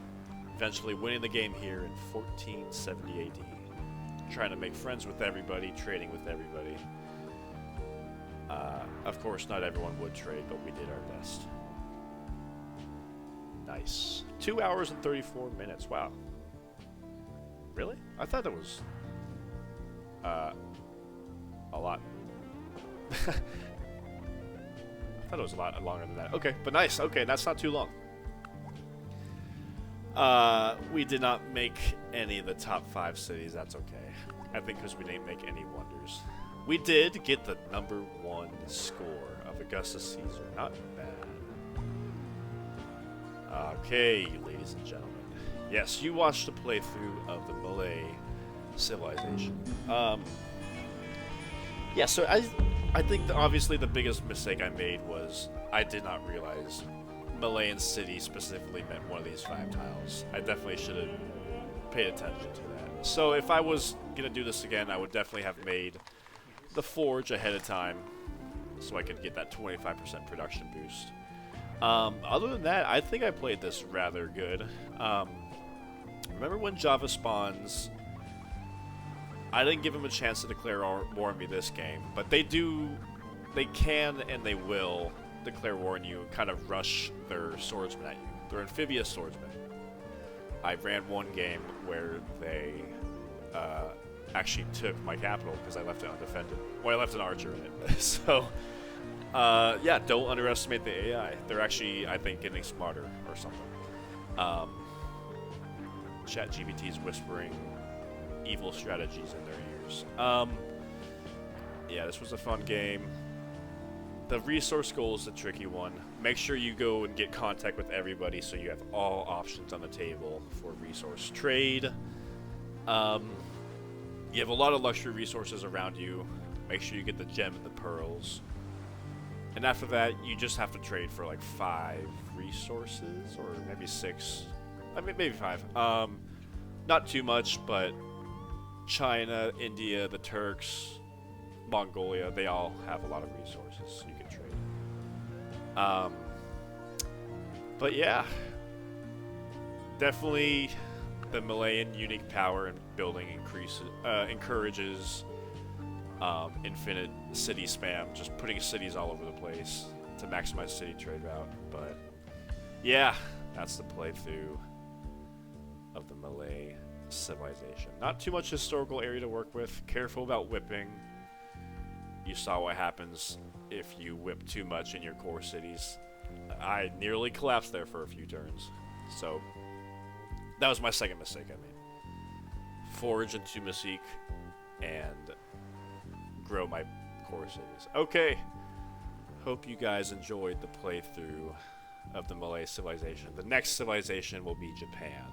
eventually winning the game here in 1470 AD. Trying to make friends with everybody, trading with everybody. Of course, not everyone would trade, but we did our best. Nice. 2 hours and 34 minutes. Wow. Really? I thought it was a lot. I thought it was a lot longer than that. Okay, but nice. Okay, that's not too long. We did not make any of the top 5 cities. That's okay. I think because we didn't make any wonders. We did get the #1 score of Augustus Caesar. Not bad. Okay, ladies and gentlemen. Yes, you watched the playthrough of the Malay civilization. Yeah, so I think that obviously the biggest mistake I made was I did not realize Malayan city specifically meant one of these 5 tiles. I definitely should have paid attention to that. So if I was going to do this again, I would definitely have made the forge ahead of time so I could get that 25% production boost. Other than that, I think I played this rather good. Remember when Java spawns, I didn't give him a chance to declare war on me this game, but they can and they will declare war on you and kind of rush their swordsmen at you. They're amphibious swordsmen. I ran one game where they actually took my capital because I left it undefended. Well, I left an archer in it. So, yeah, don't underestimate the AI. They're actually, I think, getting smarter or something. ChatGPT is whispering evil strategies in their ears. Yeah, this was a fun game. The resource goal is a tricky one. Make sure you go and get contact with everybody so you have all options on the table for resource trade. You have a lot of luxury resources around you. Make sure you get the gem and the pearls. And after that, you just have to trade for like 5 resources, or maybe 6. I mean, maybe 5. Not too much, but China, India, the Turks, Mongolia, they all have a lot of resources, so you can trade. But yeah, definitely the Malayan unique power in building encourages infinite city spam, just putting cities all over the place to maximize city trade route. But yeah, that's the playthrough of the Malay civilization. Not too much historical area to work with. Careful about whipping. You saw what happens if you whip too much in your core cities. I nearly collapsed there for a few turns. So that was my second mistake I made. Forge into Mystique and grow my core cities. Okay. Hope you guys enjoyed the playthrough of the Malay civilization. The next civilization will be Japan.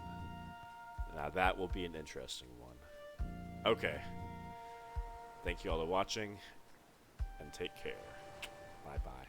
Now that will be an interesting one. Okay. Thank you all for watching, and take care. Bye-bye.